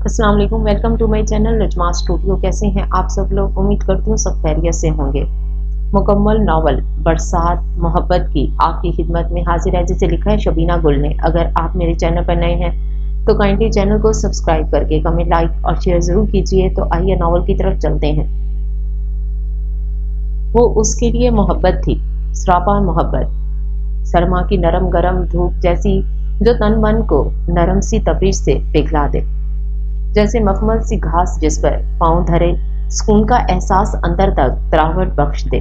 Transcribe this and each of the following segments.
अस्सलाम वालेकुम, welcome to my channel Najma studio. कैसे हैं आप सब लोग? उम्मीद करती हूँ सब खैरियत से होंगे। मुकम्मल नावल बरसात मोहब्बत की आपकी खिदमत में हाजिर है, जिसे लिखा है शबीना गुल ने। अगर आप मेरे चैनल पर नए हैं तो काइंडली चैनल को सब्सक्राइब करके कमेंट, लाइक और शेयर जरूर कीजिए। तो आइए नावल की तरफ चलते हैं। वो उसके लिए मोहब्बत थी, सरापा मोहब्बत, सरमा की नरम गरम धूप जैसी, जो तन मन को नरम सी तपीश से पिघला दे। जैसे मखमल सी घास जिस पर पांव धरे, सुकून का एहसास अंदर तक तरावट बख्श दे।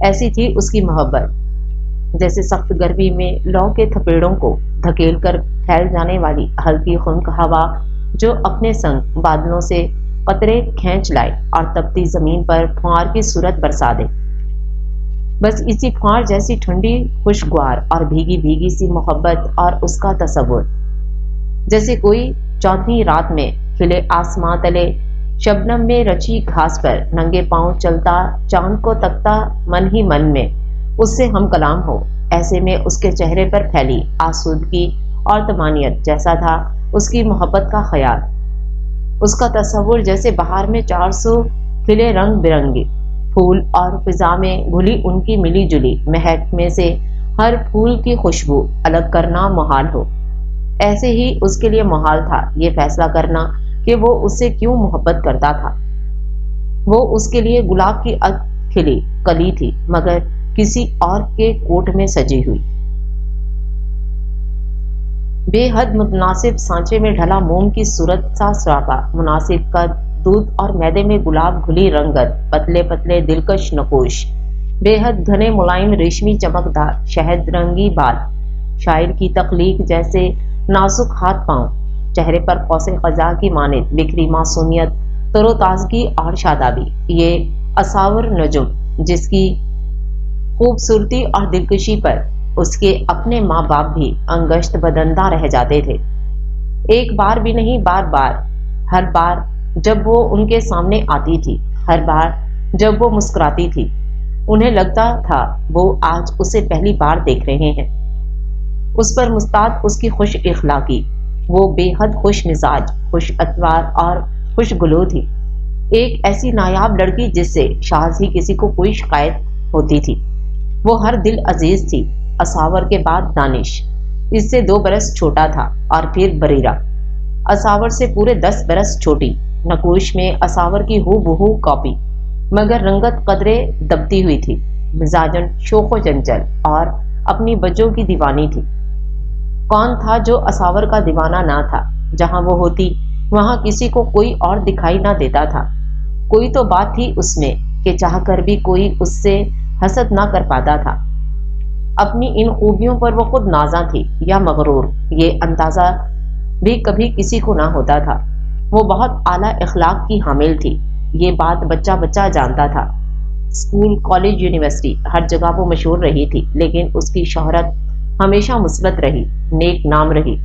ऐसी थी उसकी मोहब्बत। जैसे सख्त गर्मी में लौ के थपेड़ों को धकेल कर फैल जाने वाली हल्की खुनक हवा, जो अपने संग बादलों से कतरे खींच लाए और तपती जमीन पर फुहार की सूरत बरसा दे। बस इसी फुहार जैसी ठंडी खुशगवार और भीगी भीगी सी मोहब्बत और उसका तसव्वुर। जैसे कोई चौदहवीं रात में खिले आसमां तले शबनम में रची घास पर नंगे पांव चलता, चांद को तकता, मन ही मन में उससे हम कलाम हो। ऐसे में उसके चेहरे पर फैली आसूदगी और तमानियत जैसा था उसकी मोहब्बत का ख्याल, उसका तस्वुर। जैसे बहार में 400 खिले रंग बिरंगे फूल और फिजा में घुली उनकी मिली जुली महक में से हर फूल की खुशबू अलग करना मुहाल हो। ऐसे ही उसके लिए मुहाल था ये फैसला करना कि वो उससे क्यों मोहब्बत करता था। वो उसके लिए गुलाब की खिली कली थी, मगर किसी और के कोट में सजी हुई। बेहद मुनासिब सांचे में ढला मोम की सूरत सा सरापा, मुनासिब का दूध और मैदे में गुलाब घुली रंगत, पतले पतले दिलकश नकोश, बेहद घने मुलायम रेशमी चमकदार शहद रंगी बाल, शायर की तख्लीक जैसे नाजुक हाथ पांव, चेहरे पर कौसे खजा की मानित बिखरी मासूमियत, तरोताजगी और शादाबी। ये असावर नजुम जिसकी खूबसूरती और दिलकशी पर उसके अपने माँ बाप भी अंगश्त बदंदा रह जाते थे। एक बार भी नहीं, बार बार, हर बार जब वो उनके सामने आती थी, हर बार जब वो मुस्कुराती थी, उन्हें लगता था वो आज उसे पहली बार देख रहे हैं। उस पर मुस्ताद उसकी खुश इखलाकी, वो बेहद खुश मिजाज, खुश अतवार और खुश गुलो थी। एक ऐसी नायाब लड़की जिससे शायद ही किसी को कोई शिकायत होती थी। वो हर दिल अजीज थी। असावर के बाद दानिश, इससे 2 बरस छोटा था, और फिर बरीरा, असावर से पूरे 10 बरस छोटी। नकोश में असावर की हूबहू कॉपी, मगर रंगत कदरे दबती हुई थी। मिजाजन शोखो चंचल और अपनी बच्चों की दीवानी थी। कौन था जो असावर का दीवाना ना था? जहां वो होती वहां किसी को कोई और दिखाई ना देता था। कोई तो बात थी उसमें कि चाहकर भी कोई उससे हसद ना कर पाता था। अपनी इन खूबियों पर वो खुद नाज़ा थी या मगरूर, ये अंदाजा भी कभी किसी को ना होता था। वो बहुत आला इखलाक की हामिल थी, ये बात बच्चा बच्चा जानता था। स्कूल, कॉलेज, यूनिवर्सिटी, हर जगह वो मशहूर रही थी, लेकिन उसकी शोहरत हमेशा मुस्बत रही, नेक नाम रही।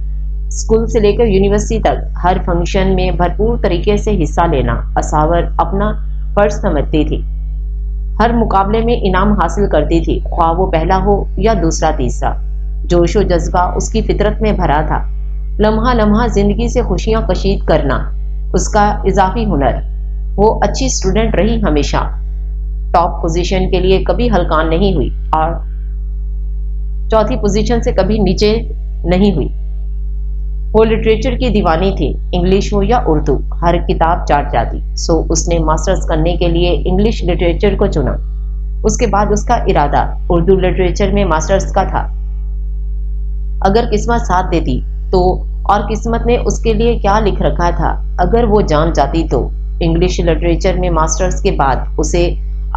स्कूल से लेकर यूनिवर्सिटी तक हर फंक्शन में भरपूर तरीके से हिस्सा लेना असावर अपना फर्ज समझती थी। हर मुकाबले में इनाम हासिल करती थी, ख्वाह वो पहला हो या दूसरा तीसरा। जोशो जज्बा उसकी फितरत में भरा था। लम्हा लम्हा जिंदगी से खुशियां कशीद करना उसका इजाफी हुनर। वो अच्छी स्टूडेंट रही हमेशा, टॉप पोजीशन के लिए कभी हलकान नहीं हुई और चौथी पोजीशन से कभी नीचे नहीं हुई। वो लिटरेचर की दीवानी थी, इंग्लिश हो या उर्दू, हर किताब चाट जाती। सो उसने मास्टर्स करने के लिए इंग्लिश लिटरेचर को चुना। उसके बाद उसका इरादा उर्दू लिटरेचर में मास्टर्स का था। अगर किस्मत साथ देती तो, और किस्मत ने उसके लिए क्या लिख रखा था अगर वो जान जाती तो। इंग्लिश लिटरेचर में मास्टर्स के बाद उसे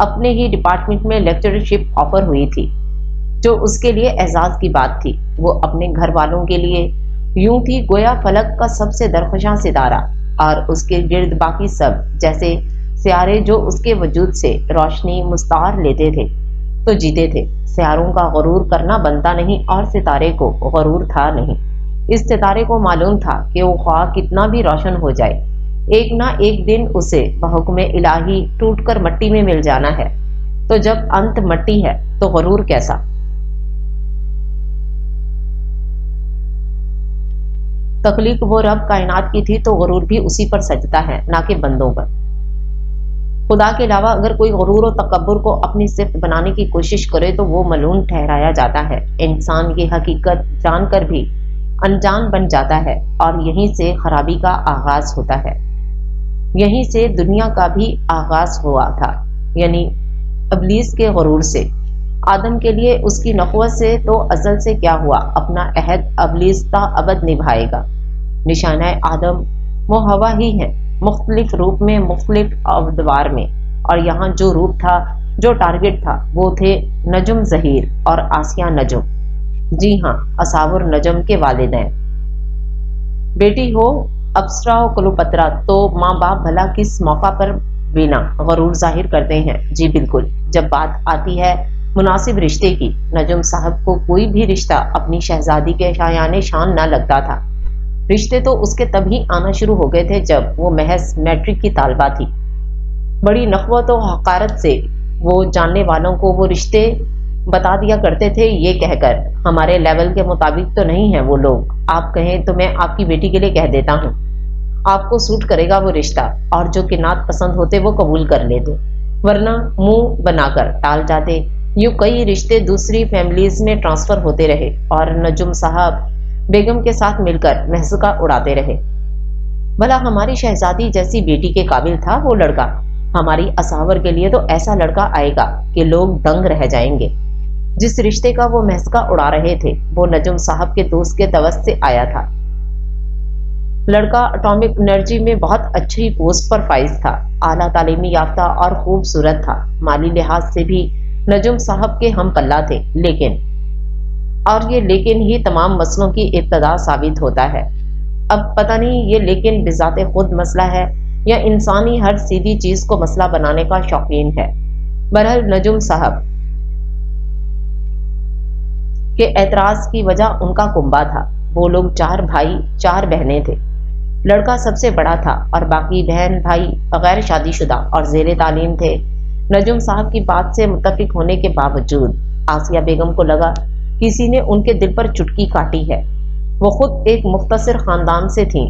अपने ही डिपार्टमेंट में लेक्चरशिप ऑफर हुई थी, जो उसके लिए एजाज की बात थी। वो अपने घर वालों के लिए यूं थी गोया फलक का सबसे दरख्शां सितारा, और उसके गिर्द बाकी सब जैसे सियारे जो उसके वजूद से रोशनी मुस्तार लेते थे तो जीते थे। सियारों का गरूर करना बनता नहीं, और सितारे को गरूर था नहीं। इस सितारे को मालूम था कि वो ख्वाह कितना भी रोशन हो जाए, एक ना एक दिन उसे बहुक्मे इलाही टूटकर मट्टी में मिल जाना है। तो जब अंत मट्टी है तो गरूर कैसा। तख्लीक वो रब कायनात की थी तो गरूर भी उसी पर सजता है, ना कि बंदों पर। खुदा के अलावा अगर कोई गरूर और तकब्बुर को अपनी सिफ्त बनाने की कोशिश करे तो वो मलून ठहराया जाता है। इंसान की हकीकत जानकर भी अनजान बन जाता है और यहीं से खराबी का आगाज होता है। यहीं से दुनिया का भी आगाज हुआ था, यानी इब्लीस के गरूर से। आदम के लिए उसकी नखवत से तो अजल से क्या हुआ, अपना अहद इब्लीस ता अबद निभाएगा। निशाना आदम वो हवा ही है, मुख्तलिफ रूप में, मुख्तलिफ अवदवार में। और यहाँ जो रूप था, जो टारगेट था, वो थे नजम जहीर और आसिया नजम। जी हाँ, असावुर नजम के वालिदैन। बेटी हो अप्सरा और क्लोपत्रा तो माँ बाप भला किस मौका पर बिना गरूर जाहिर करते हैं। जी बिल्कुल, जब बात आती है मुनासिब रिश्ते की, नजम साहब को कोई भी रिश्ता अपनी शहजादी के शायाने शान न लगता था। रिश्ते तो उसके तभी आना शुरू हो गए थे जब वो महज मैट्रिक की तालबा थी। बड़ी नखवत और हकारत से वो जानने वालों को वो रिश्ते बता दिया करते थे, ये कहकर हमारे लेवल के मुताबिक तो नहीं है वो लोग, आप कहें तो मैं आपकी बेटी के लिए कह देता हूँ, आपको सूट करेगा वो रिश्ता, और जो किनात पसंद होते वो कबूल कर लेते, वरना मुंह बनाकर टाल जाते। यूं कई रिश्ते दूसरी फैमिलीज में ट्रांसफर होते रहे और नजुम साहब बेगम के साथ मिलकर महज़का उड़ाते रहे। भला हमारी शहजादी जैसी बेटी के काबिल था वो लड़का? हमारी असावर के लिए तो ऐसा लड़का आएगा कि लोग दंग रह जाएंगे। जिस रिश्ते का वो महज़का उड़ा रहे थे वो नजुम साहब के दोस्त के तवस्त से आया था। लड़का एटॉमिक एनर्जी में बहुत अच्छी पोस्ट पर फाइज था, आला तालीमी याफ्ता और खूबसूरत था। माली लिहाज से भी नजुम साहब के हम पल्ला थे, लेकिन और ये लेकिन ही तमाम मसलों की इब्तदा साबित होता है। अब पता नहीं ये लेकिन बिजाते खुद मसला है या इंसानी हर सीधी चीज को मसला बनाने का शौकीन है। बहरहाल नजुम साहब के एतराज की वजह उनका कुंबा था। वो लोग 4 भाई 4 बहनें थे। लड़का सबसे बड़ा था और बाकी बहन भाई गैर शादीशुदा और जेर तालीम थे। नजुम साहब की बात से मुत्तफिक होने के बावजूद आसिया बेगम को लगा किसी ने उनके दिल पर चुटकी काटी है। वो खुद एक मुख्तसर खानदान से थीं।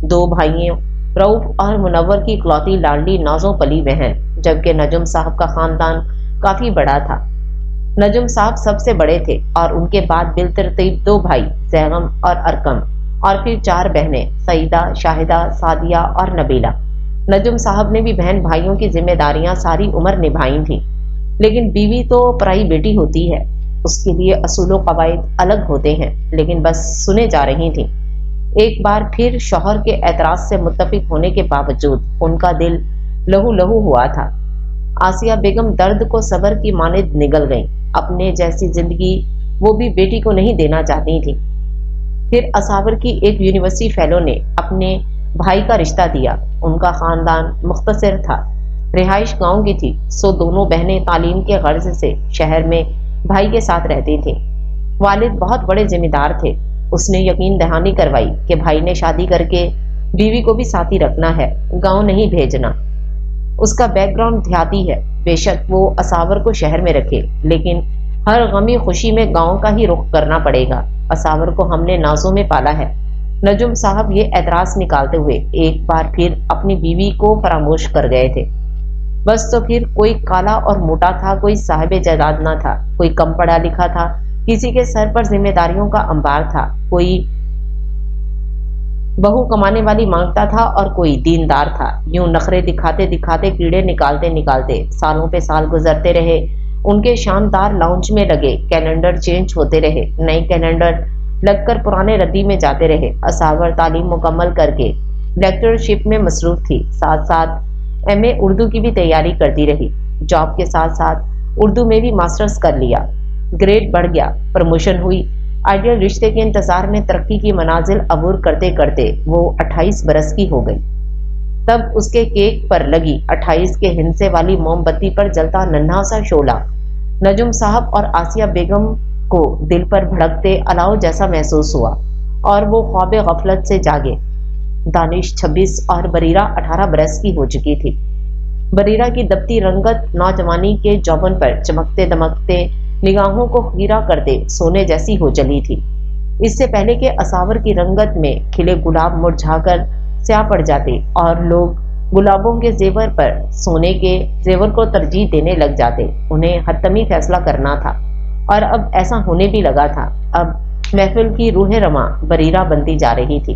2 भाइयों रऊफ और मुनव्वर की इकलौती लाडली नाजों पली बहन, जबकि नजुम साहब का खानदान काफी बड़ा था। नजुम साहब सबसे बड़े थे और उनके बाद बिलतरतीब 2 भाई जैगम और अरकम और फिर 4 बहनें सईदा, शाहिदा, सादिया और नबीला। नजुम साहब ने भी बहन भाइयों की जिम्मेदारियां सारी उम्र निभाई थी, लेकिन बीवी तो पराई बेटी होती है, उसके लिए असूल व कवायद अलग होते हैं, लेकिन बस सुने जा रही थी। एक बार फिर शौहर के एतराज से मुत्तफिक होने के बावजूद उनका दिल लहू लहू हुआ था। आसिया बेगम दर्द को सब्र की मानिद निगल गईं। अपने जैसी जिंदगी वो भी बेटी को नहीं देना चाहती थी। फिर असावर की एक यूनिवर्सिटी फेलो ने अपने भाई का रिश्ता दिया। उनका खानदान मुख्तसर था, रिहाइश गांव की थी, सो दोनों बहनें तालीम के गर्ज से शहर में भाई के साथ रहती थी। वालिद बहुत बड़े जिम्मेदार थे। उसने यकीन दहानी करवाई कि भाई ने शादी करके बीवी को भी साथ ही रखना है, गांव नहीं भेजना। उसका बैकग्राउंड देहाती है, बेशक वो असावर को शहर में रखे, लेकिन हर गमी खुशी में गांव का ही रुख करना पड़ेगा। असावर को हमने नाजों में पाला है। नजुम साहब ये एतराज निकालते हुए एक बार फिर अपनी बीवी को फरामोश कर गए थे। बस तो फिर कोई काला और मोटा था, कोई साहिब जायदाद ना था, कोई कम पढ़ा लिखा था, किसी के सर पर जिम्मेदारियों का अंबार था, कोई बहू कमाने वाली मांगता था और कोई दीनदार था। यूं नखरे दिखाते दिखाते कीड़े निकालते निकालते सालों पे साल गुजरते रहे। उनके शानदार लाउंज में लगे कैलेंडर चेंज होते रहे, नए कैलेंडर लगकर पुराने रद्दी में जाते रहे। असावर तालीम मुकम्मल करके लेक्चरशिप में मसरूफ थी, साथ साथ एमए उर्दू की भी तैयारी करती रही। जॉब के साथ साथ उर्दू में भी मास्टर्स कर लिया, ग्रेड बढ़ गया, प्रमोशन हुई। आइडियल रिश्ते के इंतजार में तरक्की की मनाजिल अबूर करते करते वो 28 बरस की हो गई। तब उसके केक पर लगी 28 के हिंसे वाली मोमबत्ती पर जलता नन्हा सा शोला नजुम साहब और आसिया बेगम को दिल पर भड़कते अलाव जैसा महसूस हुआ और वो ख्वाब गफलत से जागे। दानिश 26 और बरीरा 18 बरस की हो चुकी थी। बरीरा की दबती रंगत नौजवानी के जौबन पर चमकते दमकते निगाहों को खीरा करते सोने जैसी हो चली थी। اس سے پہلے کہ اساور کی رنگت میں کھلے گلاب مرجھا کر سیاہ پڑ جاتے اور لوگ گلابوں کے زیور پر سونے کے زیور کو ترجیح دینے لگ جاتے، انہیں حتمی فیصلہ کرنا تھا، اور اب ایسا ہونے بھی لگا تھا۔ اب محفل کی روح رواں بریرہ بنتی جا رہی تھی۔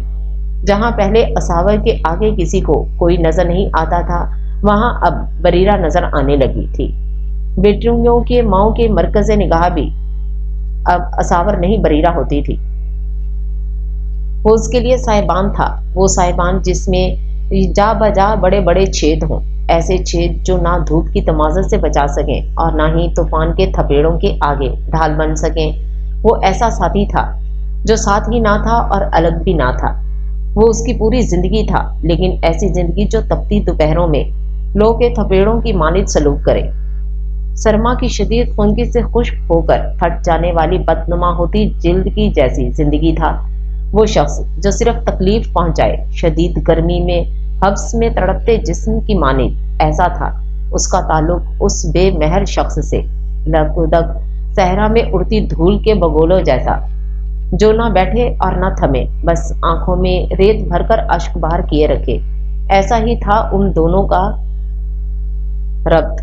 جہاں پہلے اساور کے آگے کسی کو کوئی نظر نہیں آتا تھا، وہاں اب بریرہ نظر آنے لگی تھی۔ بیٹیوں کے ماؤں کے مرکز نگاہ بھی اب اساور نہیں بریرہ ہوتی تھی۔ وہ اس کے لیے سائبان تھا، وہ سائبان جس میں جا بجا بڑے بڑے چھید ہوں، ایسے چھید جو نہ دھوپ کی تمازت سے بچا سکیں اور نہ ہی طوفان کے تھپیڑوں کے آگے ڈھال بن سکیں۔ وہ ایسا ساتھی تھا جو ساتھ ہی نہ تھا اور الگ بھی نہ تھا۔ وہ اس کی پوری زندگی تھا، لیکن ایسی زندگی جو تپتی دوپہروں میں لو کے تھپیڑوں کی مانند سلوک کرے، سرما کی شدید خنکی سے خشک ہو کر پھٹ جانے والی بدنما ہوتی جلد کی جیسی زندگی تھا۔ وہ شخص جو صرف تکلیف پہنچائے، شدید گرمی میں حبس میں تڑپتے جسم کی مانند، ایسا تھا اس کا تعلق اس بے مہر شخص سے، لگدگ صحرا میں اڑتی دھول کے بگولوں جیسا، جو نہ بیٹھے اور نہ تھمے، بس آنکھوں میں ریت بھر کر اشک بہار کیے رکھے۔ ایسا ہی تھا ان دونوں کا ربط،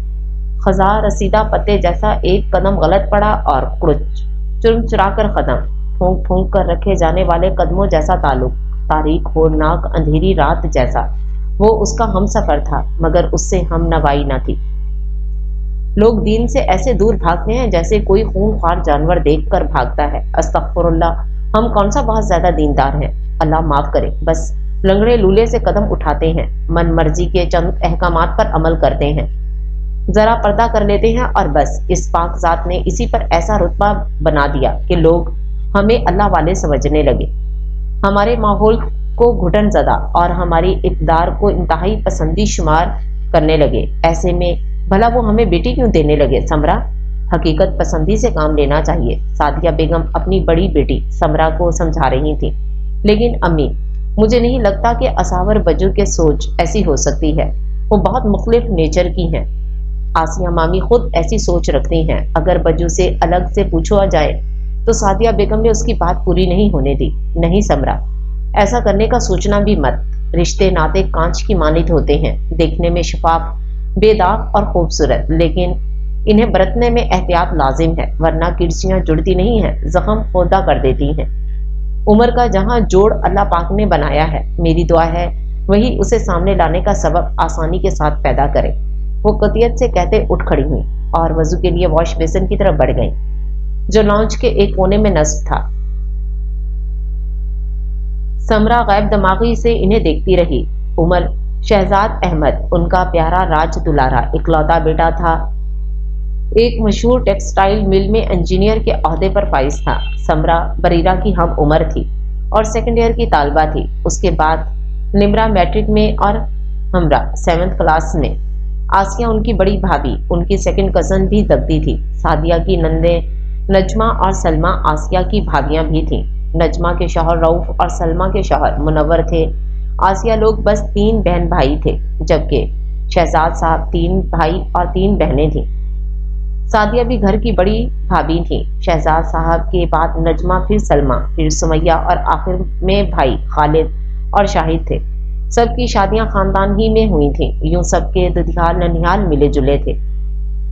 خزاں رسیدہ پتے جیسا، ایک قدم غلط پڑا اور کڑچ چرا کر قدم پھونک پھونک کر رکھے جانے والے قدموں جیسا تعلق، تاریک ہولناک اندھیری رات جیسا۔ وہ اس کا ہم سفر تھا، مگر اس سے ہم نوائی نہ تھی۔ لوگ دین سے ایسے دور بھاگتے ہیں جیسے کوئی خون خوار جانور دیکھ کر بھاگتا ہے۔ استغفر اللہ، ہم کون سا بہت زیادہ دیندار ہیں، اللہ معاف کرے، بس لنگڑے لولے سے قدم اٹھاتے ہیں، من مرضی کے چند احکامات پر عمل کرتے ہیں، ذرا پردہ کر لیتے ہیں، اور بس اس پاک ذات نے اسی پر ایسا رتبہ بنا دیا کہ لوگ ہمیں اللہ والے سمجھنے لگے، ہمارے ماحول کو گھٹن زدہ اور ہماری اقدار کو انتہائی پسندی شمار کرنے لگے۔ ایسے میں بھلا وہ ہمیں بیٹی کیوں دینے لگے؟ سمرا، حقیقت پسندی سے کام لینا چاہیے، سعدیہ بیگم اپنی بڑی بیٹی سمرا کو سمجھا رہی تھی۔ لیکن امی، مجھے نہیں لگتا کہ اساور بجو کے سوچ ایسی ہو سکتی ہے، وہ بہت مختلف نیچر کی ہیں۔ آسیہ مامی خود ایسی سوچ رکھتی ہیں، اگر بجو سے الگ سے پوچھا جائے تو سعدیہ بیگم نے اس کی بات پوری نہیں ہونے دی۔ نہیں سمرا، ایسا کرنے کا سوچنا بھی مت، رشتے ناطے کانچ کی مانند ہوتے ہیں، دیکھنے میں شفاف، بے داغ اور خوبصورت، لیکن انہیں برتنے میں احتیاط لازم ہے، ورنہ کرسیاں جڑتی نہیں ہیں، زخم خوردہ کر دیتی ہیں۔ عمر کا جہاں جوڑ اللہ پاک نے بنایا ہے، میری دعا ہے وہی اسے سامنے لانے کا سبب آسانی کے ساتھ پیدا کرے۔ وہ قطعیت سے کہتے اٹھ کھڑی ہوئی اور وضو کے لیے واش بیسن کی طرف بڑھ گئیں، جو لانچ کے ایک کونے میں نصب تھا۔ سمرا غائب دماغی سے انہیں دیکھتی رہی۔ عمر شہزاد احمد ان کا پیارا راج دلارا اکلوتا بیٹا تھا، ایک مشہور ٹیکسٹائل مل میں انجینئر کے عہدے پر فائز تھا۔ سمرا بریرہ کی ہم عمر تھی اور سیکنڈ ایئر کی طالبہ تھی۔ اس کے بعد نمرا میٹرک میں اور ہمرا 7th کلاس میں۔ آسیہ ان کی بڑی بھابھی، ان کی سیکنڈ کزن بھی دبتی تھی۔ سعدیہ کی نندیں نجمہ اور سلمہ آسیہ کی بھابیاں بھی تھیں۔ نجمہ کے شوہر رؤف اور سلمہ کے شوہر منور تھے۔ آسیہ لوگ بس 3 بہن بھائی تھے، جبکہ شہزاد صاحب 3 بھائی اور 3 بہنیں تھیں۔ سعدیہ بھی گھر کی بڑی بھابھی تھیں۔ شہزاد صاحب کے بعد نجمہ، پھر سلمہ، پھر سمیہ اور آخر میں بھائی خالد اور شاہد تھے۔ سب کی شادیاں خاندان ہی میں ہوئی تھیں، یوں سب کے ددھیال ننھیال ملے جلے تھے۔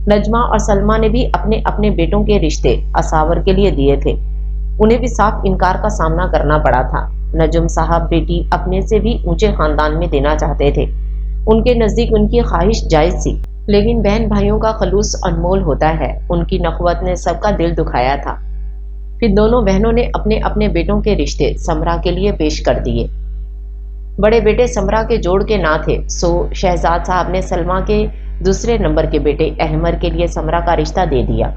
نجمہ اور سلمہ نے بھی اپنے اپنے بیٹوں کے رشتے اساور کے لیے دیے تھے، انہیں بھی صاف انکار کا سامنا کرنا پڑا تھا۔ نجم صاحب بیٹی اپنے سے بھی اونچے خاندان میں دینا چاہتے تھے، ان کے نزدیک ان کی خواہش جائز تھی، لیکن بہن بھائیوں کا خلوص انمول ہوتا ہے، ان کی نخوت نے سب کا دل دکھایا تھا۔ پھر دونوں بہنوں نے اپنے اپنے بیٹوں کے رشتے سمرا کے لیے پیش کر دیے۔ بڑے بیٹے سمرا کے جوڑ کے نہ تھے، سو شہزاد صاحب نے سلمہ کے دوسرے نمبر کے بیٹے احمر کے لیے سمرا کا رشتہ دے دیا۔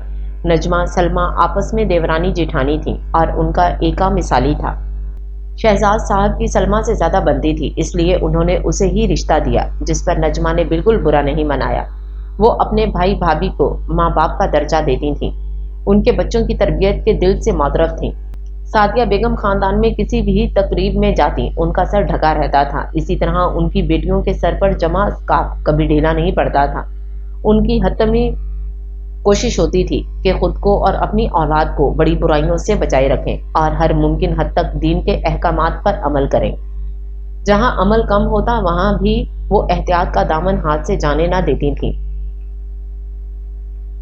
نجمہ سلمہ آپس میں دیورانی جیٹھانی تھیں اور ان کا ایکا مثالی تھا۔ شہزاد صاحب کی سلمہ سے زیادہ بنتی تھی، اس لیے انہوں نے اسے ہی رشتہ دیا، جس پر نجمہ نے بالکل برا نہیں منایا۔ وہ اپنے بھائی بھابھی کو ماں باپ کا درجہ دیتی تھیں، ان کے بچوں کی تربیت کے دل سے معترف تھیں۔ سعدیہ بیگم خاندان میں کسی بھی تقریب میں جاتی ان کا سر ڈھکا رہتا تھا، اسی طرح ان کی بیٹیوں کے سر پر جمع اسکارف کبھی ڈھیلا نہیں پڑتا تھا۔ ان کی حتمی کوشش ہوتی تھی کہ خود کو اور اپنی اولاد کو بڑی برائیوں سے بچائے رکھیں اور ہر ممکن حد تک دین کے احکامات پر عمل کریں۔ جہاں عمل کم ہوتا وہاں بھی وہ احتیاط کا دامن ہاتھ سے جانے نہ دیتی تھیں،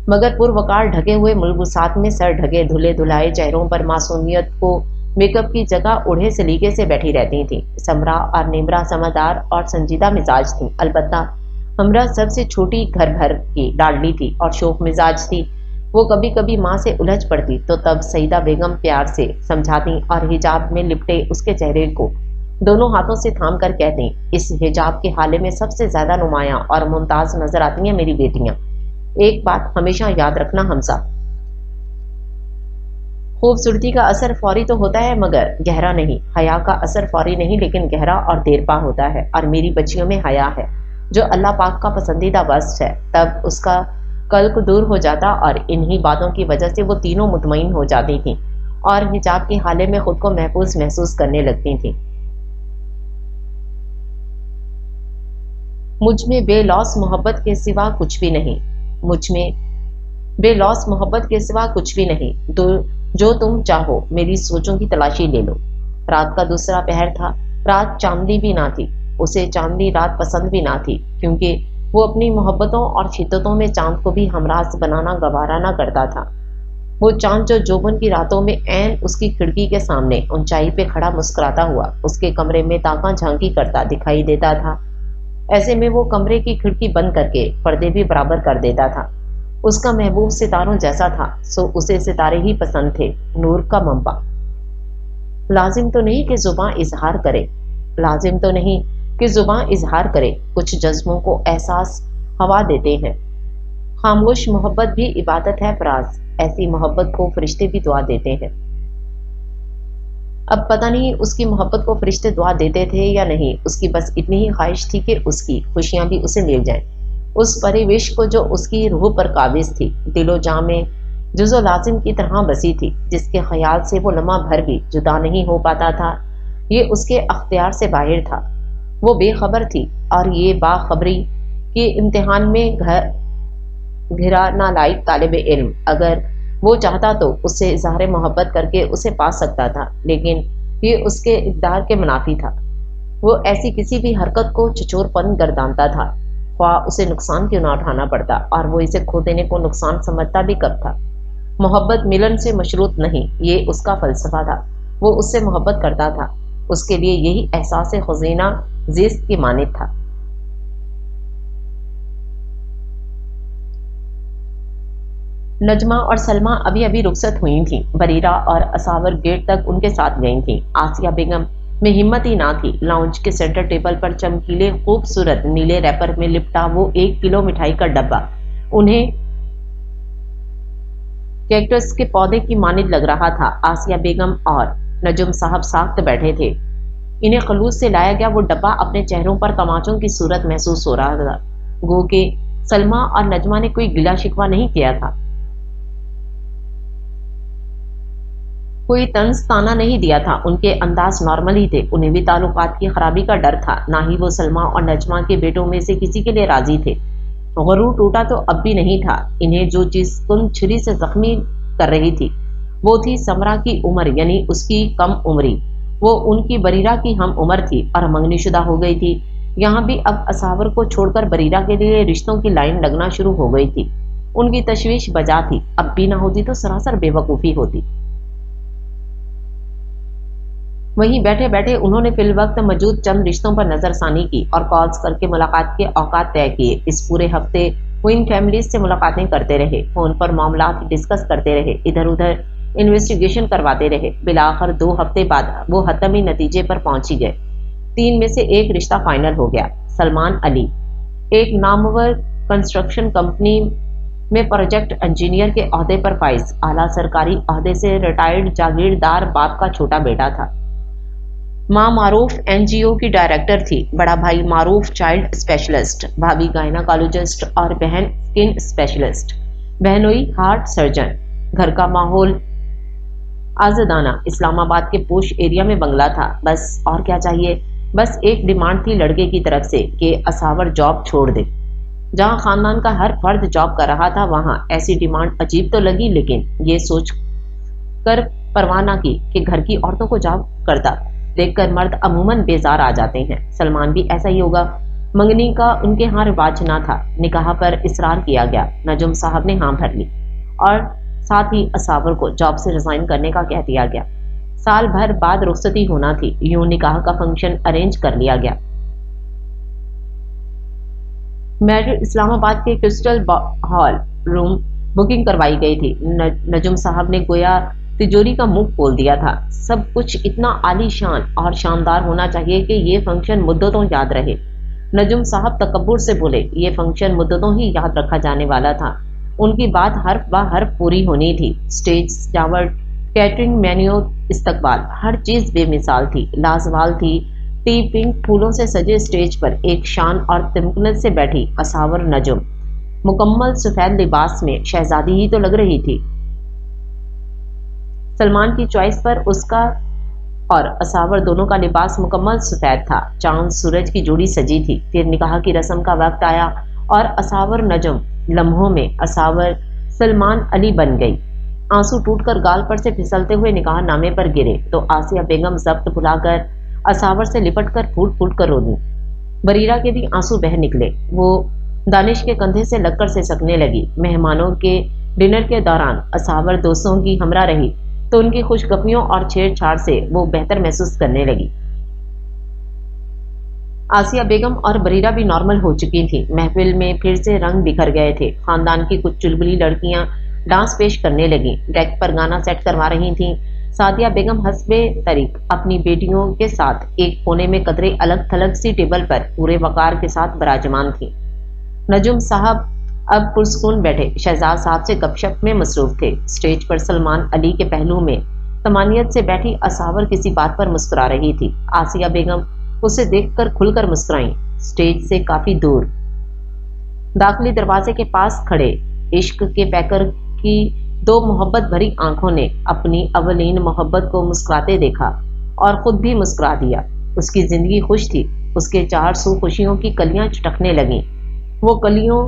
مگر پروقار ڈھکے ہوئے ملبوسات میں سر ڈھکے دھلے دھلائے چہروں پر معصومیت کو میک اپ کی جگہ اوڑھے سلیقے سے بیٹھی رہتی تھیں۔ سمرا اور نیمرا سمجھدار اور سنجیدہ مزاج تھیں، البتہ ہمرا سب سے چھوٹی گھر بھر کی لاڈلی تھی اور شوخ مزاج تھی۔ وہ کبھی کبھی ماں سے الجھ پڑتی تو تب سعیدہ بیگم پیار سے سمجھاتی اور حجاب میں لپٹے اس کے چہرے کو دونوں ہاتھوں سے تھام کر کہتی، اس حجاب کے حالے میں سب سے زیادہ نمایاں اور ممتاز نظر آتی ہیں میری بیٹیاں۔ ایک بات ہمیشہ یاد رکھنا حمزہ، خوبصورتی کا اثر فوری تو ہوتا ہے مگر گہرا نہیں، حیا کا اثر فوری نہیں لیکن گہرا اور دیر پا ہوتا ہے، اور میری بچیوں میں حیا ہے جو اللہ پاک کا پسندیدہ وصف ہے۔ تب اس کا قلق دور ہو جاتا اور انہی باتوں کی وجہ سے وہ تینوں مطمئن ہو جاتی تھیں اور حجاب کے حالے میں خود کو محفوظ محسوس کرنے لگتی تھیں۔ مجھ میں بے لوث محبت کے سوا کچھ بھی نہیں، مجھ میں بے لوث محبت کے سوا کچھ بھی نہیں، جو تم چاہو میری سوچوں کی تلاشی لے لو۔ رات کا دوسرا پہر تھا، رات چاندنی بھی نہ تھی، اسے چاندنی رات پسند بھی نہ تھی کیونکہ وہ اپنی محبتوں اور شدتوں میں چاند کو بھی ہمراز بنانا گوارا نہ کرتا تھا۔ وہ چاند جو جوبن کی راتوں میں عین اس کی کھڑکی کے سامنے اونچائی پہ کھڑا مسکراتا ہوا اس کے کمرے میں تاکاں جھانکی کرتا دکھائی دیتا تھا، ایسے میں وہ کمرے کی کھڑکی بند کر کے پردے بھی برابر کر دیتا تھا۔ اس کا محبوب ستاروں جیسا تھا، سو اسے ستارے ہی پسند تھے، نور کا منبع۔ لازم تو نہیں کہ زباں اظہار کرے، لازم تو نہیں کہ زباں اظہار کرے، کچھ جذبوں کو احساس ہوا دیتے ہیں۔ خاموش محبت بھی عبادت ہے فراز، ایسی محبت کو فرشتے بھی دعا دیتے ہیں۔ اب پتہ نہیں اس کی محبت کو فرشتے دعا دیتے تھے یا نہیں، اس کی بس اتنی ہی خواہش تھی کہ اس کی خوشیاں بھی اسے مل جائیں، اس پریوش کو جو اس کی روح پر قابض تھی، دل و جاں میں جز و لازم کی طرح بسی تھی، جس کے خیال سے وہ لمحہ بھر بھی جدا نہیں ہو پاتا تھا، یہ اس کے اختیار سے باہر تھا۔ وہ بے خبر تھی اور یہ باخبری کے امتحان میں گھرا نالائق طالب علم اگر وہ چاہتا تو اس سے اظہار محبت کر کے اسے پا سکتا تھا، لیکن یہ اس کے اقدار کے منافی تھا۔ وہ ایسی کسی بھی حرکت کو چچور پن گردانتا تھا، خواہ اسے نقصان کیوں نہ اٹھانا پڑتا، اور وہ اسے کھو دینے کو نقصان سمجھتا بھی کب تھا۔ محبت ملن سے مشروط نہیں، یہ اس کا فلسفہ تھا۔ وہ اس سے محبت کرتا تھا، اس کے لیے یہی احساس خزینہ زیست کی مانند تھا۔ نجمہ اور سلمہ ابھی ابھی رخصت ہوئی تھیں، بریرہ اور اساور گیٹ تک ان کے ساتھ گئی تھیں۔ آسیہ بیگم میں ہمت ہی نہ تھی۔ لاؤنج کے سینٹر ٹیبل پر چمکیلے خوبصورت نیلے ریپر میں لپٹا وہ 1 کلو مٹھائی کا ڈبہ انہیں کیکٹس کے پودے کی مانند لگ رہا تھا۔ آسیہ بیگم اور نجم صاحب ساخت بیٹھے تھے، انہیں خلوص سے لایا گیا وہ ڈبہ اپنے چہروں پر تماچوں کی صورت محسوس ہو رہا تھا، گو کہ سلمہ اور نجمہ نے کوئی گلہ شکوہ نہیں کیا تھا، کوئی طنز تانا نہیں دیا تھا، ان کے انداز نارمل ہی تھے۔ انہیں بھی تعلقات کی خرابی کا ڈر تھا، نہ ہی وہ سلمہ اور نجمہ کے بیٹوں میں سے کسی کے لیے راضی تھے۔ غرور ٹوٹا تو اب بھی نہیں تھا۔ انہیں جو چیز تند چھری سے زخمی کر رہی تھی وہ تھی سمرا کی عمر، یعنی اس کی کم عمری۔ وہ ان کی بریرہ کی ہم عمر تھی اور منگنی شدہ ہو گئی تھی۔ یہاں بھی اب اساور کو چھوڑ کر بریرہ کے لیے رشتوں کی لائن لگنا شروع ہو گئی تھی۔ ان کی تشویش بجا تھی، اب بھی نہ ہوتی تو سراسر بے وقوفی ہوتی۔ وہیں بیٹھے بیٹھے انہوں نے فی الوقت موجود چند رشتوں پر نظر ثانی کی اور کالز کر کے ملاقات کے اوقات طے کیے۔ اس پورے ہفتے وہ ان فیملیز سے ملاقاتیں کرتے رہے، فون پر معاملات ڈسکس کرتے رہے، ادھر ادھر انویسٹیگیشن کرواتے رہے۔ بالآخر 2 ہفتے بعد وہ حتمی نتیجے پر پہنچ گئے۔ 3 میں سے ایک رشتہ فائنل ہو گیا۔ سلمان علی ایک نامور کنسٹرکشن کمپنی میں پروجیکٹ انجینئر کے عہدے پر فائز، اعلیٰ سرکاری عہدے سے ریٹائرڈ جاگیردار باپ کا چھوٹا بیٹا تھا۔ ماں معروف NGO کی ڈائریکٹر تھی، بڑا بھائی معروف چائلڈ اسپیشلسٹ، بھابھی گائناکالوجسٹ اور بہن اسکن اسپیشلسٹ، بہنوئی ہارٹ سرجن۔ گھر کا ماحول آزادانہ اسلام آباد کے پوش ایریا میں بنگلہ تھا، بس اور کیا چاہیے۔ بس ایک ڈیمانڈ تھی لڑکے کی طرف سے کہ اساور جاب چھوڑ دے۔ جہاں خاندان کا ہر فرد جاب کر رہا تھا وہاں ایسی ڈیمانڈ عجیب تو لگی، لیکن یہ سوچ کر پرواہ نہ کی کہ گھر کی عورتوں کو جاب کرتا دیکھ کر مرد عموماً بیزار آ جاتے ہیں۔ سلمان بھی ایسا ہی ہوگا۔ منگنی کا ان کے ہاں رواج نہ تھا۔ نکاح پر اصرار کیا گیا۔ نجم صاحب نے ہاں بھر لی اور ساتھ ہی اصابر کو جاب سے ریزائن کرنے کا کہہ دیا گیا۔ سال بھر بعد رخصتی ہونا تھی، یوں نکاح کا فنکشن ارینج کر لیا گیا۔ میرٹ اسلام آباد کے کرسٹل ہال روم بکنگ کروائی گئی تھی۔ نجم صاحب نے گویا تجوری کا منہ کھول دیا تھا۔ سب کچھ اتنا عالی شان اور شاندار ہونا چاہیے کہ یہ فنکشن مدتوں یاد رہے۔ نجم صاحب تکبر سے بولے، یہ فنکشن مدتوں ہی یاد رکھا جانے والا تھا۔ ان کی بات حرف بہ حرف پوری ہونی تھی۔ سٹیج سجاوٹ، کیٹرنگ، مینیو، استقبال، ہر چیز بے مثال تھی، لازوال تھی۔ ٹی پنک پھولوں سے سجے سٹیج پر ایک شان اور تمکنت سے بیٹھی اصاور نجم مکمل سفید لباس میں شہزادی ہی تو لگ رہی تھی۔ سلمان کی چوائس پر اس کا اور اصاور دونوں کا لباس مکمل سفید تھا۔ چاند سورج کی جوڑی سجی تھی۔ پھر نکاح کی رسم کا وقت آیا اور اصاور نجم لمحوں میں اصاور سلمان علی بن گئی۔ آنسو ٹوٹ کر گال پر سے پھسلتے ہوئے نکاح نامے پر گرے تو آسیہ بیگم ضبط بھلا کر اصاور سے لپٹ کر پھوٹ پھوٹ کر رو دی۔ بریرہ کے بھی آنسو بہہ نکلے۔ وہ دانش کے کندھے سے لگ کر سسکنے لگی۔ مہمانوں کے ڈنر کے دوران اصاور دوستوں کی ہمراہ رہی تو ان کی خوش گپیوں اور چھیڑ چھاڑ سے وہ بہتر محسوس کرنے لگی۔ آسیہ بیگم اور بریرہ بھی نارمل ہو چکی تھی۔ محفل میں پھر سے رنگ بکھر گئے تھے۔ خاندان کی کچھ چلبلی لڑکیاں ڈانس پیش کرنے لگیں، ڈیک پر گانا سیٹ کروا رہی تھیں۔ سعدیہ بیگم حسب طریق اپنی بیٹیوں کے ساتھ ایک کونے میں قدرے الگ تھلگ سی ٹیبل پر پورے وقار کے ساتھ براجمان تھیں۔ نجم صاحب اب پرسکون بیٹھے شہزاد صاحب سے گپ شپ میں مصروف تھے۔ اسٹیج پر سلمان علی کے پہلو میں طمانینت سے بیٹھی اصاور کسی بات پر مسکرا رہی تھی۔ آسیہ بیگم اسے دیکھ کر کھل کر مسکرائیں۔ اسٹیج سے کافی دور داخلی دروازے کے پاس کھڑے عشق کے پیکر کی دو محبت بھری آنکھوں نے اپنی اولین محبت کو مسکراتے دیکھا اور خود بھی مسکرا دیا۔ اس کی زندگی خوش تھی۔ اس کے چار سو خوشیوں کی کلیاں چٹکنے لگیں۔ وہ کلیوں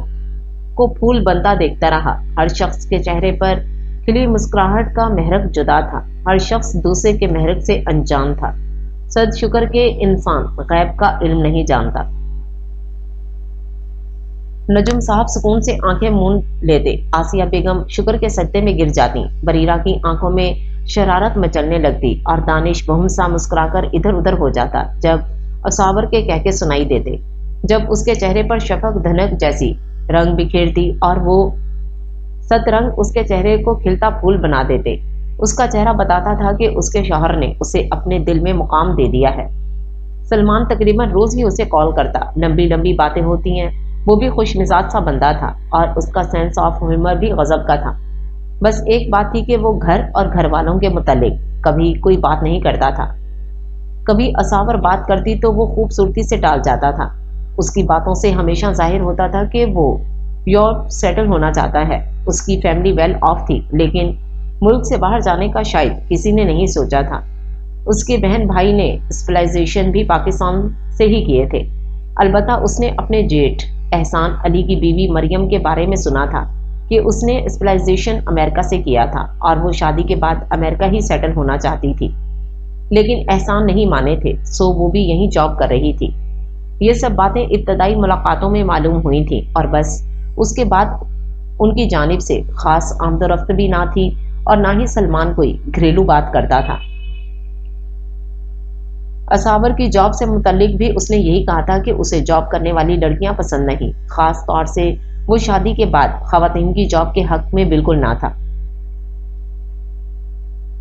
کو پھول بنتا دیکھتا رہا۔ ہر شخص کے چہرے پر کھلی مسکراہٹ کا محرک جدا تھا۔ ہر شخص دوسرے کے محرک سے انجان تھا۔ صد شکر کہ انسان غیب کا علم نہیں جانتا۔ نجم صاحب سکون سے آنکھیں مونڈ لیتے۔ آسیہ بیگم شکر کے سجدے میں گر جاتی۔ بریرہ کی آنکھوں میں شرارت مچلنے لگتی اور دانش بہم سا مسکرا کر ادھر ادھر ہو جاتا جب اصاور کے کہکے سنائی دیتے، جب اس کے چہرے پر شفق دھنک جیسی رنگ بکھیرتی اور وہ ست رنگ اس کے چہرے کو کھلتا پھول بنا دیتے۔ اس کا چہرہ بتاتا تھا کہ اس کے شوہر نے اسے اپنے دل میں مقام دے دیا ہے۔ سلمان تقریباً روز ہی اسے کال کرتا۔ لمبی لمبی باتیں ہوتی ہیں۔ وہ بھی خوش مزاج سا بندہ تھا اور اس کا سینس آف ہیومر بھی غضب کا تھا۔ بس ایک بات تھی کہ وہ گھر اور گھر والوں کے متعلق کبھی کوئی بات نہیں کرتا تھا۔ کبھی اصاور بات کرتی تو وہ خوبصورتی سے ٹال جاتا تھا۔ اس کی باتوں سے ہمیشہ ظاہر ہوتا تھا کہ وہ یورپ سیٹل ہونا چاہتا ہے۔ اس کی فیملی ویل آف تھی، لیکن ملک سے باہر جانے کا شاید کسی نے نہیں سوچا تھا۔ اس کے بہن بھائی نے اسپیشلائزیشن بھی پاکستان سے ہی کیے تھے۔ البتہ اس نے اپنے جیٹھ احسان علی کی بیوی مریم کے بارے میں سنا تھا کہ اس نے اسپیشلائزیشن امریکہ سے کیا تھا اور وہ شادی کے بعد امریکہ ہی سیٹل ہونا چاہتی تھی، لیکن احسان نہیں مانے تھے، سو وہ بھی یہیں جاب کر رہی تھی۔ یہ سب باتیں ابتدائی ملاقاتوں میں معلوم ہوئی تھیں اور بس اس کے بعد ان کی جانب سے خاص آمد و رفت بھی نہ تھی اور نہ ہی سلمان کوئی گھریلو بات کرتا تھا۔ اصاور کی جاب سے متعلق بھی اس نے یہی کہا تھا کہ اسے جاب کرنے والی لڑکیاں پسند نہیں، خاص طور سے وہ شادی کے بعد خواتین کی جاب کے حق میں بالکل نہ تھا۔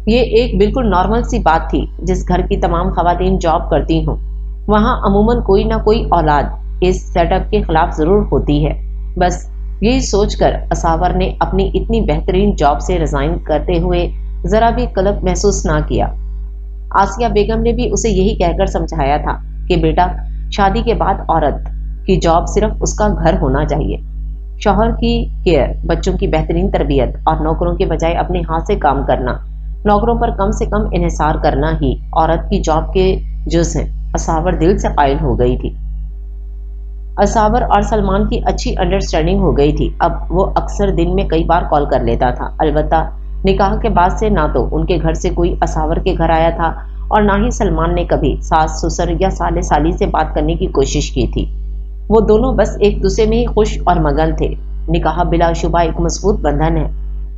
یہ ایک بالکل نارمل سی بات تھی۔ جس گھر کی تمام خواتین جاب کرتی ہوں وہاں عموماً کوئی نہ کوئی اولاد اس سیٹ اپ کے خلاف ضرور ہوتی ہے۔ بس یہی سوچ کر اصاور نے اپنی اتنی بہترین جاب سے ریزائن کرتے ہوئے ذرا بھی قلق محسوس نہ کیا۔ آسیہ بیگم نے بھی اسے یہی کہہ کر سمجھایا تھا کہ بیٹا، شادی کے بعد عورت کی جاب صرف اس کا گھر ہونا چاہیے۔ شوہر کی کیئر، بچوں کی بہترین تربیت اور نوکروں کے بجائے اپنے ہاتھ سے کام کرنا، نوکروں پر کم سے کم انحصار کرنا ہی عورت کی جاب کے جز ہیں۔ اصاور دل سے قائل ہو گئی تھی۔ اصابر اور سلمان کی اچھی انڈرسٹینڈنگ ہو گئی تھی. اب وہ اکثر دن میں کئی بار کال کر لیتا تھا. البتہ نکاح کے بعد سے نہ تو ان کے گھر سے کوئی اصابر کے گھر آیا تھا اور نہ ہی سلمان نے کبھی ساس سسر یا سالے سالی سے بات کرنے کی کوشش کی تھی. وہ دونوں بس ایک دوسرے میں ہی خوش اور مگن تھے. نکاح بلا شبہ ایک مضبوط بندھن ہے.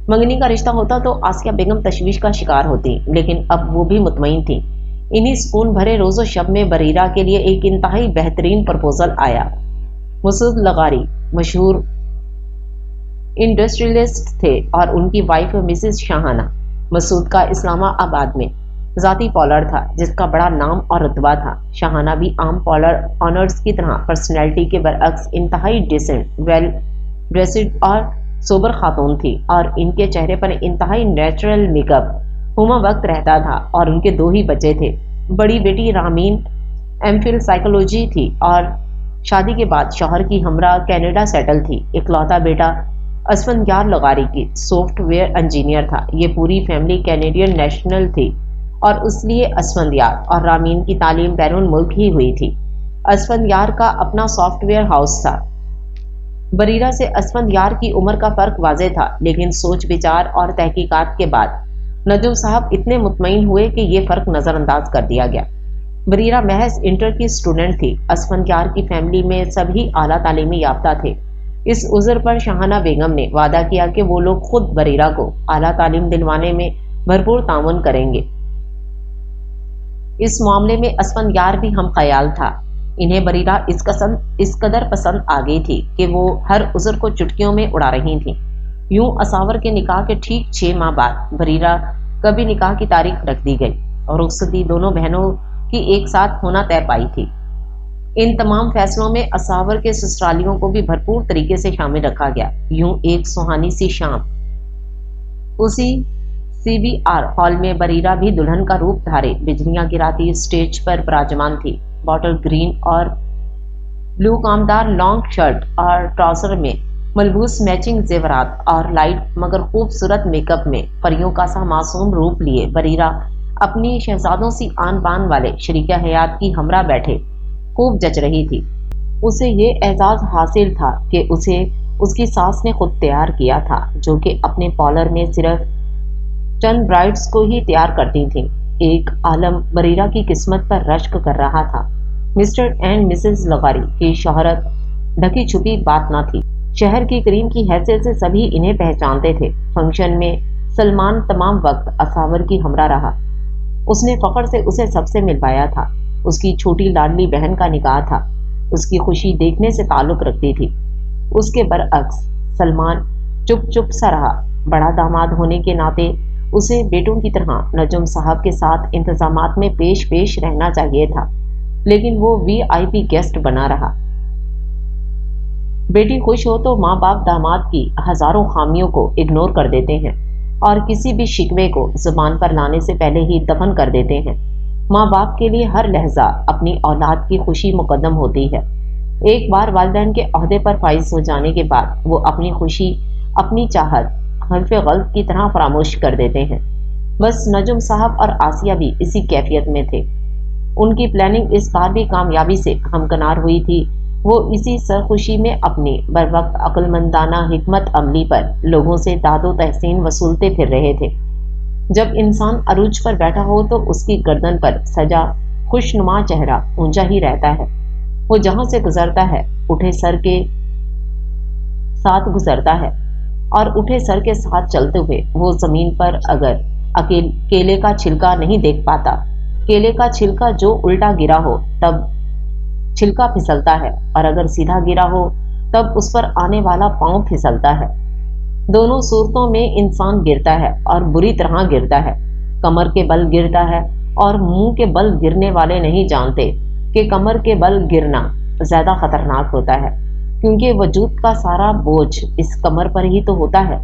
منگنی کا رشتہ ہوتا تو آسیہ بیگم تشویش کا شکار ہوتی، لیکن اب وہ بھی مطمئن تھی. انہی سکون بھرے روز و شب میں بریرہ کے لیے ایک انتہائی بہترین پرپوزل آیا. مسعود لغاری مشہور انڈسٹریلسٹ تھے اور ان کی وائف مسز شاہانہ. مسعود کا اسلام آباد میں ذاتی پارلر تھا جس کا بڑا نام اور رتبہ تھا. شاہانہ بھی عام پارلر آنرز کی طرح پرسنالٹی کے برعکس انتہائی ڈیسنٹ، ویل ڈریسڈ اور سوبر خاتون تھی، اور ان کے چہرے پر انتہائی نیچرل میک اپ ہما وقت رہتا تھا. اور ان کے 2 ہی بچے تھے. بڑی بیٹی رامین ایم فل سائیکولوجی تھی اور شادی کے بعد شوہر کی ہمراہ کینیڈا سیٹل تھی. اکلوتا بیٹا اسفندیار لغاری کی سافٹ ویئر انجینئر تھا. یہ پوری فیملی کینیڈین نیشنل تھی اور اس لیے اسفندیار اور رامین کی تعلیم بیرون ملک ہی ہوئی تھی. اسفندیار کا اپنا سافٹ ویئر ہاؤس تھا. بریرہ سے اسفندیار کی عمر کا فرق واضح تھا، لیکن سوچ بچار اور تحقیقات کے بعد نجم صاحب اتنے مطمئن ہوئے کہ یہ فرق نظر انداز کر دیا گیا. بریرہ محض انٹر کی اسٹوڈنٹ تھی. اسفندیار کی فیملی میں سبھی اعلیٰ تعلیمی یافتہ تھے. اس عذر پر شاہانہ بیگم نے وعدہ کیا کہ وہ لوگ خود بریرہ کو اعلیٰ تعلیم دلوانے میں بھرپور تعاون کریں گے. اس معاملے میں اسفندیار بھی ہم خیال تھا. انہیں بریرہ اس قدر پسند آ گئی تھی کہ وہ ہر عذر کو چٹکیوں میں اڑا رہی تھیں. یوں اصاور کے نکاح کے ٹھیک 6 ماہ بعد بریرہ کبھی نکاح کی تاریخ رکھ دی گئی اور رخصتی دونوں بہنوں کی ایک ساتھ ہونا طے پائی تھی. ان تمام فیصلوں میں اصاور کے سسرالیوں کو بھی بھرپور طریقے سے شامل رکھا گیا. یوں ایک سہانی سی شام اسی CBR ہال میں بریرہ بھی دلہن کا روپ دھارے بجلیاں گراتی اسٹیج پر براجمان تھی. باٹل گرین اور بلو کامدار لانگ شرٹ اور ٹراؤزر میں ملبوس میچنگ زیورات اور لائٹ مگر خوبصورت میک اپ میں پریوں کا سا معصوم روپ لیے بریرہ اپنی شہزادوں سی آن بان والے شریک حیات کی ہمراہ بیٹھے خوب جچ رہی تھی. اسے یہ اعزاز حاصل تھا کہ اسے اس کی ساس نے خود تیار کیا تھا، جو کہ اپنے پارلر میں صرف چند برائڈز کو ہی تیار کرتی تھیں. ایک عالم بریرہ کی قسمت پر رشک کر رہا تھا. مسٹر اینڈ مسز لغاری کی شہرت ڈھکی چھپی بات نہ تھی. شہر کی کریم کی حیثیت سے سبھی انہیں پہچانتے تھے. فنکشن میں سلمان تمام وقت اصاور کی ہمراہ رہا. اس نے فخر سے اسے سب سے ملوایا تھا. اس کی چھوٹی لاڈلی بہن کا نکاح تھا. اس کی خوشی دیکھنے سے تعلق رکھتی تھی. اس کے برعکس سلمان چپ چپ سا رہا. بڑا داماد ہونے کے ناطے اسے بیٹوں کی طرح نجم صاحب کے ساتھ انتظامات میں پیش رہنا چاہیے تھا، لیکن وہ VIP گیسٹ بنا رہا. بیٹی خوش ہو تو ماں باپ داماد کی ہزاروں خامیوں کو اگنور کر دیتے ہیں اور کسی بھی شکوے کو زبان پر لانے سے پہلے ہی دفن کر دیتے ہیں. ماں باپ کے لیے ہر لحظہ اپنی اولاد کی خوشی مقدم ہوتی ہے. ایک بار والدین کے عہدے پر فائز ہو جانے کے بعد وہ اپنی خوشی، اپنی چاہت حرف غلط کی طرح فراموش کر دیتے ہیں. بس نجم صاحب اور آسیہ بھی اسی کیفیت میں تھے. ان کی پلاننگ اس بار بھی کامیابی سے ہمکنار ہوئی تھی. وہ اسی سرخوشی میں اپنی بروقت عقل مندانہ حکمت عملی پر لوگوں سے داد و تحسین وصولتے پھر رہے تھے. جب انسان عروج پر بیٹھا ہو تو اس کی گردن پر سجا خوشنما چہرہ اونچا ہی رہتا ہے. وہ جہاں سے گزرتا ہے اٹھے سر کے ساتھ گزرتا ہے، اور اٹھے سر کے ساتھ چلتے ہوئے وہ زمین پر اگر کیلے کا چھلکا نہیں دیکھ پاتا. کیلے کا چھلکا جو الٹا گرا ہو تب چھلکا پھسلتا ہے، اور اگر سیدھا گرا ہو تب اس پر آنے والا پاؤں پھسلتا ہے. دونوں صورتوں میں انسان گرتا ہے اور بری طرح گرتا ہے. کمر کے بل گرتا ہے اور منہ کے بل گرنے والے نہیں جانتے کہ کمر کے بل گرنا زیادہ خطرناک ہوتا ہے، کیونکہ وجود کا سارا بوجھ اس کمر پر ہی تو ہوتا ہے.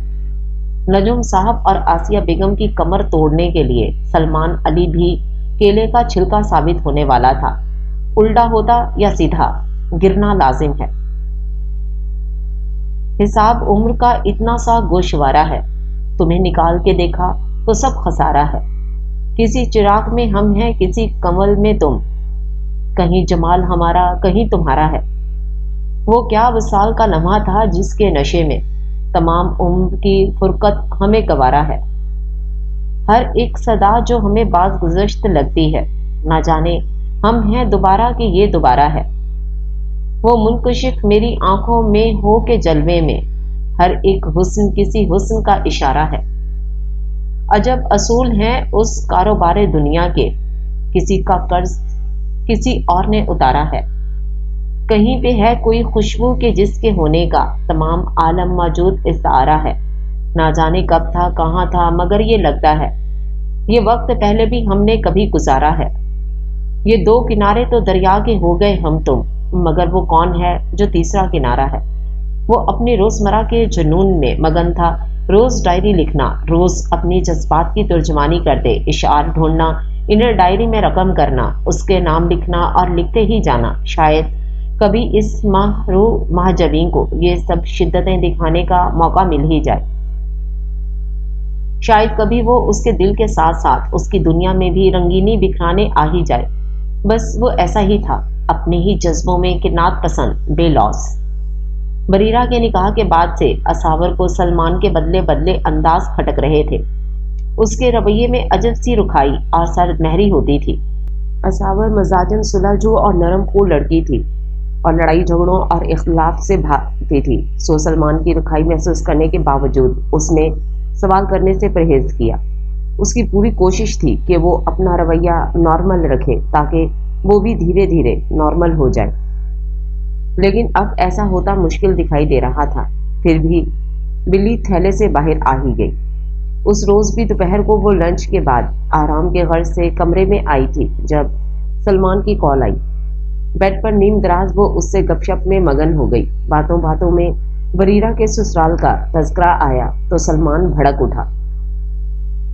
نجم صاحب اور آسیہ بیگم کی کمر توڑنے کے لیے سلمان علی بھی کیلے کا چھلکا ثابت ہونے والا تھا. الٹا ہوتا یا سیدھا، گرنا لازم ہے. حساب عمر کا اتنا سا گوشوارہ ہے. تمہیں نکال کے دیکھا تو سب خسارہ ہے. کسی چراغ میں ہم ہیں، کسی کمل میں تم. کہیں جمال ہمارا، کہیں تمہارا ہے. وہ کیا وصال کا لمحہ تھا جس کے نشے میں تمام عمر کی فرقت ہمیں گوارا ہے، ہر ایک صدا جو ہمیں باز گزشت لگتی ہے، نہ جانے ہم ہیں دوبارہ کہ یہ دوبارہ ہے۔ وہ منکشف میری آنکھوں میں ہو کے جلوے میں، ہر ایک حسن کسی حسن کا اشارہ ہے۔ عجب اصول ہیں اس کاروبار دنیا کے، کسی کا قرض کسی اور نے اتارا ہے۔ کہیں پہ ہے کوئی خوشبو کہ جس کے ہونے کا تمام عالم موجود استعارہ ہے۔ نہ جانے کب تھا کہاں تھا، مگر یہ لگتا ہے یہ وقت پہلے بھی ہم نے کبھی گزارا ہے۔ یہ دو کنارے تو دریا کے ہو گئے ہم تم، مگر وہ کون ہے جو تیسرا کنارہ ہے؟ وہ اپنی روزمرہ کے جنون میں مگن تھا، روز ڈائری لکھنا، روز اپنی جذبات کی ترجمانی کرتے اشعار ڈھونڈنا، انہیں ڈائری میں رقم کرنا، اس کے نام لکھنا اور لکھتے ہی جانا۔ شاید کبھی اس ماہرو مہاجبین کو یہ سب شدتیں دکھانے کا موقع مل ہی جائے، شاید کبھی وہ اس کے دل کے ساتھ ساتھ اس کی دنیا میں بھی رنگینی بکھرانے آ ہی جائے۔ بس وہ ایسا ہی تھا، اپنے ہی جذبوں میں کنات پسند، بے لوث۔ بریرہ کے نکاح کے بعد سے اصاور کو سلمان کے بدلے بدلے انداز کھٹک رہے تھے۔ اس کے رویے میں عجب سی رکھائی اور سرد مہری ہوتی تھی۔ اصاور مزاجن سلجھو اور نرم خو لڑکی تھی اور لڑائی جھگڑوں اور اختلاف سے بھاگتی تھی، سو سلمان کی رکھائی محسوس کرنے کے باوجود اس نے سوال کرنے سے پرہیز کیا۔ اس کی پوری کوشش تھی کہ وہ اپنا رویہ نارمل رکھے تاکہ وہ بھی دھیرے دھیرے نارمل ہو جائے، لیکن اب ایسا ہوتا مشکل دکھائی دے رہا تھا۔ پھر بھی بلی تھیلے سے باہر آ ہی گئی۔ اس روز بھی دوپہر کو وہ لنچ کے بعد آرام کے غرض سے کمرے میں آئی تھی جب سلمان کی کال آئی۔ بیڈ پر نیم دراز وہ اس سے گپ شپ میں مگن ہو گئی۔ باتوں باتوں میں بریرہ کے سسرال کا تذکرہ آیا تو سلمان بھڑک اٹھا۔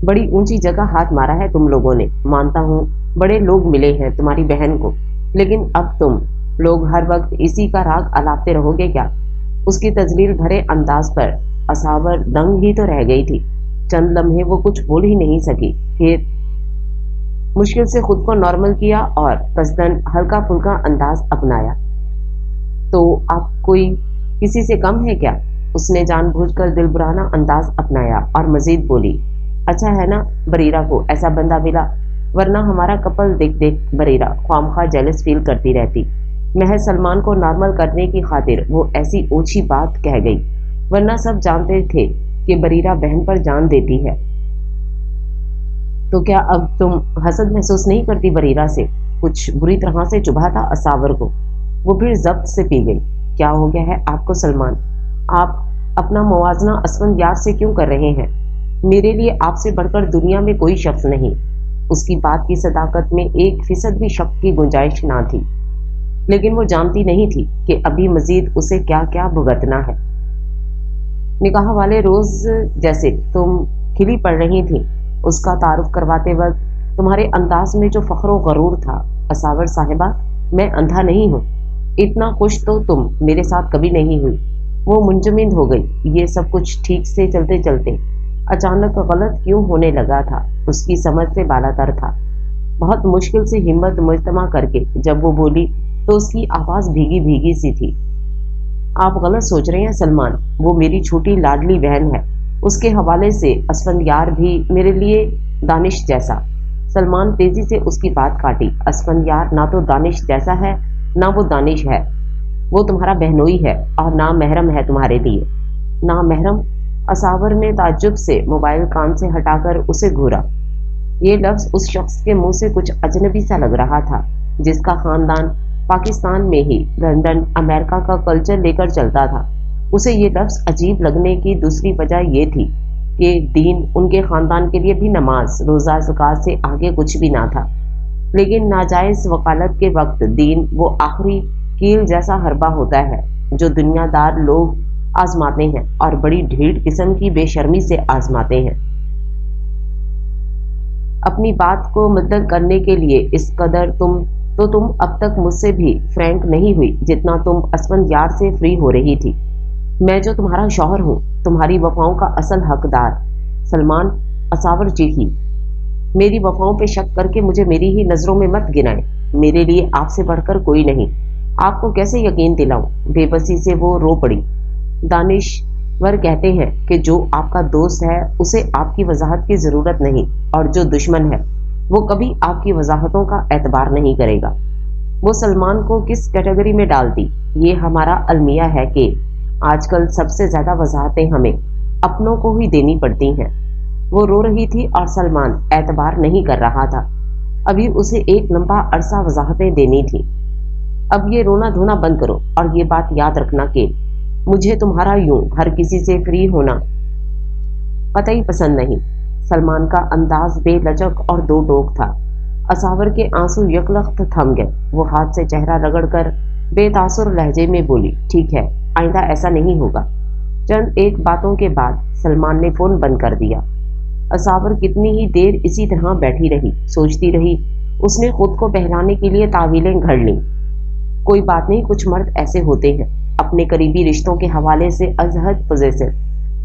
بڑی اونچی جگہ ہاتھ مارا ہے تم لوگوں نے، مانتا ہوں بڑے لوگ ملے ہیں تمہاری بہن کو، لیکن اب تم لوگ ہر وقت اسی کا راگ الاپتے رہو گے کیا؟ اس کی تذلیل بھرے انداز پر اصاور دنگ ہی تو رہ گئی تھی۔ چند لمحے وہ کچھ بول ہی نہیں سکی، پھر مشکل سے خود کو نارمل کیا اور قصدن ہلکا پھلکا انداز اپنایا۔ تو آپ کوئی کسی سے کم ہے کیا؟ اس نے جان بوجھ کر دل برانہ انداز اپنایا اور مزید بولی، اچھا ہے نا بریرہ کو ایسا بندہ ملا، ورنہ ہمارا کپل دیکھ دیکھ بریرہ خوامخواہ جیلس فیل کرتی رہتی۔ محض سلمان کو نارمل کرنے کی خاطر وہ ایسی اوچھی بات کہہ گئی، ورنہ سب جانتے تھے کہ بریرہ بہن پر جان دیتی ہے۔ تو کیا اب تم حسد محسوس نہیں کرتی بریرہ سے؟ کچھ بری طرح سے چبھا تھا اصاور کو۔ وہ پھر ضبط سے پی گئی۔ کیا ہو گیا ہے آپ کو سلمان؟ آپ اپنا موازنہ اسفند یار سے کیوں کر رہے ہیں؟ میرے لیے آپ سے بڑھ کر دنیا میں کوئی شخص نہیں۔ اس کی بات کی صداقت میں 1% بھی شک کی گنجائش نہ تھی، لیکن وہ جانتی نہیں تھی کہ ابھی مزید اسے کیا کیا بھگتنا ہے۔ نکاح والے روز جیسے تم کھلی پڑ رہی تھی، اس کا تعارف کرواتے وقت تمہارے انداز میں جو فخر و غرور تھا، اصاور صاحبہ میں اندھا نہیں ہوں، اتنا خوش تو تم میرے ساتھ کبھی نہیں ہوئی۔ وہ منجمد ہو گئی۔ یہ سب کچھ ٹھیک سے چلتے چلتے اچانک غلط کیوں ہونے لگا تھا، اس کی سمجھ سے بالاتر تھا۔ بہت مشکل سے ہمت مجتمع کر کے جب وہ بولی تو اس کی آواز بھیگی بھیگی سی تھی۔ آپ غلط سوچ رہے ہیں سلمان، وہ میری چھوٹی لاڈلی بہن ہے، اس کے حوالے سے اسفندیار بھی میرے لیے دانش جیسا۔ سلمان تیزی سے اس کی بات کاٹی، اسفندیار نہ تو دانش جیسا ہے نہ وہ دانش ہے، وہ تمہارا بہنوئی ہے اور نہ محرم ہے تمہارے لیے۔ نہ محرم؟ اصاور نے تعجب سے موبائل کان سے ہٹا کر اسے گھورا۔ یہ لفظ اس شخص کے منہ سے کچھ اجنبی سا لگ رہا تھا جس کا خاندان پاکستان میں ہی لندن امریکہ کا کلچر لے کر چلتا تھا۔ اسے یہ لفظ عجیب لگنے کی دوسری وجہ یہ تھی کہ دین ان کے خاندان کے لیے بھی نماز روزہ زکوٰۃ سے آگے کچھ بھی نہ تھا، لیکن ناجائز وکالت کے وقت دین وہ آخری کیل جیسا حربہ ہوتا ہے جو دنیا دار لوگ آزماتے ہیں اور بڑی ڈھیڑ قسم کی بے شرمی سے آزماتے ہیں۔ اپنی بات کو مدد کرنے کے لیے اس قدر تم اب تک مجھ سے بھی فرینک نہیں ہوئی جتنا تم اسفند یار سے فری ہو رہی تھی۔ میں جو تمہارا شوہر ہوں، تمہاری وفاؤں کا اصل حقدار۔ سلمان، اصاور چیخی، میری وفاؤں پہ شک کر کے مجھے میری ہی نظروں میں مت گنائیں، میرے لیے آپ سے بڑھ کر کوئی نہیں۔ आपको कैसे यकीन दिलाऊं? बेबसी से वो रो पड़ी। दानिशवर कहते हैं कि जो आपका दोस्त है उसे आपकी वजाहत की जरूरत नहीं, और जो दुश्मन है वो कभी आपकी वजाहतों का एतबार नहीं करेगा। वो सलमान को किस कैटेगरी में डाल दी? ये हमारा अलमिया है कि आजकल सबसे ज्यादा वजाहतें हमें अपनों को ही देनी पड़ती हैं। वो रो रही थी और सलमान एतबार नहीं कर रहा था। अभी उसे एक लंबा अरसा वजाहतें देनी थी। अब ये रोना धोना बंद करो, और ये बात याद रखना कि मुझे तुम्हारा यूं हर किसी से फ्री होना कतई पसंद नहीं। सलमान का अंदाज बेलचक और दो टोक था। असावर के आंसू यकलख्त थम गए। वो हाथ से चेहरा रगड़कर बेतासुर लहजे में बोली, ठीक है, आइंदा ऐसा नहीं होगा। चंद एक बातों के बाद सलमान ने फोन बंद कर दिया। असावर कितनी ही देर इसी तरह बैठी रही, सोचती रही। उसने खुद को बहलाने के लिए तावीलें घड़ लीं। कोई बात नहीं, कुछ मर्द ऐसे होते हैं, अपने करीबी रिश्तों के हवाले से अजहद पॉजेसिव।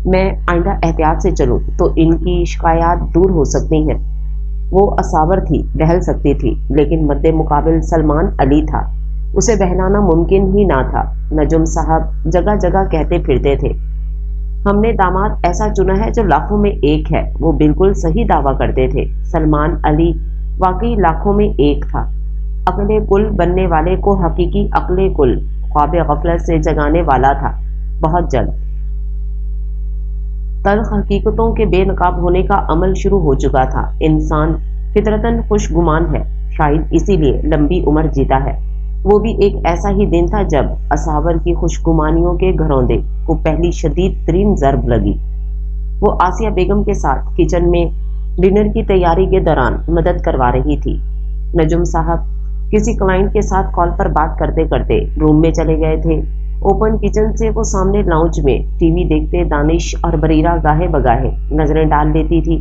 मैं आइंदा एहतियात से चलूं तो इनकी शिकायत दूर हो सकती हैं। वो असावर थी, बहल सकती थी, लेकिन मद्दे मुकाबिल सलमान अली था। उसे बहलाना मुमकिन ही ना था। नजुम साहब जगह जगह कहते फिरते थे, हमने दामाद ऐसा चुना है जो लाखों में एक है। वो बिल्कुल सही दावा करते थे। सलमान अली वाकई लाखों में एक था। अक्ले कुल बनने वाले को हकीकी अक्ले कुल ख्वाब गफलत से जगाने वाला था। बहुत जल्द तल्ख हकीकतों के बेनकाब होने का अमल शुरू हो चुका था। इंसान फितरतन खुशगुमान है, शायद इसीलिए लंबी उम्र जीता है। वो भी एक ऐसा ही दिन था जब असावर की खुशगुमानियों के घरौंदे को पहली शदीद तरीन ज़र्ब लगी। वो आसिया बेगम के साथ किचन में डिनर की तैयारी के दौरान मदद करवा रही थी। नजुम साहब किसी क्लाइंट के साथ कॉल पर बात करते करते रूम में चले गए थे। ओपन किचन से वो सामने लाउंज में टीवी देखते दानिश और बरीरा गाहे बगाहे नजरें डाल लेती थी।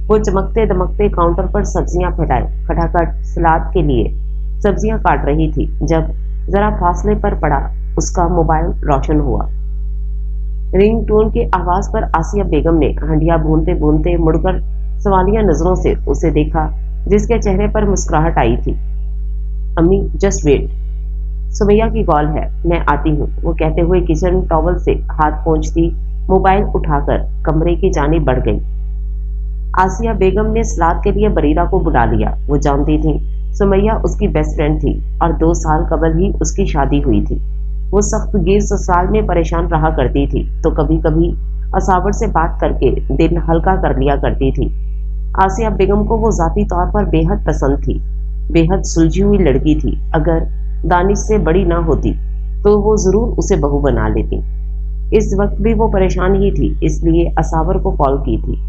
वो चमकते दमकते काउंटर पर सब्जियां फटाए खटाखट सलाद के लिए सब्जियां काट रही थी जब जरा फासले पर पड़ा उसका मोबाइल रोशन हुआ। रिंग टोन की आवाज पर आसिया बेगम ने हंडिया भूनते भूनते मुड़कर सवालिया नजरों से उसे देखा, जिसके चेहरे पर मुस्कुराहट आई थी। अम्मी जस्ट वेट, सुमैया की कॉल है, मैं आती हूँ, वो कहते हुए किचन टॉवल से हाथ पोंछती मोबाइल उठाकर कमरे की जानिब बढ़ गई। आसिया बेगम ने सलाद के लिए बरीरा को बुला लिया। वो जानती थी सुमैया उसकी बेस्ट फ्रेंड थी और 2 साल कबल ही उसकी शादी हुई थी। वो सख्त गिर ससुराल में परेशान रहा करती थी, तो कभी कभी असावर से बात करके दिल हल्का कर लिया करती थी। आसिया बेगम को वो जाती तौर पर बेहद पसंद थी। बेहद सुलझी हुई लड़की थी। अगर दानिश से बड़ी ना होती तो वो जरूर उसे बहू बना लेती। इस वक्त भी वो परेशान ही थी, इसलिए असावर को कॉल की थी।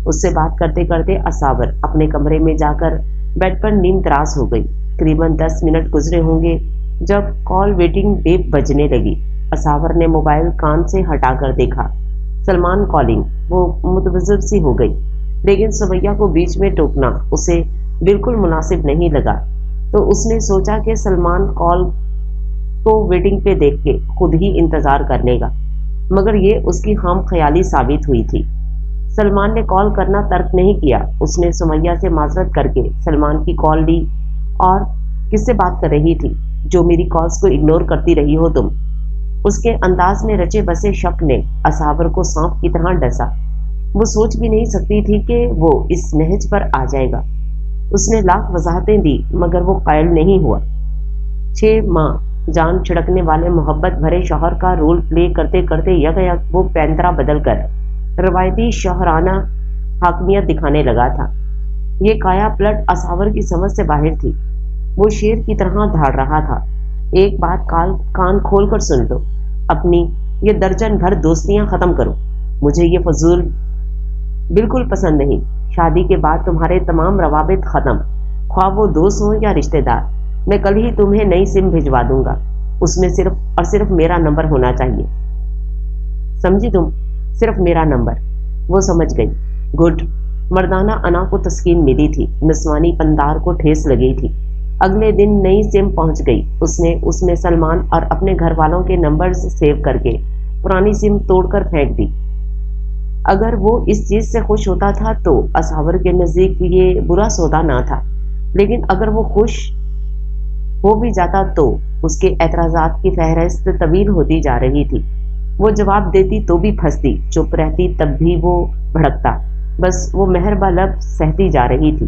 उससे बात करते करते असावर अपने कमरे में जाकर बेड पर नींद तराश हो गई। करीबन 10 मिनट गुजरे होंगे जब कॉल वेटिंग बेप बजने लगी। असावर ने मोबाइल कान से हटाकर देखा, सलमान कॉलिंग। वो मुतवज्जिब सी हो गई, लेकिन सुमैया को बीच में टोकना उसे बिल्कुल मुनासिब नहीं लगा। तो उसने सोचा कि सलमान कॉल को वेटिंग पे देख के खुद ही इंतजार कर लेगा, मगर ये उसकी खाम ख्याली साबित हुई थी। सलमान ने कॉल करना तर्क नहीं किया। उसने सुमैया से माजरत करके सलमान की कॉल ली। और किससे बात कर रही थी जो मेरी कॉल्स को इग्नोर करती रही हो तुम? उसके अंदाज में रचे बसे शक ने असावर को सांप की तरह डसा। वो सोच भी नहीं सकती थी कि वो इस नहज पर आ जाएगा। उसने लाख वजाहतें दी मगर वो कायल नहीं हुआ। 6 माह जान छिड़कने वाले मोहब्बत भरे शौहर का रोल प्ले करते करते यक वो पैंतरा बदल कर रवायती शौहराना हाकमियत दिखाने लगा था। ये काया पलट असावर की समझ से बाहर थी। वो शेर की तरह धाड़ रहा था। एक बात कान खोल कर सुन लो, अपनी ये दर्जन भर दोस्तियां खत्म करो। मुझे ये फजूल बिल्कुल पसंद नहीं। शादी के बाद तुम्हारे तमाम रवाबित खत्म, ख्वाह वो दोस्त हो या रिश्तेदार। मैं कल ही तुम्हें नई सिम भिजवा दूंगा, उसमें सिर्फ और सिर्फ मेरा नंबर होना चाहिए, समझी तुम? सिर्फ मेरा नंबर। वो समझ गई। गुड। मर्दाना अना को तस्कीन मिली थी। निस्वानी पंदार को ठेस लगी थी। अगले दिन नई सिम पहुंच गई। उसने उसमें सलमान और अपने घर वालों के नंबर्स सेव करके पुरानी सिम तोड़कर फेंक दी। अगर वो इस चीज से खुश होता था तो असावर के नजदीक ये बुरा सौदा ना था, लेकिन अगर वो खुश हो भी जाता तो اس کے اعتراضات کی فہرست طویل ہوتی جا رہی تھی۔ وہ جواب دیتی تو بھی پھنستی، چپ رہتی تب بھی وہ بھڑکتا، بس وہ مہربا لب سہتی جا رہی تھی۔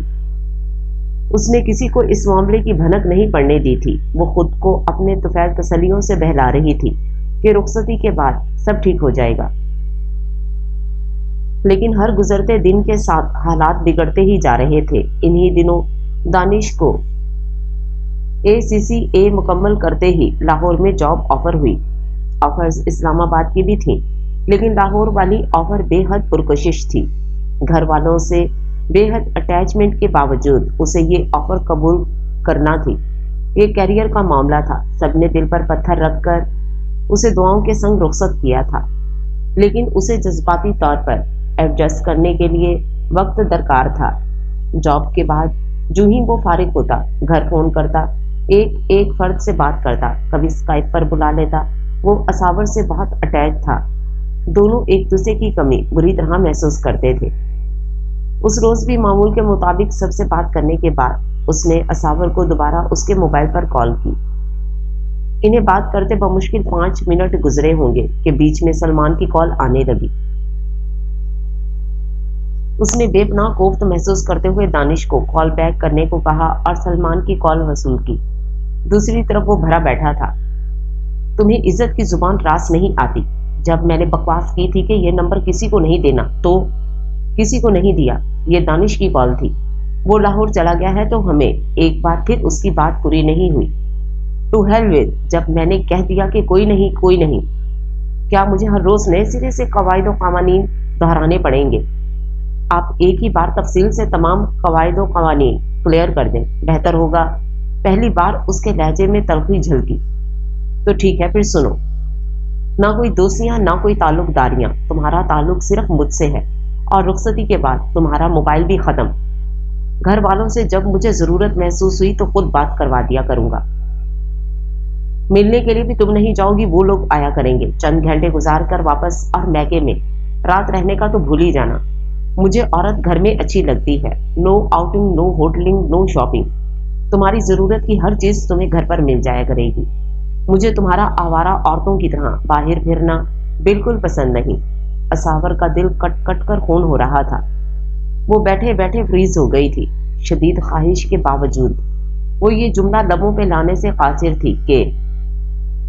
اس نے کسی کو اس معاملے کی بھنک نہیں پڑنے دی تھی۔ وہ خود کو اپنے طفیل تسلیوں سے بہلا رہی تھی کہ رخصتی کے بعد سب ٹھیک ہو جائے گا، لیکن ہر گزرتے دن کے ساتھ حالات بگڑتے ہی جا رہے تھے۔ انہی دنوں دانش کو ACCA مکمل کرتے ہی لاہور میں جاب آفر ہوئی۔ آفرز اسلام آباد کی بھی تھیں، لیکن لاہور والی آفر بے حد پرکشش تھی۔ گھر والوں سے بے حد اٹیچمنٹ کے باوجود اسے یہ آفر قبول کرنا تھی۔ یہ کیریئر کا معاملہ تھا۔ سب نے دل پر پتھر رکھ کر اسے دعاؤں کے سنگ رخصت کیا تھا، لیکن اسے جذباتی طور پر ایڈجسٹ کرنے کے لیے وقت درکار تھا۔ جاب کے بعد جو ہی وہ فارغ ہوتا، گھر فون کرتا، ایک فرد سے بات کرتا، کبھی اسکائپ پر بلا لیتا۔ وہ اصاور سے بہت اٹیچ تھا، دونوں ایک دوسرے کی کمی بری طرح محسوس کرتے تھے۔ اس روز بھی معمول کے مطابق سب سے بات کرنے کے بعد اس نے اصاور کو دوبارہ اس کے موبائل پر کال کی۔ انہیں بات کرتے بمشکل 5 منٹ گزرے ہوں گے کہ بیچ میں سلمان کی کال آنے لگی۔ اس نے بے پناہ کوفت محسوس کرتے ہوئے دانش کو کال بیک کرنے کو کہا اور سلمان کی کال وصول کی۔ دوسری طرف وہ بھرا بیٹھا تھا۔ تمہیں عزت کی زبان راست نہیں آتی؟ جب میں نے بکواس کی تھی کہ یہ نمبر کسی کو نہیں دینا تو کسی کو نہیں دیا۔ یہ دانش کی کال تھی۔ وہ لاہور چلا گیا ہے تو ہمیں ایک بار پھر اس کی بات پوری نہیں ہوئی۔ ٹو ہیل ود، جب میں نے کہہ دیا کہ کوئی نہیں، کیا مجھے ہر روز نئے سرے سے قواعد و قوانین دہرانے پڑیں گے؟ آپ ایک ہی بار تفصیل سے تمام قواعد و قوانین کلیئر کر دیں، بہتر ہوگا۔ پہلی بار اس کے لہجے میں تلخی جھلکی۔ تو ٹھیک ہے، پھر سنو۔ نہ کوئی دوستیاں، نہ کوئی تعلق داریاں، تمہارا تعلق صرف مجھ سے ہے، اور رخصتی کے بعد تمہارا موبائل بھی ختم۔ گھر والوں سے جب مجھے ضرورت محسوس ہوئی تو خود بات کروا دیا کروں گا۔ ملنے کے لیے بھی تم نہیں جاؤ گی، وہ لوگ آیا کریں گے۔ چند گھنٹے گزار کر واپس، اور میکے میں رات رہنے کا تو بھول ہی جانا۔ مجھے عورت گھر میں اچھی لگتی ہے۔ نو آؤٹنگ، نو ہوٹلنگ، نو شاپنگ۔ تمہاری ضرورت کی ہر چیز تمہیں گھر پر مل جایا کرے گی۔ مجھے تمہارا آوارہ عورتوں کی طرح باہر پھرنا بالکل پسند نہیں۔ اصاور کا دل کٹ کٹ کر خون ہو رہا تھا۔ وہ بیٹھے بیٹھے فریز ہو گئی تھی۔ شدید خواہش کے باوجود وہ یہ جملہ لبوں پہ لانے سے قاصر تھی کہ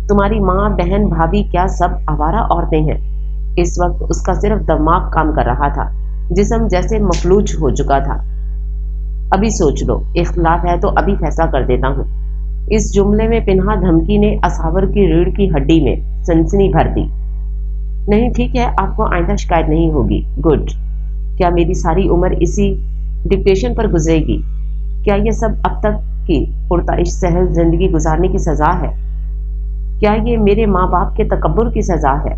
تمہاری ماں، بہن، بھابھی کیا سب آوارہ عورتیں ہیں؟ اس وقت اس کا صرف دماغ کام کر رہا تھا، جسم جیسے مفلوج ہو چکا تھا۔ ابھی سوچ لو، اختلاف ہے تو ابھی فیصلہ کر دیتا ہوں۔ اس جملے میں پنہا دھمکی نے اصاور کی ریڑھ کی ہڈی میں سنسنی بھر دی۔ نہیں، ٹھیک ہے، آپ کو آئندہ شکایت نہیں ہوگی۔ گڈ۔ کیا میری ساری عمر اسی ڈکٹیشن پر گزرے گی؟ کیا یہ سب اب تک کی پرتعش سہل زندگی گزارنے کی سزا ہے؟ کیا یہ میرے ماں باپ کے تکبر کی سزا ہے؟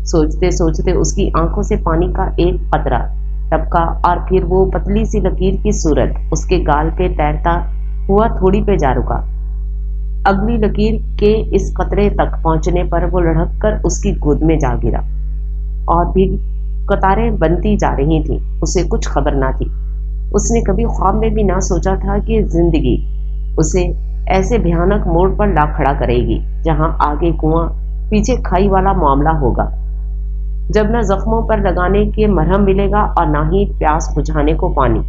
سوچتے سوچتے اس کی آنکھوں سے پانی کا ایک قطرہ ٹپکا، اور پھر وہ پتلی سی لکیر کی صورت اس کے گال پہ تیرتا ہوا تھوڑی پہ جا رکا۔ اگلی لکیر کے اس قطرے تک پہنچنے پر وہ لڑھک کر اس کی گود میں جا گرا، اور بھی قطاریں بنتی جا رہی تھیں۔ اسے کچھ خبر نہ تھی۔ اس نے کبھی خواب میں بھی نہ سوچا تھا کہ زندگی اسے ایسے بھیانک موڑ پر لا کھڑا کرے گی جہاں آگے کنواں پیچھے کھائی والا معاملہ ہوگا، جب نہ زخموں پر لگانے کے مرہم ملے گا اور نہ ہی پیاس بجھانے کو پانی۔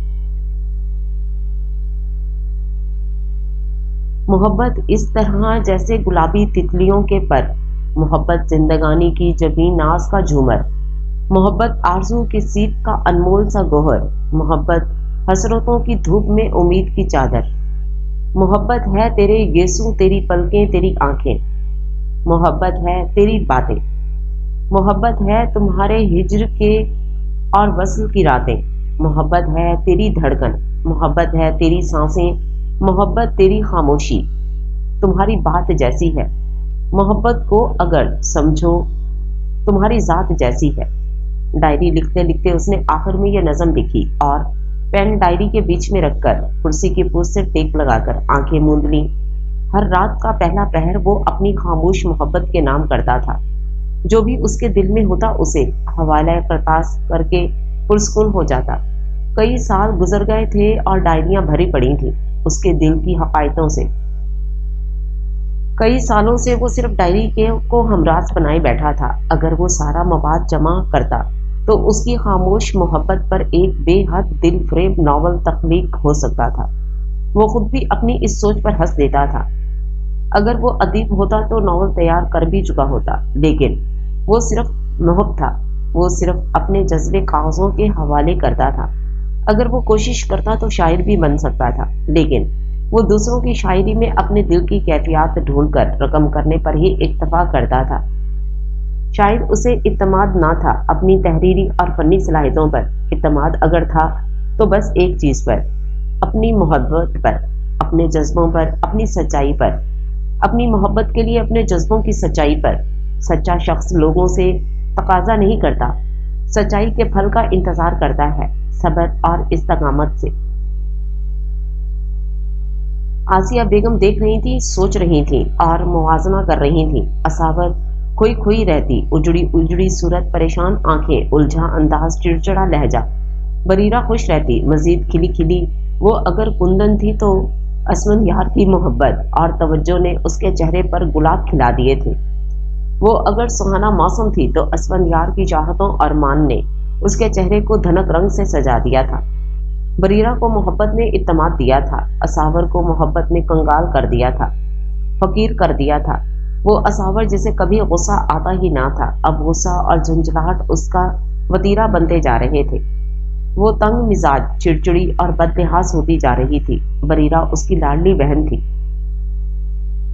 محبت اس طرح جیسے گلابی تتلیوں کے پر، محبت زندگانی کی جبیں ناز کا جھومر، محبت آرزو کی سیپ کا انمول سا گوہر، محبت حسرتوں کی دھوپ میں امید کی چادر، محبت ہے تیرے گیسو، تیری پلکیں، تیری آنکھیں، محبت ہے تیری باتیں، محبت ہے تمہارے ہجر کے اور وصل کی راتیں، محبت ہے تیری دھڑکن، محبت ہے تیری سانسیں، محبت تیری خاموشی، تمہاری بات جیسی ہے، محبت کو اگر سمجھو تمہاری ذات جیسی ہے۔ ڈائری لکھتے لکھتے اس نے آخر میں یہ نظم لکھی، اور پین ڈائری کے بیچ میں رکھ کر کرسی کی پوچھ سے ٹیک لگا کر آنکھیں موند لیں۔ ہر رات کا پہلا پہر وہ اپنی خاموش محبت کے نام کرتا تھا۔ جو بھی اس کے دل میں ہوتا اسے حوالہ کرتاس کر کے پرسکون ہو جاتا۔ کئی سال گزر گئے تھے اور ڈائریاں بھری پڑی تھیں اس کے دل کی حقائقوں سے۔ कई सालों से वो सिर्फ डायरी के को हमराज बनाए बैठा था। अगर वो सारा मवाद जमा करता तो उसकी खामोश मोहब्बत पर एक बेहद दिल फरेब नावल तख्लीक हो सकता था। वो खुद भी अपनी इस सोच पर हंस देता था। अगर वो अदीब होता तो नावल तैयार कर भी चुका होता, लेकिन वो सिर्फ महब था। वो सिर्फ अपने जज्बे कागजों के हवाले करता था। अगर वो कोशिश करता तो शायर भी बन सकता था, लेकिन वो दूसरों की शायरी में अपने दिल की कैफियत ढूंढकर रकम करने पर ही इक्तफा करता था। शायद उसे इत्तेमाद ना था अपनी तहरीरी और फनी सलाहियतों पर। इत्तेमाद अगर था तो बस एक चीज पर, अपनी मोहब्बत पर, अपने जज्बों पर, अपनी सच्चाई पर। अपनी मोहब्बत के लिए अपने जज्बों की सच्चाई पर। सच्चा शख्स लोगों से तकाजा नहीं करता, सच्चाई के फल का इंतजार करता है, सब्र और इस्तकामत से। आसिया बेगम देख रही थी, सोच रही थी और मुवाजना कर रही थी। असावर खोई खोई रहती, उजड़ी उजड़ी सूरत, परेशान आंखें, उलझा अंदाज, चिड़चिड़ा लहजा। बरीरा खुश रहती, मजीद खिली खिली। वो अगर कुंदन थी तो असमन यार की मोहब्बत और तवज्जो ने उसके चेहरे पर गुलाब खिला दिए थे। वो अगर सुहाना मौसम थी तो असमन यार की चाहतों और मान ने उसके चेहरे को धनक रंग से सजा दिया था। बरीरा को मोहब्बत ने इत्तमाद दिया था, असावर को मोहब्बत ने कंगाल कर दिया था, फकीर कर दिया था। वो असावर जिसे कभी गुस्सा आता ही ना था, अब गुस्सा और झुंझलाहट उसका वतीरा बनते जा रहे थे। वो तंग मिजाज, चिड़चिड़ी और बदलिहाज होती जा रही थी। बरीरा उसकी लाडली बहन थी।